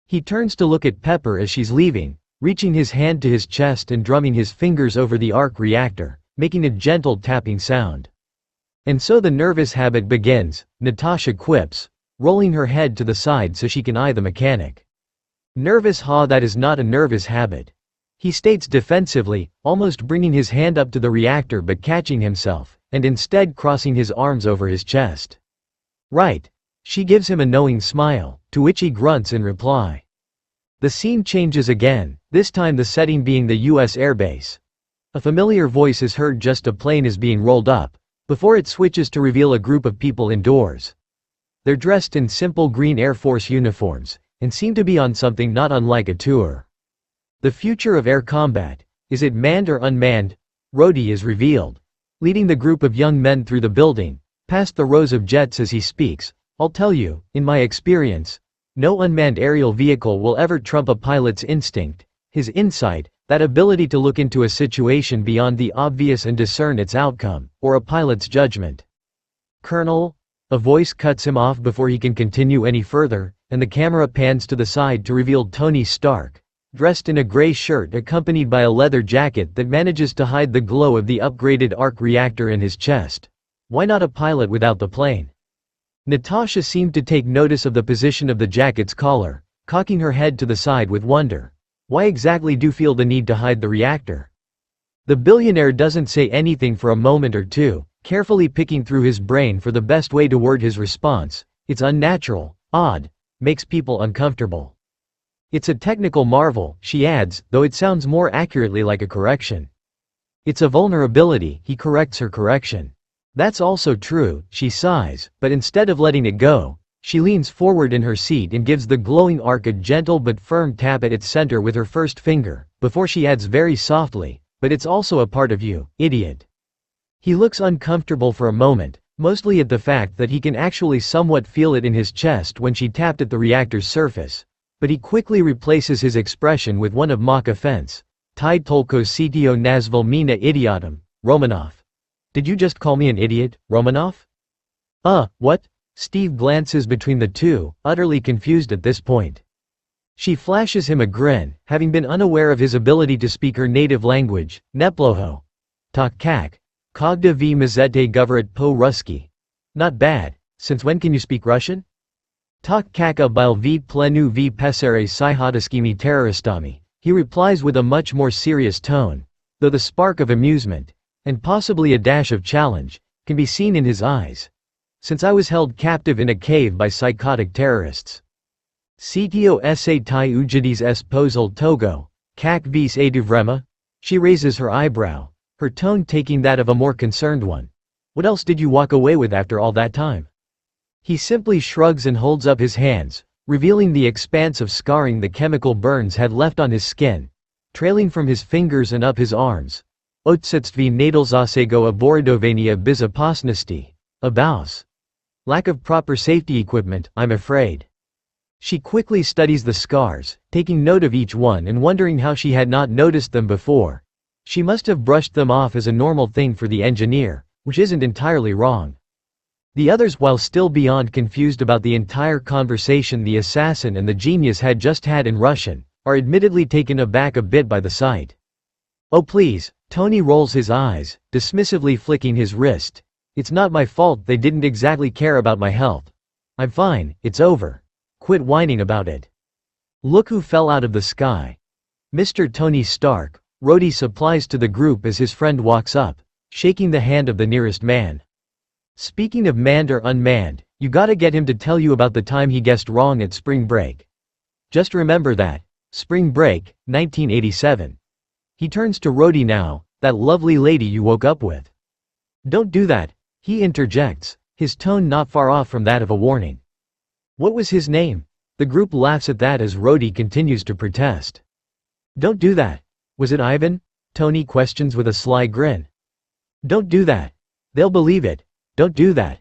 He turns to look at Pepper as she's leaving, reaching his hand to his chest and drumming his fingers over the arc reactor, making a gentle tapping sound. And so the nervous habit begins, Natasha quips, rolling her head to the side so she can eye the mechanic. Nervous? That is not a nervous habit. He states defensively, almost bringing his hand up to the reactor but catching himself, and instead crossing his arms over his chest. Right. She gives him a knowing smile, to which he grunts in reply. The scene changes again, this time the setting being the U.S. airbase. A familiar voice is heard just a plane is being rolled up, before it switches to reveal a group of people indoors. They're dressed in simple green Air Force uniforms, and seem to be on something not unlike a tour. The future of air combat, is it manned or unmanned? Rhodes is revealed, leading the group of young men through the building, past the rows of jets as he speaks. I'll tell you, in my experience, no unmanned aerial vehicle will ever trump a pilot's instinct, his insight, that ability to look into a situation beyond the obvious and discern its outcome, or a pilot's judgment. Colonel? A voice cuts him off before he can continue any further, and the camera pans to the side to reveal Tony Stark, dressed in a gray shirt accompanied by a leather jacket that manages to hide the glow of the upgraded arc reactor in his chest. Why not a pilot without the plane? Natasha seemed to take notice of the position of the jacket's collar, cocking her head to the side with wonder. Why exactly do you feel the need to hide the reactor? The billionaire doesn't say anything for a moment or two, carefully picking through his brain for the best way to word his response. It's unnatural, odd, makes people uncomfortable. It's a technical marvel, she adds, though it sounds more accurately like a correction. It's a vulnerability, he corrects her correction. That's also true, she sighs, but instead of letting it go, she leans forward in her seat and gives the glowing arc a gentle but firm tap at its center with her first finger, before she adds very softly, but it's also a part of you, idiot. He looks uncomfortable for a moment, mostly at the fact that he can actually somewhat feel it in his chest when she tapped at the reactor's surface, But he quickly replaces his expression with one of mock offense. Ty tolko CTO nazval mina idiotom, Romanov. Did you just call me an idiot, Romanov? What? Steve glances between the two, utterly confused at this point. She flashes him a grin, having been unaware of his ability to speak her native language, Neploho. Tak kak. Kogda v mazete govorit po-ruski. Not bad. Since when can you speak Russian? Tak kak bil v plenu v pesere psychotiskimi terroristami, he replies with a much more serious tone, though the spark of amusement, and possibly a dash of challenge, can be seen in his eyes. Since I was held captive in a cave by psychotic terrorists. Cto sa ty ujidis s posol togo, kak vis a duvrema? She raises her eyebrow, her tone taking that of a more concerned one. What else did you walk away with after all that time? He simply shrugs and holds up his hands, revealing the expanse of scarring the chemical burns had left on his skin, trailing from his fingers and up his arms. Odsetství nadalzasego aboridovania bizopasnosti. Abous. Lack of proper safety equipment, I'm afraid. She quickly studies the scars, taking note of each one and wondering how she had not noticed them before. She must have brushed them off as a normal thing for the engineer, which isn't entirely wrong. The others, while still beyond confused about the entire conversation the assassin and the genius had just had in Russian, are admittedly taken aback a bit by the sight. Oh please, Tony rolls his eyes, dismissively flicking his wrist. It's not my fault they didn't exactly care about my health. I'm fine, it's over. Quit whining about it. Look who fell out of the sky. Mr. Tony Stark, Rhodes supplies to the group as his friend walks up, shaking the hand of the nearest man. Speaking of manned or unmanned, you gotta get him to tell you about the time he guessed wrong at spring break. Just remember that. Spring break, 1987. He turns to Rhodes now, that lovely lady you woke up with. Don't do that, he interjects, his tone not far off from that of a warning. What was his name? The group laughs at that as Rhodes continues to protest. Don't do that. Was it Ivan? Tony questions with a sly grin. Don't do that. They'll believe it. Don't do that.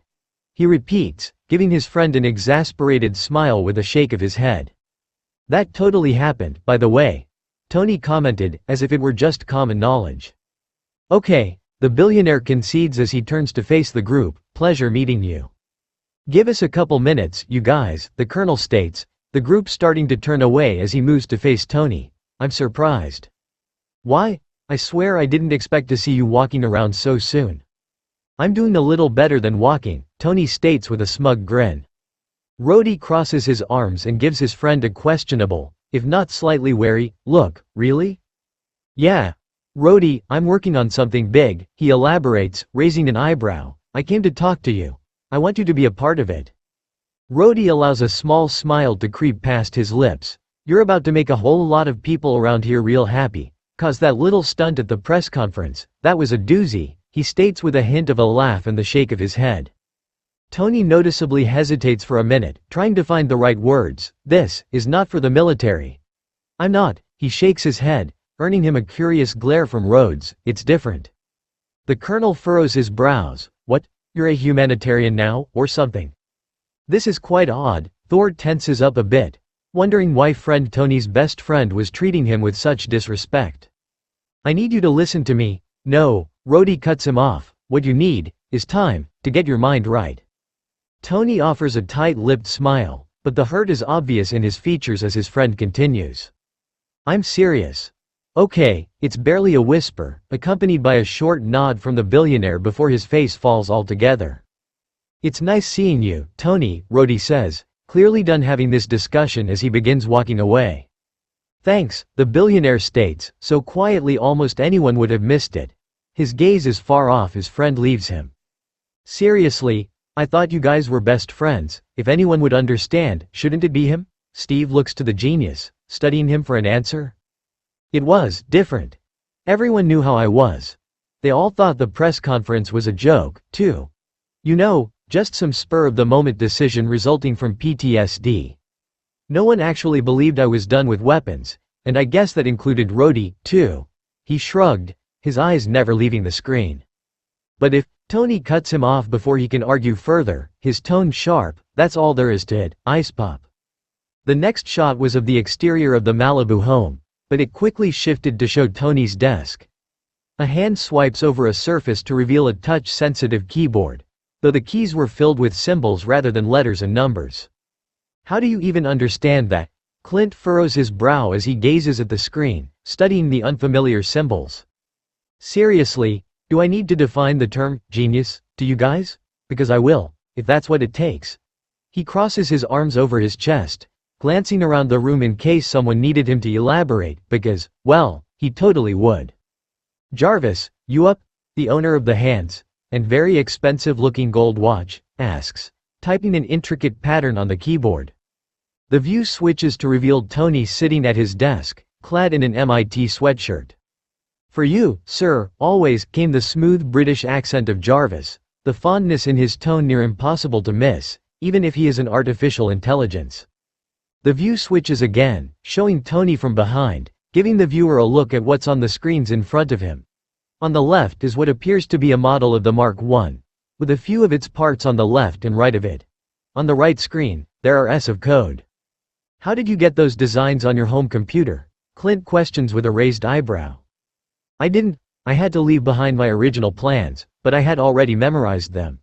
He repeats, giving his friend an exasperated smile with a shake of his head. That totally happened, by the way. Tony commented, as if it were just common knowledge. Okay, the billionaire concedes as he turns to face the group, pleasure meeting you. Give us a couple minutes, you guys, the colonel states, the group starting to turn away as he moves to face Tony. I'm surprised. Why? I swear I didn't expect to see you walking around so soon. I'm doing a little better than walking, Tony states with a smug grin. Rhodes crosses his arms and gives his friend a questionable, if not slightly wary, look. Really? Yeah. Rhodes, I'm working on something big, he elaborates, raising an eyebrow. I came to talk to you. I want you to be a part of it. Rhodes allows a small smile to creep past his lips. You're about to make a whole lot of people around here real happy. 'Cause that little stunt at the press conference, that was a doozy, he states with a hint of a laugh and the shake of his head. Tony noticeably hesitates for a minute, trying to find the right words. This is not for the military. I'm not, he shakes his head, earning him a curious glare from Rhodes. It's different. The colonel furrows his brows. What? You're a humanitarian now, or something? This is quite odd. Thor tenses up a bit, wondering why friend Tony's best friend was treating him with such disrespect. I need you to listen to me. No, Rhodes cuts him off. What you need is time to get your mind right. Tony offers a tight-lipped smile, but the hurt is obvious in his features as his friend continues. I'm serious. Okay, it's barely a whisper, accompanied by a short nod from the billionaire before his face falls altogether. It's nice seeing you, Tony, Rhodes says, clearly done having this discussion as he begins walking away. Thanks, the billionaire states, so quietly almost anyone would have missed it. His gaze is far off, his friend leaves him. Seriously, I thought you guys were best friends. If anyone would understand, shouldn't it be him? Steve looks to the genius, studying him for an answer. It was different. Everyone knew how I was. They all thought the press conference was a joke, too. You know, just some spur-of-the-moment decision resulting from PTSD. No one actually believed I was done with weapons, and I guess that included Rhodes, too. He shrugged, his eyes never leaving the screen. But if Tony cuts him off before he can argue further, his tone sharp, that's all there is to it, ice pop. The next shot was of the exterior of the Malibu home, but it quickly shifted to show Tony's desk. A hand swipes over a surface to reveal a touch-sensitive keyboard, though the keys were filled with symbols rather than letters and numbers. How do you even understand that? Clint furrows his brow as he gazes at the screen, studying the unfamiliar symbols. Seriously, do I need to define the term genius to you guys? Because I will, if that's what it takes. He crosses his arms over his chest, glancing around the room in case someone needed him to elaborate, because, well, he totally would. Jarvis, you up? The owner of the hands, and very expensive-looking gold watch, asks, typing an intricate pattern on the keyboard. The view switches to reveal Tony sitting at his desk, clad in an MIT sweatshirt. For you, sir, always, came the smooth British accent of Jarvis, the fondness in his tone near impossible to miss, even if he is an artificial intelligence. The view switches again, showing Tony from behind, giving the viewer a look at what's on the screens in front of him. On the left is what appears to be a model of the Mark I, with a few of its parts on the left and right of it. On the right screen, there are S of code. How did you get those designs on your home computer? Clint questions with a raised eyebrow. I didn't, I had to leave behind my original plans, but I had already memorized them.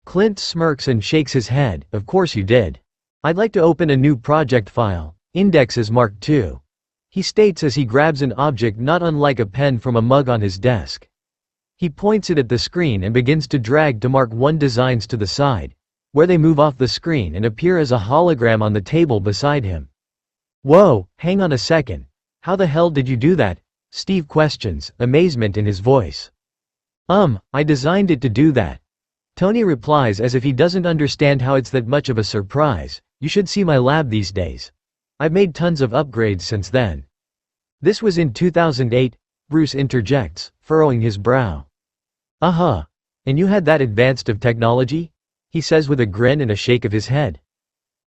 Clint smirks and shakes his head, of course you did. I'd like to open a new project file, indexes Mark II. He states as he grabs an object not unlike a pen from a mug on his desk. He points it at the screen and begins to drag to Mark I designs to the side, where they move off the screen and appear as a hologram on the table beside him. Whoa, hang on a second. How the hell did you do that? Steve questions, amazement in his voice. I designed it to do that. Tony replies as if he doesn't understand how it's that much of a surprise. You should see my lab these days. I've made tons of upgrades since then. This was in 2008, Bruce interjects, furrowing his brow. Uh-huh. And you had that advanced of technology? He says with a grin and a shake of his head.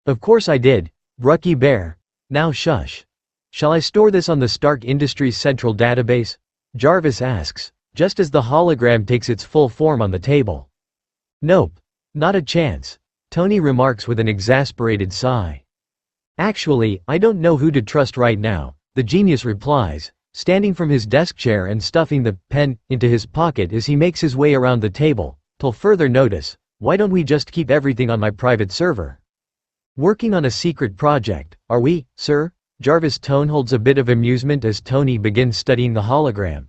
Of course I did, Rucky Bear. Now shush. Shall I store this on the Stark Industries central database? Jarvis asks, just as the hologram takes its full form on the table. Nope. Not a chance, Tony remarks with an exasperated sigh. Actually, I don't know who to trust right now, the genius replies, standing from his desk chair and stuffing the pen into his pocket as he makes his way around the table. Till further notice, why don't we just keep everything on my private server? Working on a secret project, are we, sir? Jarvis' tone holds a bit of amusement as Tony begins studying the hologram.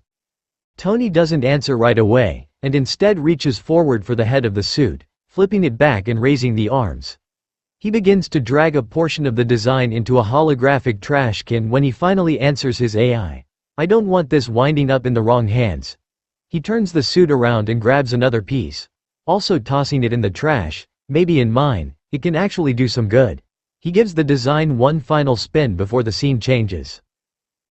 Tony doesn't answer right away, and instead reaches forward for the head of the suit, flipping it back and raising the arms. He begins to drag a portion of the design into a holographic trash can when he finally answers his AI. I don't want this winding up in the wrong hands. He turns the suit around and grabs another piece, also tossing it in the trash. Maybe in mine, it can actually do some good. He gives the design one final spin before the scene changes.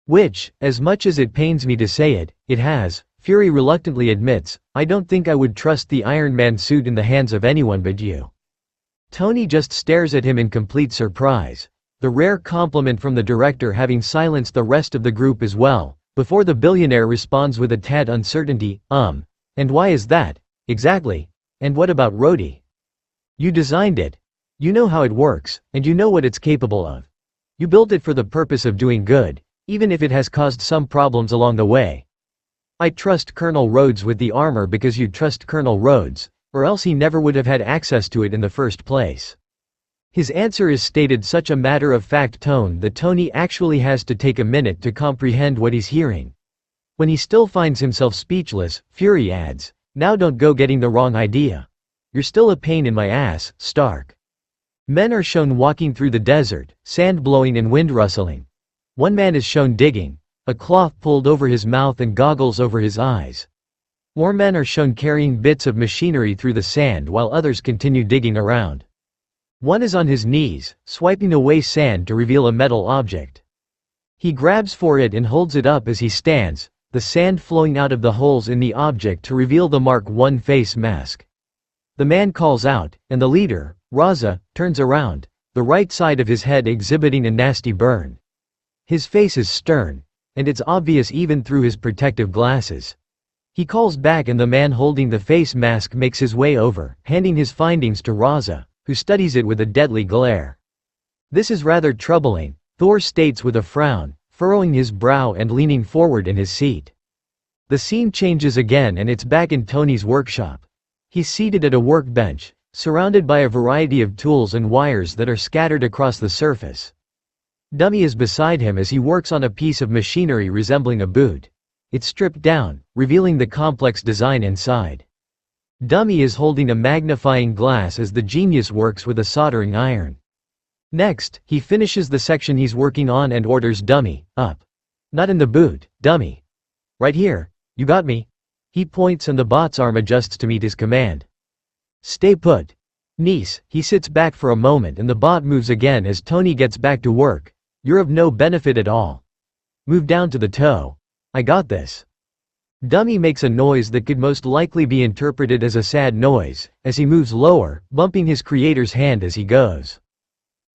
Which, as much as it pains me to say it, it has. Fury reluctantly admits, I don't think I would trust the Iron Man suit in the hands of anyone but you. Tony just stares at him in complete surprise, the rare compliment from the director having silenced the rest of the group as well, before the billionaire responds with a tad uncertainty, and why is that, exactly? And what about Rhodey? You designed it. You know how it works, and you know what it's capable of. You built it for the purpose of doing good, even if it has caused some problems along the way. I trust Colonel Rhodes with the armor because you trust Colonel Rhodes, or else he never would have had access to it in the first place. His answer is stated such a matter-of-fact tone that Tony actually has to take a minute to comprehend what he's hearing. When he still finds himself speechless, Fury adds, now don't go getting the wrong idea. You're still a pain in my ass, Stark. Men are shown walking through the desert, sand blowing and wind rustling. One man is shown digging, a cloth pulled over his mouth and goggles over his eyes. More men are shown carrying bits of machinery through the sand while others continue digging around. One is on his knees, swiping away sand to reveal a metal object. He grabs for it and holds it up as he stands, the sand flowing out of the holes in the object to reveal the Mark I face mask. The man calls out, and the leader, Raza, turns around, the right side of his head exhibiting a nasty burn. His face is stern, and it's obvious even through his protective glasses. He calls back and the man holding the face mask makes his way over, handing his findings to Raza, who studies it with a deadly glare. This is rather troubling, Thor states with a frown, furrowing his brow and leaning forward in his seat. The scene changes again and it's back in Tony's workshop. He's seated at a workbench, surrounded by a variety of tools and wires that are scattered across the surface. Dummy is beside him as he works on a piece of machinery resembling a boot. It's stripped down, revealing the complex design inside. Dummy is holding a magnifying glass as the genius works with a soldering iron. Next, he finishes the section he's working on and orders Dummy, up. Not in the boot, Dummy. Right here, you got me? He points and the bot's arm adjusts to meet his command. Stay put. Niece, he sits back for a moment and the bot moves again as Tony gets back to work. You're of no benefit at all. Move down to the toe. I got this. Dummy makes a noise that could most likely be interpreted as a sad noise, as he moves lower, bumping his creator's hand as he goes.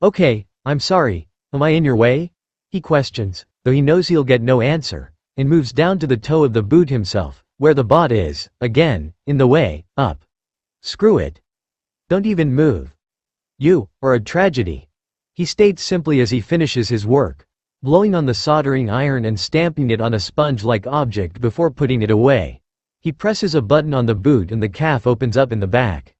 Okay, I'm sorry, am I in your way? He questions, though he knows he'll get no answer, and moves down to the toe of the boot himself, where the bot is, again, in the way, up. Screw it. Don't even move. You are a tragedy. He states simply as he finishes his work, blowing on the soldering iron and stamping it on a sponge-like object before putting it away. He presses a button on the boot and the calf opens up in the back.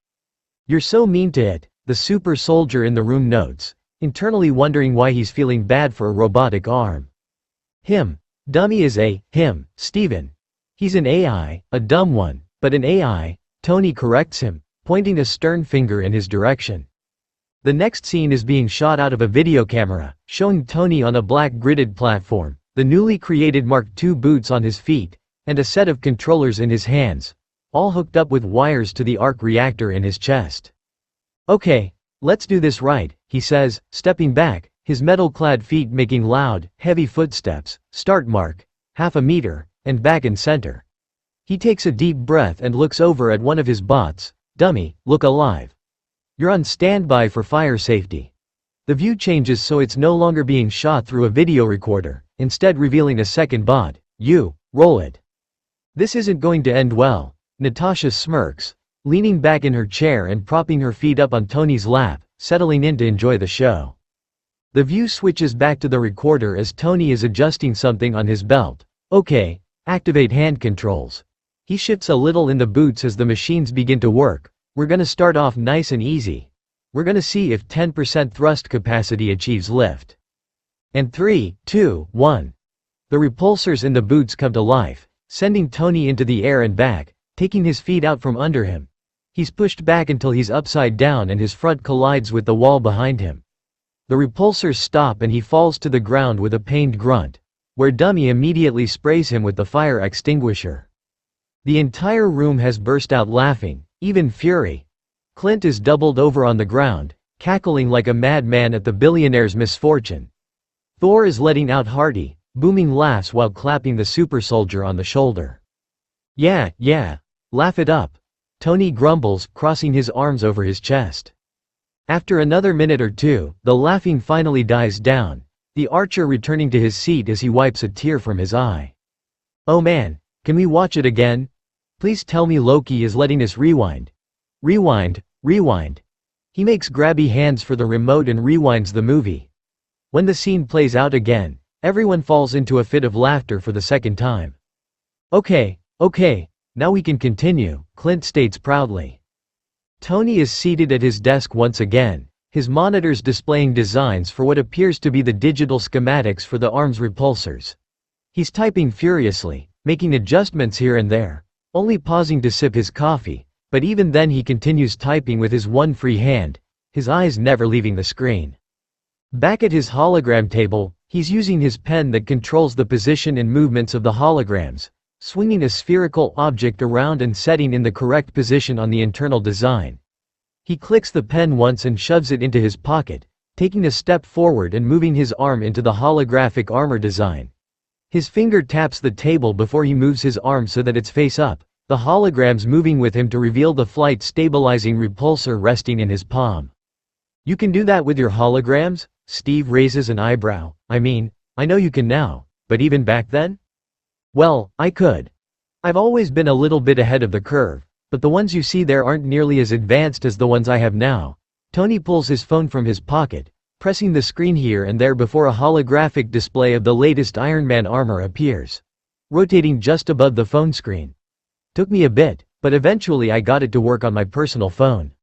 You're so mean to it, the super soldier in the room notes, internally wondering why he's feeling bad for a robotic arm. Dummy is him, Steven. He's an AI, a dumb one, but an AI, Tony corrects him, pointing a stern finger in his direction. The next scene is being shot out of a video camera, showing Tony on a black gridded platform, the newly created Mark II boots on his feet, and a set of controllers in his hands, all hooked up with wires to the arc reactor in his chest. Okay, let's do this right, he says, stepping back, his metal-clad feet making loud, heavy footsteps, start mark, half a meter, and back in center. He takes a deep breath and looks over at one of his bots. Dummy, look alive. You're on standby for fire safety. The view changes so it's no longer being shot through a video recorder, instead revealing a second bot. You, roll it. This isn't going to end well. Natasha smirks, leaning back in her chair and propping her feet up on Tony's lap, settling in to enjoy the show. The view switches back to the recorder as Tony is adjusting something on his belt. Okay, activate hand controls. He shifts a little in the boots as the machines begin to work. We're gonna start off nice and easy. We're gonna see if 10% thrust capacity achieves lift. And 3, 2, 1. The repulsors in the boots come to life, sending Tony into the air and back, taking his feet out from under him. He's pushed back until he's upside down and his front collides with the wall behind him. The repulsors stop and he falls to the ground with a pained grunt, where Dummy immediately sprays him with the fire extinguisher. The entire room has burst out laughing, even fury. Clint is doubled over on the ground, cackling like a madman at the billionaire's misfortune. Thor is letting out hearty, booming laughs while clapping the super soldier on the shoulder. Yeah, laugh it up. Tony grumbles, crossing his arms over his chest. After another minute or two, the laughing finally dies down, the archer returning to his seat as he wipes a tear from his eye. Oh man, can we watch it again? Please tell me Loki is letting us rewind. Rewind. He makes grabby hands for the remote and rewinds the movie. When the scene plays out again, everyone falls into a fit of laughter for the second time. Okay, now we can continue, Clint states proudly. Tony is seated at his desk once again, his monitors displaying designs for what appears to be the digital schematics for the arm's repulsors. He's typing furiously, making adjustments here and there, only pausing to sip his coffee, but even then he continues typing with his one free hand, his eyes never leaving the screen. Back at his hologram table, he's using his pen that controls the position and movements of the holograms, swinging a spherical object around and setting in the correct position on the internal design. He clicks the pen once and shoves it into his pocket, taking a step forward and moving his arm into the holographic armor design. His finger taps the table before he moves his arm so that it's face up, the holograms moving with him to reveal the flight stabilizing repulsor resting in his palm. You can do that with your holograms? Steve raises an eyebrow. I mean, I know you can now, but even back then? Well, I could. I've always been a little bit ahead of the curve, but the ones you see there aren't nearly as advanced as the ones I have now. Tony pulls his phone from his pocket, pressing the screen here and there before a holographic display of the latest Iron Man armor appears, rotating just above the phone screen. Took me a bit, but eventually I got it to work on my personal phone.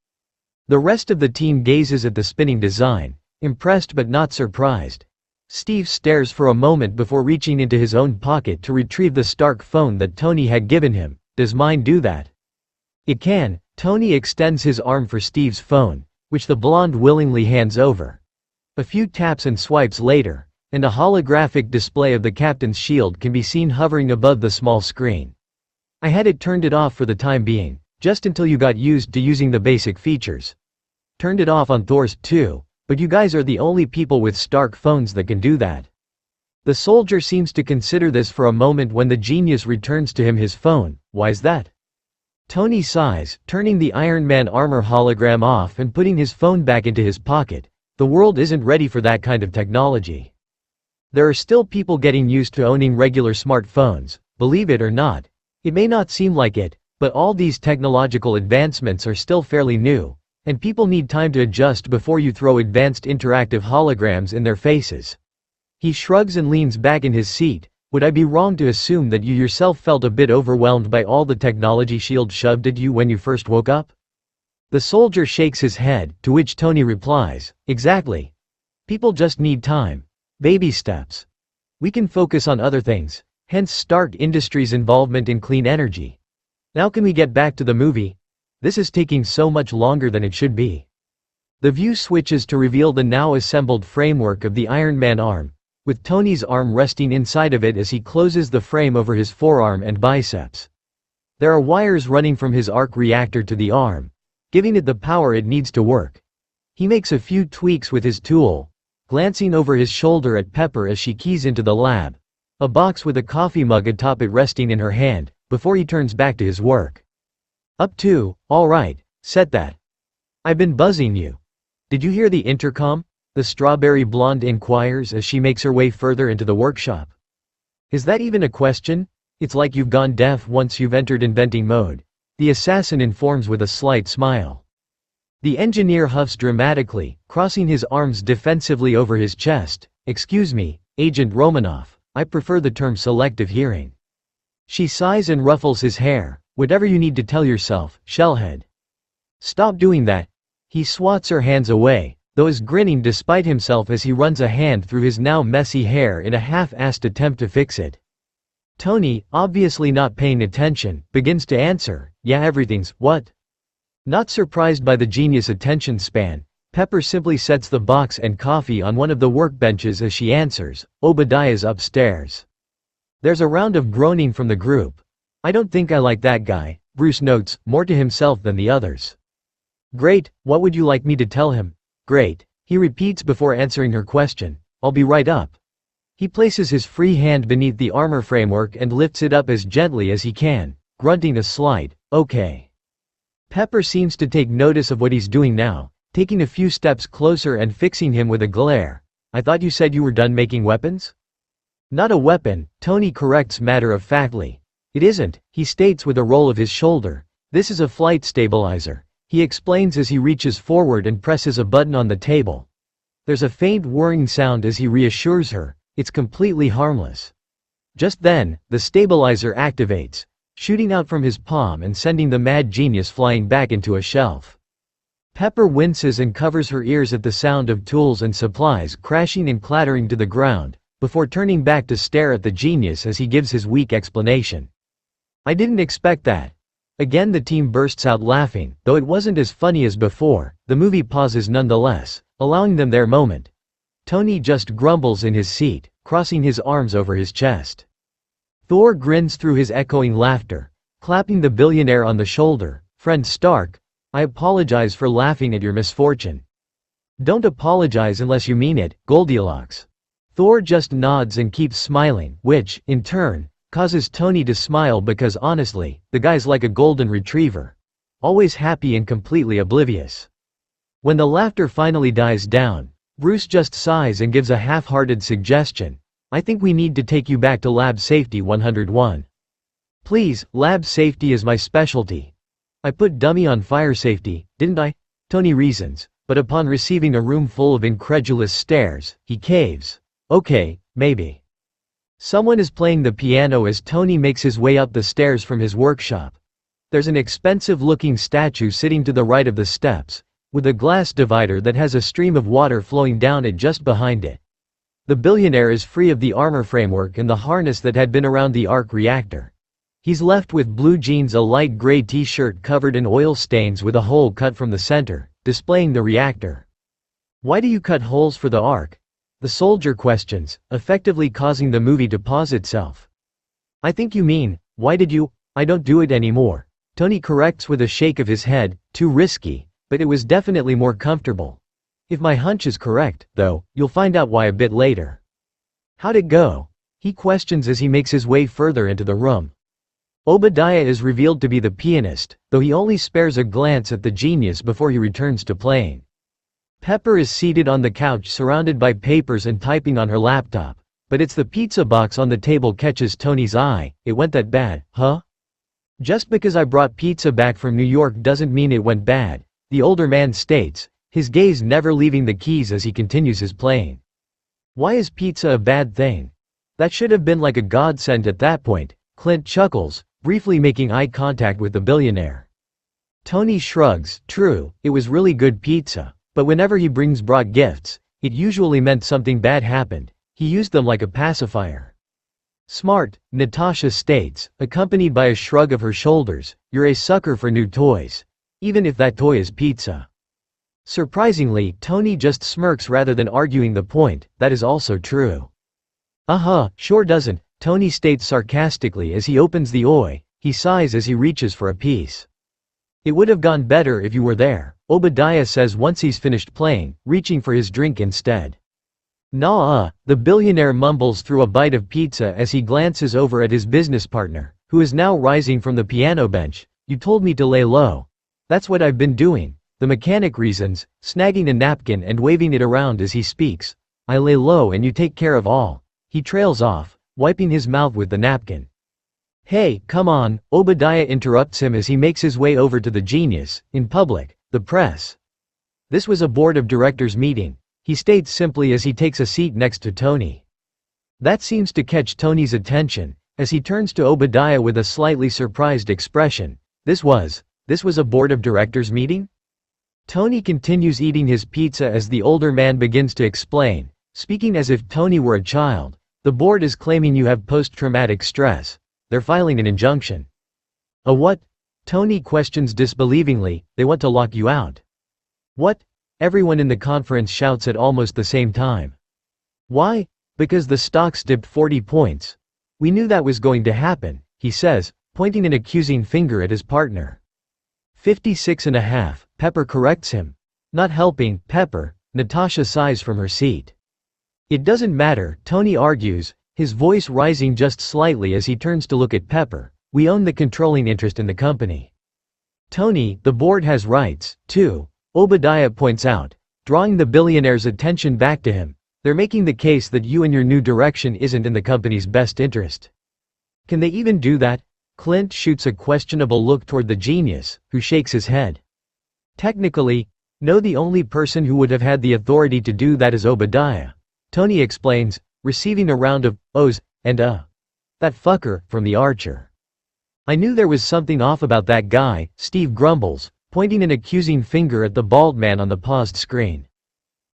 The rest of the team gazes at the spinning design, impressed but not surprised. Steve stares for a moment before reaching into his own pocket to retrieve the Stark phone that Tony had given him. Does mine do that? It can. Tony extends his arm for Steve's phone, which the blonde willingly hands over. A few taps and swipes later, and a holographic display of the captain's shield can be seen hovering above the small screen. I had it turned off for the time being, just until you got used to using the basic features. Turned it off on Thor's too, but you guys are the only people with Stark phones that can do that. The soldier seems to consider this for a moment when the genius returns to him his phone. Why's that? Tony sighs, turning the Iron Man armor hologram off and putting his phone back into his pocket. The world isn't ready for that kind of technology. There are still people getting used to owning regular smartphones, believe it or not. It may not seem like it, but all these technological advancements are still fairly new, and people need time to adjust before you throw advanced interactive holograms in their faces. He shrugs and leans back in his seat. Would I be wrong to assume that you yourself felt a bit overwhelmed by all the technology S.H.I.E.L.D. shoved at you when you first woke up? The soldier shakes his head, to which Tony replies, exactly. People just need time. Baby steps. We can focus on other things, hence Stark Industries' involvement in clean energy. Now can we get back to the movie? This is taking so much longer than it should be. The view switches to reveal the now assembled framework of the Iron Man arm, with Tony's arm resting inside of it as he closes the frame over his forearm and biceps. There are wires running from his arc reactor to the arm, giving it the power it needs to work. He makes a few tweaks with his tool, glancing over his shoulder at Pepper as she keys into the lab, a box with a coffee mug atop it resting in her hand, before he turns back to his work. Up to, all right, set that. I've been buzzing you. Did you hear the intercom? The strawberry blonde inquires as she makes her way further into the workshop. Is that even a question? It's like you've gone deaf once you've entered inventing mode, the assassin informs with a slight smile. The engineer huffs dramatically, crossing his arms defensively over his chest. Excuse me, Agent Romanoff, I prefer the term selective hearing. She sighs and ruffles his hair. Whatever you need to tell yourself, shellhead. Stop doing that. He swats her hands away, though is grinning despite himself as he runs a hand through his now messy hair in a half-assed attempt to fix it. Tony, obviously not paying attention, begins to answer, yeah, everything's, what? Not surprised by the genius attention span, Pepper simply sets the box and coffee on one of the workbenches as she answers, Obadiah's upstairs. There's a round of groaning from the group. I don't think I like that guy, Bruce notes, more to himself than the others. Great, what would you like me to tell him? Great, he repeats before answering her question, I'll be right up. He places his free hand beneath the armor framework and lifts it up as gently as he can, grunting a slight, okay. Pepper seems to take notice of what he's doing now, taking a few steps closer and fixing him with a glare. I thought you said you were done making weapons? Not a weapon, Tony corrects matter-of-factly. It isn't, he states with a roll of his shoulder. This is a flight stabilizer, he explains as he reaches forward and presses a button on the table. There's a faint whirring sound as he reassures her, it's completely harmless. Just then, the stabilizer activates, shooting out from his palm and sending the mad genius flying back into a shelf. Pepper winces and covers her ears at the sound of tools and supplies crashing and clattering to the ground, before turning back to stare at the genius as he gives his weak explanation. I didn't expect that. Again the team bursts out laughing, though it wasn't as funny as before. The movie pauses nonetheless, allowing them their moment. Tony just grumbles in his seat, crossing his arms over his chest. Thor grins through his echoing laughter, clapping the billionaire on the shoulder. Friend Stark, I apologize for laughing at your misfortune. Don't apologize unless you mean it, Goldilocks. Thor just nods and keeps smiling, which, in turn, causes Tony to smile because honestly, the guy's like a golden retriever. Always happy and completely oblivious. When the laughter finally dies down, Bruce just sighs and gives a half-hearted suggestion. I think we need to take you back to Lab Safety 101. Please, Lab Safety is my specialty. I put dummy on fire safety, didn't I? Tony reasons, but upon receiving a room full of incredulous stares, he caves. Okay, maybe. Someone is playing the piano as Tony makes his way up the stairs from his workshop. There's an expensive-looking statue sitting to the right of the steps, with a glass divider that has a stream of water flowing down it just behind it. The billionaire is free of the armor framework and the harness that had been around the arc reactor. He's left with blue jeans, a light gray t-shirt covered in oil stains with a hole cut from the center, displaying the reactor. Why do you cut holes for the arc? The soldier questions, effectively causing the movie to pause itself. I think you mean, why did you? I don't do it anymore. Tony corrects with a shake of his head, too risky, but it was definitely more comfortable. If my hunch is correct, though, you'll find out why a bit later. How'd it go? He questions as he makes his way further into the room. Obadiah is revealed to be the pianist, though he only spares a glance at the genius before he returns to playing. Pepper is seated on the couch surrounded by papers and typing on her laptop, but it's the pizza box on the table catches Tony's eye. It went that bad, huh? Just because I brought pizza back from New York doesn't mean it went bad, the older man states, his gaze never leaving the keys as he continues his playing. Why is pizza a bad thing? That should have been like a godsend at that point. Clint chuckles, briefly making eye contact with the billionaire. Tony shrugs. True, it was really good pizza, but whenever he brought gifts, it usually meant something bad happened. He used them like a pacifier. Smart, Natasha states, accompanied by a shrug of her shoulders. You're a sucker for new toys. Even if that toy is pizza. Surprisingly, Tony just smirks rather than arguing the point. That is also true. Sure doesn't, Tony states sarcastically as he opens the oi. He sighs as he reaches for a piece. It would have gone better if you were there, Obadiah says once he's finished playing, reaching for his drink instead. Nah, the billionaire mumbles through a bite of pizza as he glances over at his business partner, who is now rising from the piano bench. You told me to lay low. That's what I've been doing. The mechanic reasons, snagging a napkin and waving it around as he speaks. I lay low and you take care of all. He trails off, wiping his mouth with the napkin. Hey, come on, Obadiah interrupts him as he makes his way over to the genius, in public, the press. This was a board of directors meeting, he states simply as he takes a seat next to Tony. That seems to catch Tony's attention, as he turns to Obadiah with a slightly surprised expression. This was a board of directors meeting? Tony continues eating his pizza as the older man begins to explain, speaking as if Tony were a child. The board is claiming you have post-traumatic stress. They're filing an injunction. A what? Tony questions disbelievingly. They want to lock you out. What? Everyone in the conference shouts at almost the same time. Why? Because the stocks dipped 40 points. We knew that was going to happen, he says, pointing an accusing finger at his partner. 56.5, Pepper corrects him. Not helping, Pepper, Natasha sighs from her seat. It doesn't matter, Tony argues, his voice rising just slightly as he turns to look at Pepper. We own the controlling interest in the company. Tony, the board has rights, too, Obadiah points out, drawing the billionaire's attention back to him. They're making the case that you and your new direction isn't in the company's best interest. Can they even do that? Clint shoots a questionable look toward the genius, who shakes his head. Technically, no, the only person who would have had the authority to do that is Obadiah. Tony explains, receiving a round of ohs and that fucker from the Archer. I knew there was something off about that guy, Steve grumbles, pointing an accusing finger at the bald man on the paused screen.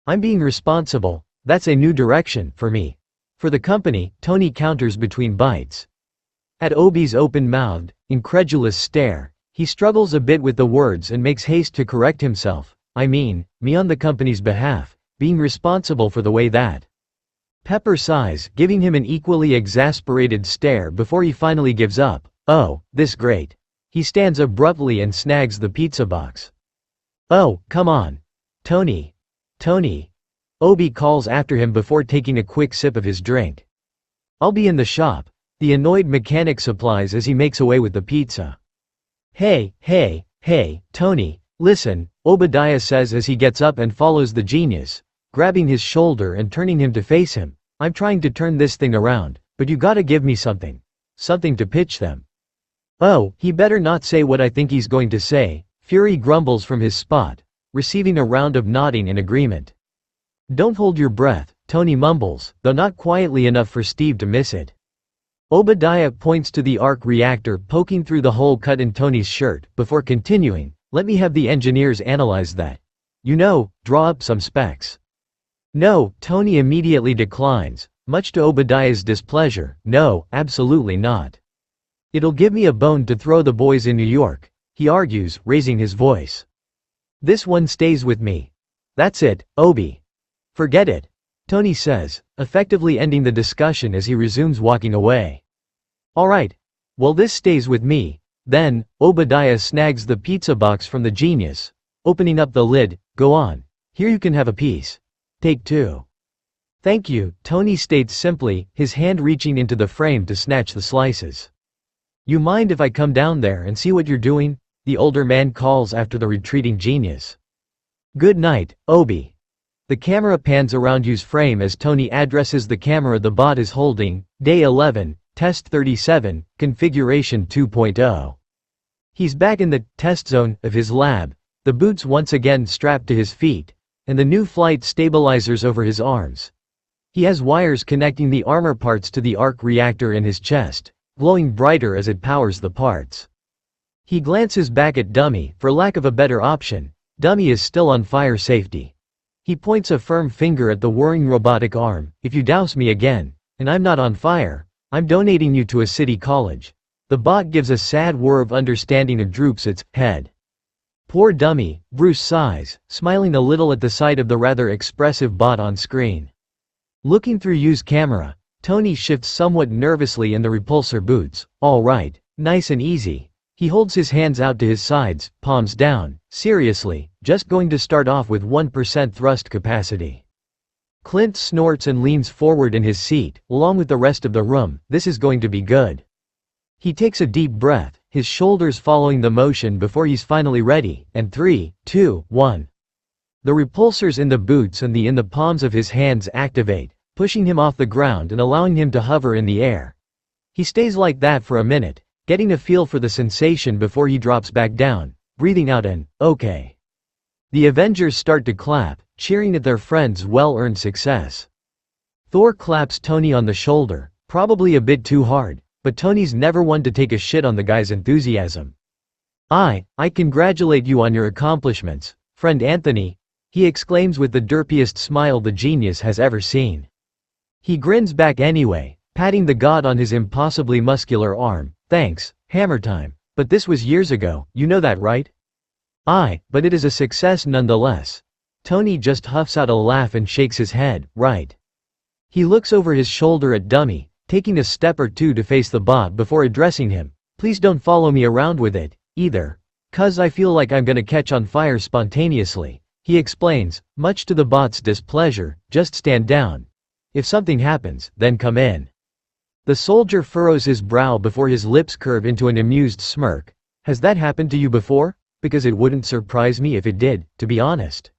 I'm being responsible, that's a new direction for me. For the company, Tony counters between bites. At Obi's open-mouthed, incredulous stare, he struggles a bit with the words and makes haste to correct himself. I mean, me on the company's behalf, being responsible for the way that. Pepper sighs, giving him an equally exasperated stare before he finally gives up. Oh, this great. He stands abruptly and snags the pizza box. Oh, come on. Tony. Tony. Obi calls after him before taking a quick sip of his drink. I'll be in the shop. The annoyed mechanic supplies as he makes away with the pizza. Hey, Tony, listen, Obadiah says as he gets up and follows the genius, grabbing his shoulder and turning him to face him. I'm trying to turn this thing around, but you gotta give me something. Something to pitch them. Oh, he better not say what I think he's going to say, Fury grumbles from his spot. receiving a round of nodding in agreement. "Don't hold your breath," Tony mumbles, though not quietly enough for Steve to miss it. Obadiah points to the arc reactor poking through the hole cut in Tony's shirt, before continuing, "Let me have the engineers analyze that. You know, draw up some specs." "No," Tony immediately declines, much to Obadiah's displeasure. "No, absolutely not. It'll give me a bone to throw the boys in New York," he argues, raising his voice. "This one stays with me." "That's it, Obi. Forget it," Tony says, effectively ending the discussion as he resumes walking away. "All right. Well, this stays with me, then." Obadiah snags the pizza box from the genius, opening up the lid. "Go on. Here, you can have a piece. Take two." "Thank you," Tony states simply, his hand reaching into the frame to snatch the slices. "You mind if I come down there and see what you're doing?" the older man calls after the retreating genius. "Good night, Obi." The camera pans around Yu's frame as Tony addresses the camera the bot is holding. Day 11, Test 37, Configuration 2.0. He's back in the test zone of his lab, the boots once again strapped to his feet, and the new flight stabilizers over his arms. He has wires connecting the armor parts to the arc reactor in his chest, glowing brighter as it powers the parts. He glances back at Dummy. For lack of a better option, Dummy is still on fire safety. He points a firm finger at the whirring robotic arm. "If you douse me again, and I'm not on fire, I'm donating you to a city college." The bot gives a sad whir of understanding and droops its head. "Poor Dummy," Bruce sighs, smiling a little at the sight of the rather expressive bot on screen. Looking through Yu's camera, Tony shifts somewhat nervously in the repulsor boots. "All right, nice and easy." He holds his hands out to his sides, palms down. "Seriously, just going to start off with 1% thrust capacity." Clint snorts and leans forward in his seat, along with the rest of the room. "This is going to be good." He takes a deep breath, his shoulders following the motion before he's finally ready, and 3, 2, 1. The repulsors in the boots and in the palms of his hands activate, pushing him off the ground and allowing him to hover in the air. He stays like that for a minute, getting a feel for the sensation before he drops back down, breathing out an "okay." The Avengers start to clap, cheering at their friend's well-earned success. Thor claps Tony on the shoulder, probably a bit too hard, but Tony's never one to take a shit on the guy's enthusiasm. I congratulate you on your accomplishments, friend Anthony," he exclaims with the derpiest smile the genius has ever seen. He grins back anyway, patting the god on his impossibly muscular arm. "Thanks, Hammer Time. But this was years ago, you know that, right?" But it is a success nonetheless." Tony just huffs out a laugh and shakes his head. "Right." He looks over his shoulder at Dummy, taking a step or two to face the bot before addressing him. "Please don't follow me around with it, either. 'Cause I feel like I'm gonna catch on fire spontaneously," he explains, much to the bot's displeasure. "Just stand down. If something happens, then come in." The soldier furrows his brow before his lips curve into an amused smirk. "Has that happened to you before? Because it wouldn't surprise me if it did, to be honest."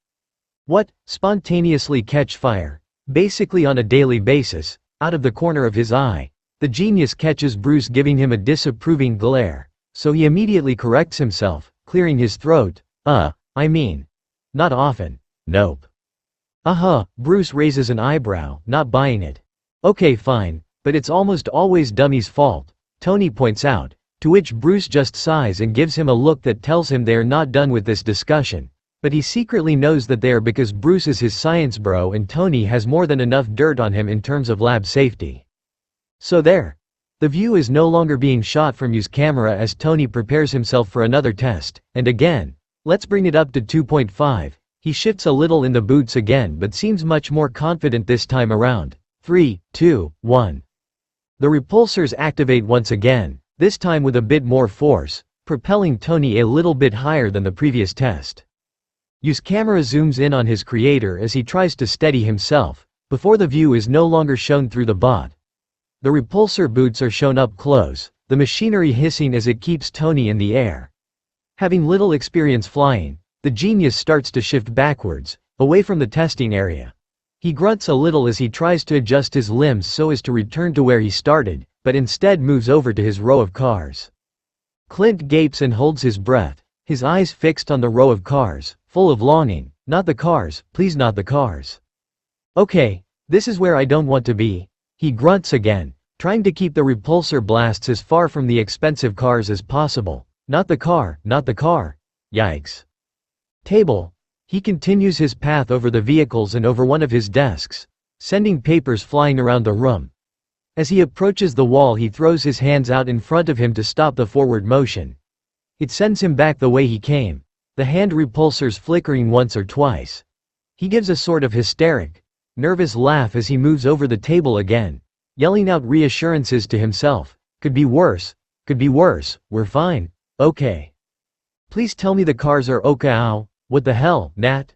"What? Spontaneously catch fire?" "Basically on a daily basis." Out of the corner of his eye, the genius catches Bruce giving him a disapproving glare, so he immediately corrects himself, clearing his throat. I mean, not often. Nope." Bruce raises an eyebrow, not buying it. "Okay, fine, but it's almost always Dummy's fault," Tony points out, to which Bruce just sighs and gives him a look that tells him they are not done with this discussion, but he secretly knows that they are, because Bruce is his science bro and Tony has more than enough dirt on him in terms of lab safety. So there. The view is no longer being shot from Yu's camera as Tony prepares himself for another test, and again, let's bring it up to 2.5. He shifts a little in the boots again but seems much more confident this time around. 3, 2, 1. The repulsors activate once again, this time with a bit more force, propelling Tony a little bit higher than the previous test. Yu's camera zooms in on his creator as he tries to steady himself, before the view is no longer shown through the bot. The repulsor boots are shown up close, the machinery hissing as it keeps Tony in the air. Having little experience flying, the genius starts to shift backwards, away from the testing area. He grunts a little as he tries to adjust his limbs so as to return to where he started, but instead moves over to his row of cars. Clint gapes and holds his breath, his eyes fixed on the row of cars, full of longing. Not the cars, please not the cars. Okay, this is where I don't want to be. He grunts again, trying to keep the repulsor blasts as far from the expensive cars as possible. Not the car, not the car. Yikes. Table. He continues his path over the vehicles and over one of his desks, sending papers flying around the room. As he approaches the wall, he throws his hands out in front of him to stop the forward motion. It sends him back the way he came, the hand repulsors flickering once or twice. He gives a sort of hysteric, nervous laugh as he moves over the table again, yelling out reassurances to himself. Could be worse, we're fine, okay. Please tell me the cars are okay. Ow, what the hell, Nat?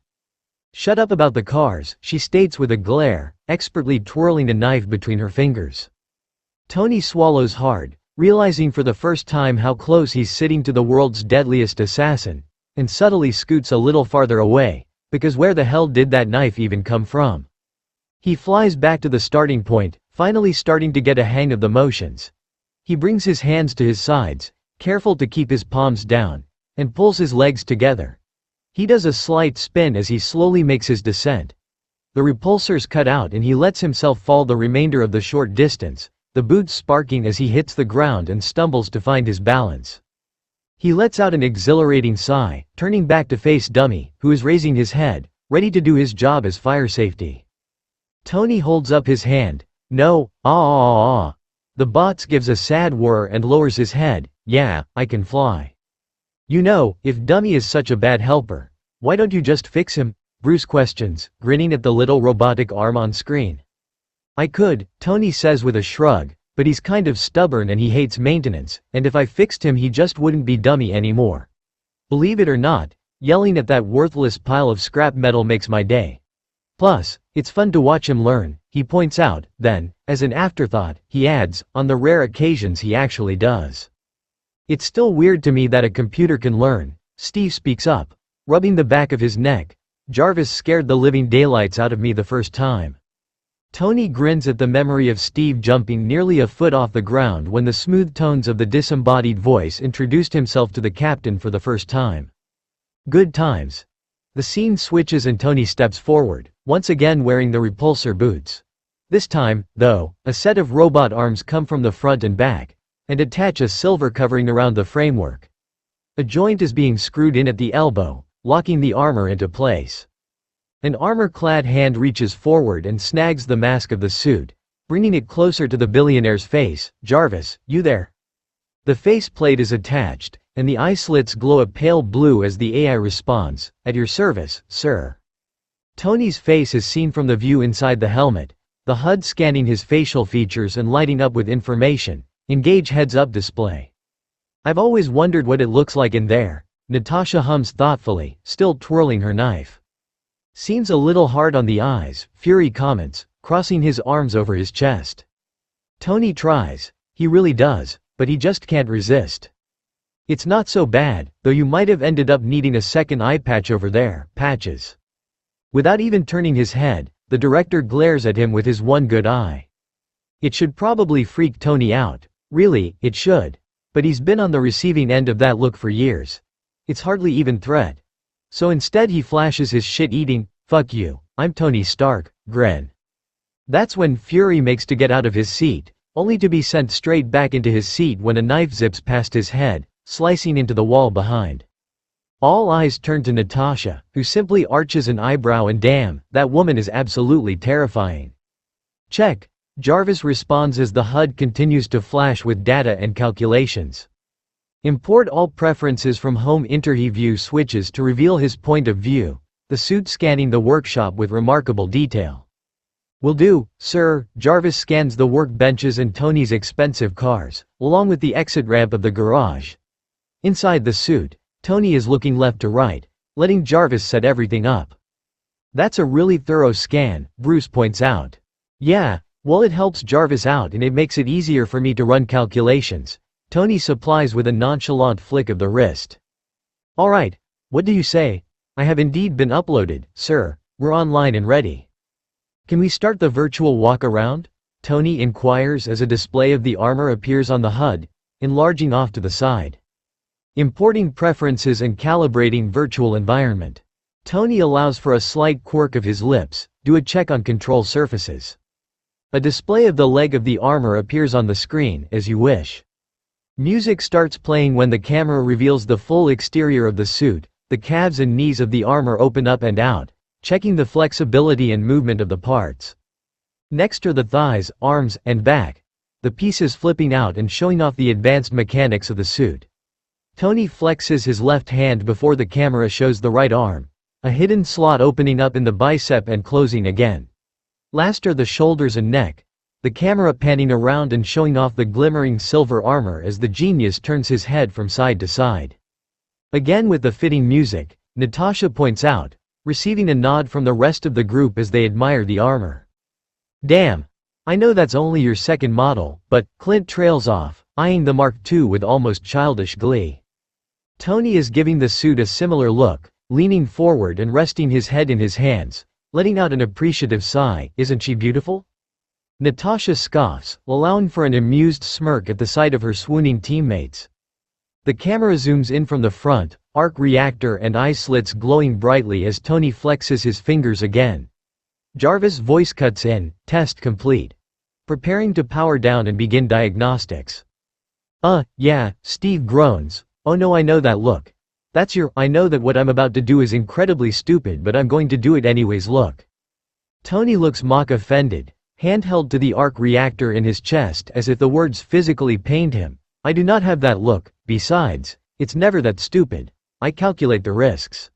Shut up about the cars, she states with a glare, expertly twirling a knife between her fingers. Tony swallows hard, realizing for the first time how close he's sitting to the world's deadliest assassin, and subtly scoots a little farther away, because where the hell did that knife even come from? He flies back to the starting point, finally starting to get a hang of the motions. He brings his hands to his sides, careful to keep his palms down, and pulls his legs together. He does a slight spin as he slowly makes his descent. The repulsors cut out and he lets himself fall the remainder of the short distance, the boots sparking as he hits the ground and stumbles to find his balance. He lets out an exhilarating sigh, turning back to face Dummy, who is raising his head, ready to do his job as fire safety. Tony holds up his hand. No, The bots gives a sad whir and lowers his head. Yeah, I can fly. You know, if Dummy is such a bad helper, why don't you just fix him? Bruce questions, grinning at the little robotic arm on screen. I could, Tony says with a shrug, but he's kind of stubborn and he hates maintenance, and if I fixed him he just wouldn't be Dummy anymore. Believe it or not, yelling at that worthless pile of scrap metal makes my day. Plus, it's fun to watch him learn, he points out, then, as an afterthought, he adds, on the rare occasions he actually does. It's still weird to me that a computer can learn, Steve speaks up, rubbing the back of his neck. Jarvis scared the living daylights out of me the first time. Tony grins at the memory of Steve jumping nearly a foot off the ground when the smooth tones of the disembodied voice introduced himself to the captain for the first time. Good times. The scene switches and Tony steps forward, once again wearing the repulsor boots. This time, though, a set of robot arms come from the front and back, and attach a silver covering around the framework. A joint is being screwed in at the elbow, locking the armor into place. An armor-clad hand reaches forward and snags the mask of the suit, bringing it closer to the billionaire's face. Jarvis, you there? The faceplate is attached, and the eye slits glow a pale blue as the AI responds, at your service, sir. Tony's face is seen from the view inside the helmet, the HUD scanning his facial features and lighting up with information. Engage heads-up display. I've always wondered what it looks like in there, Natasha hums thoughtfully, still twirling her knife. Seems a little hard on the eyes, Fury comments, crossing his arms over his chest. Tony tries, he really does, but he just can't resist. It's not so bad, though you might have ended up needing a second eye patch over there, patches. Without even turning his head, the director glares at him with his one good eye. It should probably freak Tony out. Really, it should. But he's been on the receiving end of that look for years. It's hardly even threat. So instead he flashes his shit-eating, fuck you, I'm Tony Stark, grin. That's when Fury makes to get out of his seat, only to be sent straight back into his seat when a knife zips past his head, slicing into the wall behind. All eyes turn to Natasha, who simply arches an eyebrow and damn, that woman is absolutely terrifying. Check. Jarvis responds as the HUD continues to flash with data and calculations. Import all preferences from home. He view switches to reveal his point of view, the suit scanning the workshop with remarkable detail. Will do, sir. Jarvis scans the workbenches and Tony's expensive cars, along with the exit ramp of the garage. Inside the suit, Tony is looking left to right, letting Jarvis set everything up. That's a really thorough scan, Bruce points out. Yeah. Well, it helps Jarvis out and it makes it easier for me to run calculations, Tony supplies with a nonchalant flick of the wrist. Alright, what do you say? I have indeed been uploaded, sir, we're online and ready. Can we start the virtual walk around? Tony inquires as a display of the armor appears on the HUD, enlarging off to the side. Importing preferences and calibrating virtual environment. Tony allows for a slight quirk of his lips. Do a check on control surfaces. A display of the leg of the armor appears on the screen, as you wish. Music starts playing when the camera reveals the full exterior of the suit. The calves and knees of the armor open up and out, checking the flexibility and movement of the parts. Next are the thighs, arms, and back, the pieces flipping out and showing off the advanced mechanics of the suit. Tony flexes his left hand before the camera shows the right arm, a hidden slot opening up in the bicep and closing again. Last are the shoulders and neck, the camera panning around and showing off the glimmering silver armor as the genius turns his head from side to side. Again with the fitting music, Natasha points out, receiving a nod from the rest of the group as they admire the armor. Damn! I know that's only your second model, but Clint trails off, eyeing the Mark II with almost childish glee. Tony is giving the suit a similar look, leaning forward and resting his head in his hands, letting out an appreciative sigh. Isn't she beautiful? Natasha scoffs, allowing for an amused smirk at the sight of her swooning teammates. The camera zooms in from the front, arc reactor and eye slits glowing brightly as Tony flexes his fingers again. Jarvis' voice cuts in, test complete. Preparing to power down and begin diagnostics. Yeah, Steve groans. Oh no, I know that look. That's your, I know that what I'm about to do is incredibly stupid but I'm going to do it anyways look. Tony looks mock offended, hand held to the arc reactor in his chest as if the words physically pained him. I do not have that look, besides, it's never that stupid. I calculate the risks.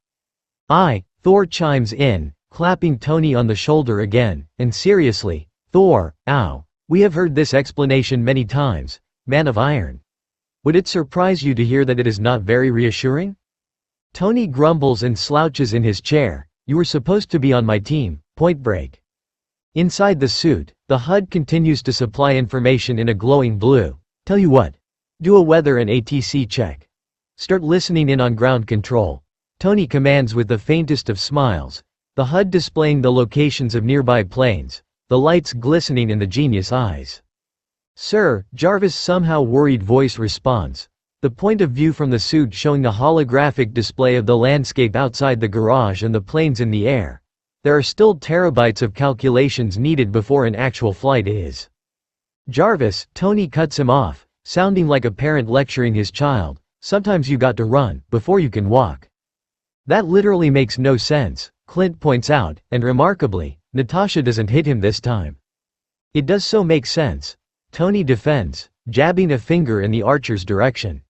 Thor chimes in, clapping Tony on the shoulder again, and seriously, Thor, ow. We have heard this explanation many times, man of iron. Would it surprise you to hear that it is not very reassuring? Tony grumbles and slouches in his chair. You were supposed to be on my team, Point Break. Inside the suit, the HUD continues to supply information in a glowing blue. Tell you what. Do a weather and ATC check. Start listening in on ground control. Tony commands with the faintest of smiles, the HUD displaying the locations of nearby planes, the lights glistening in the genius eyes. Sir, Jarvis' somehow worried voice responds. The point of view from the suit showing a holographic display of the landscape outside the garage and the planes in the air. There are still terabytes of calculations needed before an actual flight is. Jarvis, Tony cuts him off, sounding like a parent lecturing his child. Sometimes you got to run before you can walk. That literally makes no sense, Clint points out, and remarkably, Natasha doesn't hit him this time. It does so make sense, Tony defends, jabbing a finger in the archer's direction.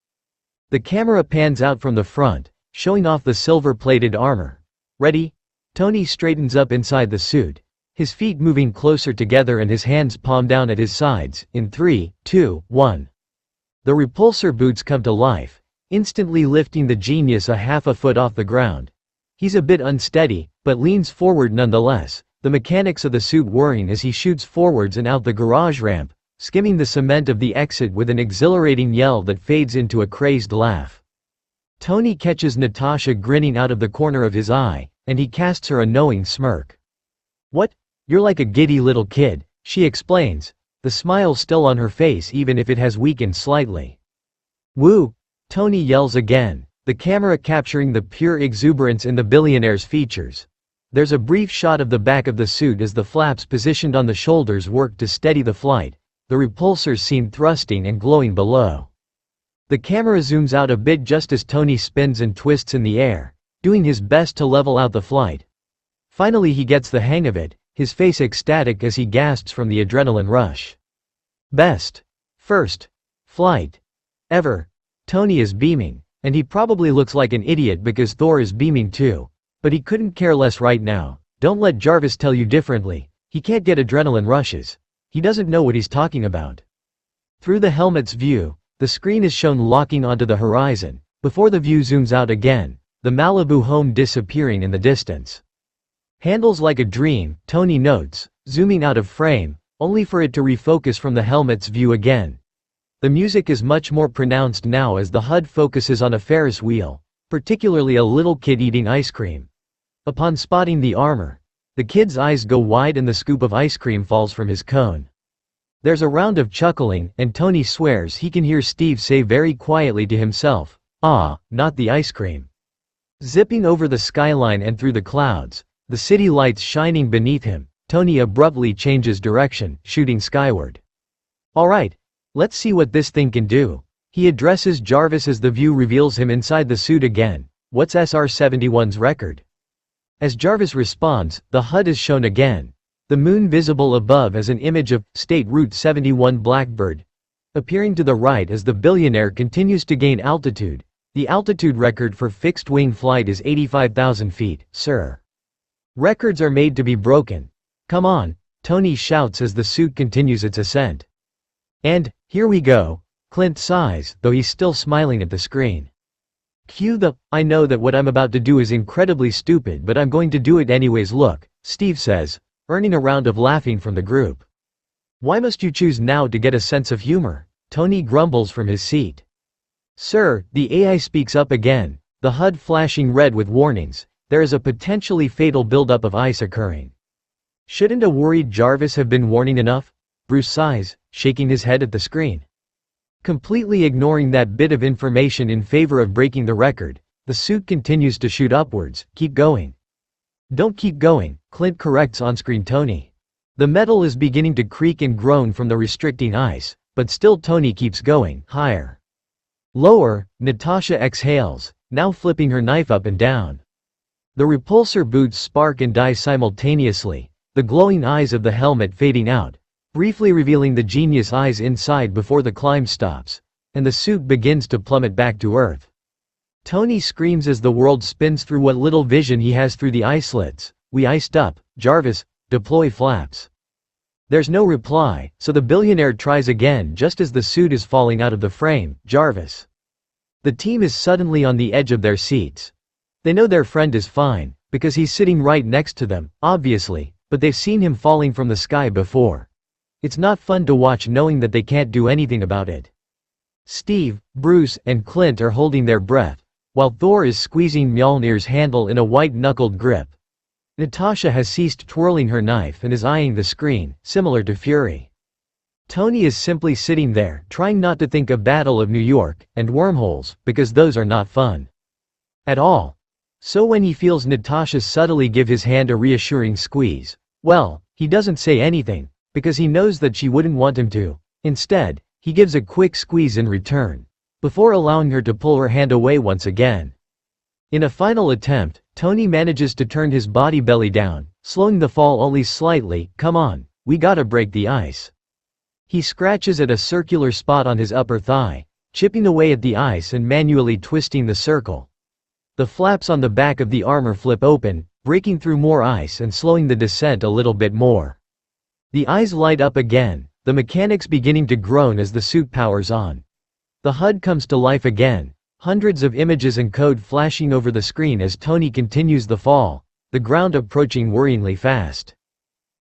The camera pans out from the front, showing off the silver-plated armor. Ready? Tony straightens up inside the suit, his feet moving closer together and his hands palm down at his sides, in 3, 2, 1. The repulsor boots come to life, instantly lifting the genius a half a foot off the ground. He's a bit unsteady, but leans forward nonetheless, the mechanics of the suit whirring as he shoots forwards and out the garage ramp, skimming the cement of the exit with an exhilarating yell that fades into a crazed laugh. Tony catches Natasha grinning out of the corner of his eye, and he casts her a knowing smirk. What? You're like a giddy little kid, she explains, the smile still on her face even if it has weakened slightly. Woo! Tony yells again, the camera capturing the pure exuberance in the billionaire's features. There's a brief shot of the back of the suit as the flaps positioned on the shoulders work to steady the flight, the repulsors seen thrusting and glowing below. The camera zooms out a bit just as Tony spins and twists in the air, doing his best to level out the flight. Finally he gets the hang of it, his face ecstatic as he gasps from the adrenaline rush. Best. First. Flight. Ever. Tony is beaming, and he probably looks like an idiot because Thor is beaming too. But he couldn't care less right now. Don't let Jarvis tell you differently. He can't get adrenaline rushes. He doesn't know what he's talking about. Through the helmet's view, the screen is shown locking onto the horizon. Before the view zooms out again, the Malibu home disappearing in the distance. Handles like a dream, Tony notes, zooming out of frame, only for it to refocus from the helmet's view again. The music is much more pronounced now as the HUD focuses on a Ferris wheel, particularly a little kid eating ice cream. Upon spotting the armor, the kid's eyes go wide and the scoop of ice cream falls from his cone. There's a round of chuckling, and Tony swears he can hear Steve say very quietly to himself, "Ah, not the ice cream." Zipping over the skyline and through the clouds, the city lights shining beneath him, Tony abruptly changes direction, shooting skyward. "Alright, let's see what this thing can do." He addresses Jarvis as the view reveals him inside the suit again. "What's SR-71's record?" As Jarvis responds, the HUD is shown again. The moon visible above as an image of State Route 71 Blackbird, appearing to the right as the billionaire continues to gain altitude. The altitude record for fixed-wing flight is 85,000 feet, sir. Records are made to be broken. Come on, Tony shouts as the suit continues its ascent. And, here we go, Clint sighs, though he's still smiling at the screen. Cue the, "I know that what I'm about to do is incredibly stupid but I'm going to do it anyways look," Steve says, earning a round of laughing from the group. "Why must you choose now to get a sense of humor?" Tony grumbles from his seat. "Sir," the AI speaks up again, the HUD flashing red with warnings, "there is a potentially fatal buildup of ice occurring." "Shouldn't a worried Jarvis have been warning enough?" Bruce sighs, shaking his head at the screen. Completely ignoring that bit of information in favor of breaking the record, the suit continues to shoot upwards. "Keep going." "Don't keep going," Clint corrects on-screen Tony. The metal is beginning to creak and groan from the restricting ice, but still Tony keeps going, higher. Lower, Natasha exhales, now flipping her knife up and down. The repulsor boots spark and die simultaneously, the glowing eyes of the helmet fading out, briefly revealing the genius eyes inside before the climb stops, and the suit begins to plummet back to Earth. Tony screams as the world spins through what little vision he has through the eye slits. "We iced up, Jarvis, deploy flaps." There's no reply, so the billionaire tries again just as the suit is falling out of the frame. "Jarvis." The team is suddenly on the edge of their seats. They know their friend is fine, because he's sitting right next to them, obviously, but they've seen him falling from the sky before. It's not fun to watch knowing that they can't do anything about it. Steve, Bruce, and Clint are holding their breath, while Thor is squeezing Mjolnir's handle in a white-knuckled grip. Natasha has ceased twirling her knife and is eyeing the screen, similar to Fury. Tony is simply sitting there, trying not to think of Battle of New York and wormholes, because those are not fun at all. So when he feels Natasha subtly give his hand a reassuring squeeze, well, he doesn't say anything, because he knows that she wouldn't want him to. Instead, he gives a quick squeeze in return, before allowing her to pull her hand away once again. In a final attempt, Tony manages to turn his body belly down, slowing the fall only slightly. "Come on, we gotta break the ice." He scratches at a circular spot on his upper thigh, chipping away at the ice and manually twisting the circle. The flaps on the back of the armor flip open, breaking through more ice and slowing the descent a little bit more. The eyes light up again, the mechanics beginning to groan as the suit powers on. The HUD comes to life again, hundreds of images and code flashing over the screen as Tony continues the fall, the ground approaching worryingly fast.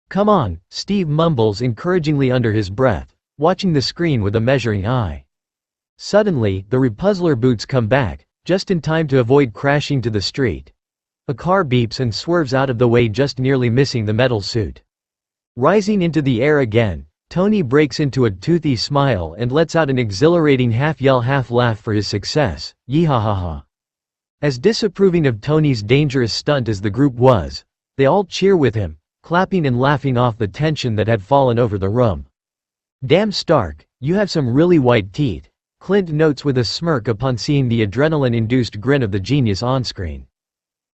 "Come on," Steve mumbles encouragingly under his breath, watching the screen with a measuring eye. Suddenly, the repuzzler boots come back, just in time to avoid crashing to the street. A car beeps and swerves out of the way, just nearly missing the metal suit. Rising into the air again, Tony breaks into a toothy smile and lets out an exhilarating half-yell half-laugh for his success. Yeehahaha. As disapproving of Tony's dangerous stunt as the group was, they all cheer with him, clapping and laughing off the tension that had fallen over the room. "Damn Stark, you have some really white teeth," Clint notes with a smirk upon seeing the adrenaline-induced grin of the genius on-screen.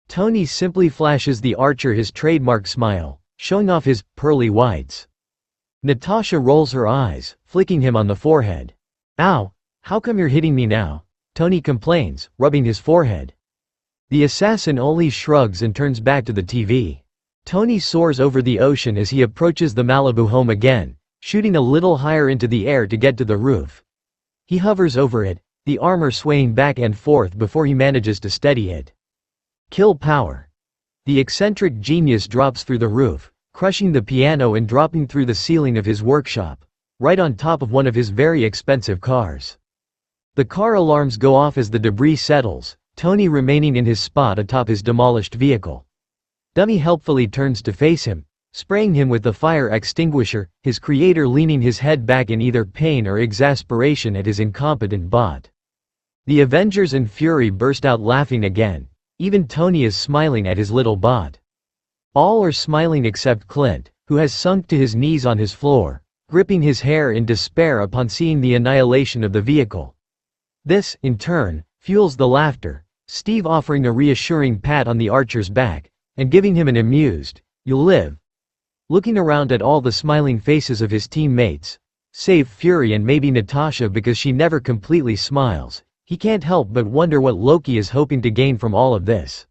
Tony simply flashes the archer his trademark smile, showing off his pearly whites. Natasha rolls her eyes, flicking him on the forehead. "Ow, how come you're hitting me now?" Tony complains, rubbing his forehead. The assassin only shrugs and turns back to the TV. Tony soars over the ocean as he approaches the Malibu home again, shooting a little higher into the air to get to the roof. He hovers over it, the armor swaying back and forth before he manages to steady it. Kill power. The eccentric genius drops through the roof, crushing the piano and dropping through the ceiling of his workshop, right on top of one of his very expensive cars. The car alarms go off as the debris settles, Tony remaining in his spot atop his demolished vehicle. Dummy helpfully turns to face him, spraying him with the fire extinguisher, his creator leaning his head back in either pain or exasperation at his incompetent bot. The Avengers and Fury burst out laughing again, Even Tony is smiling at his little bot. All are smiling except Clint, who has sunk to his knees on his floor, gripping his hair in despair upon seeing the annihilation of the vehicle. This, in turn, fuels the laughter, Steve offering a reassuring pat on the archer's back, and giving him an amused, "You'll live." Looking around at all the smiling faces of his teammates, save Fury and maybe Natasha because she never completely smiles, he can't help but wonder what Loki is hoping to gain from all of this.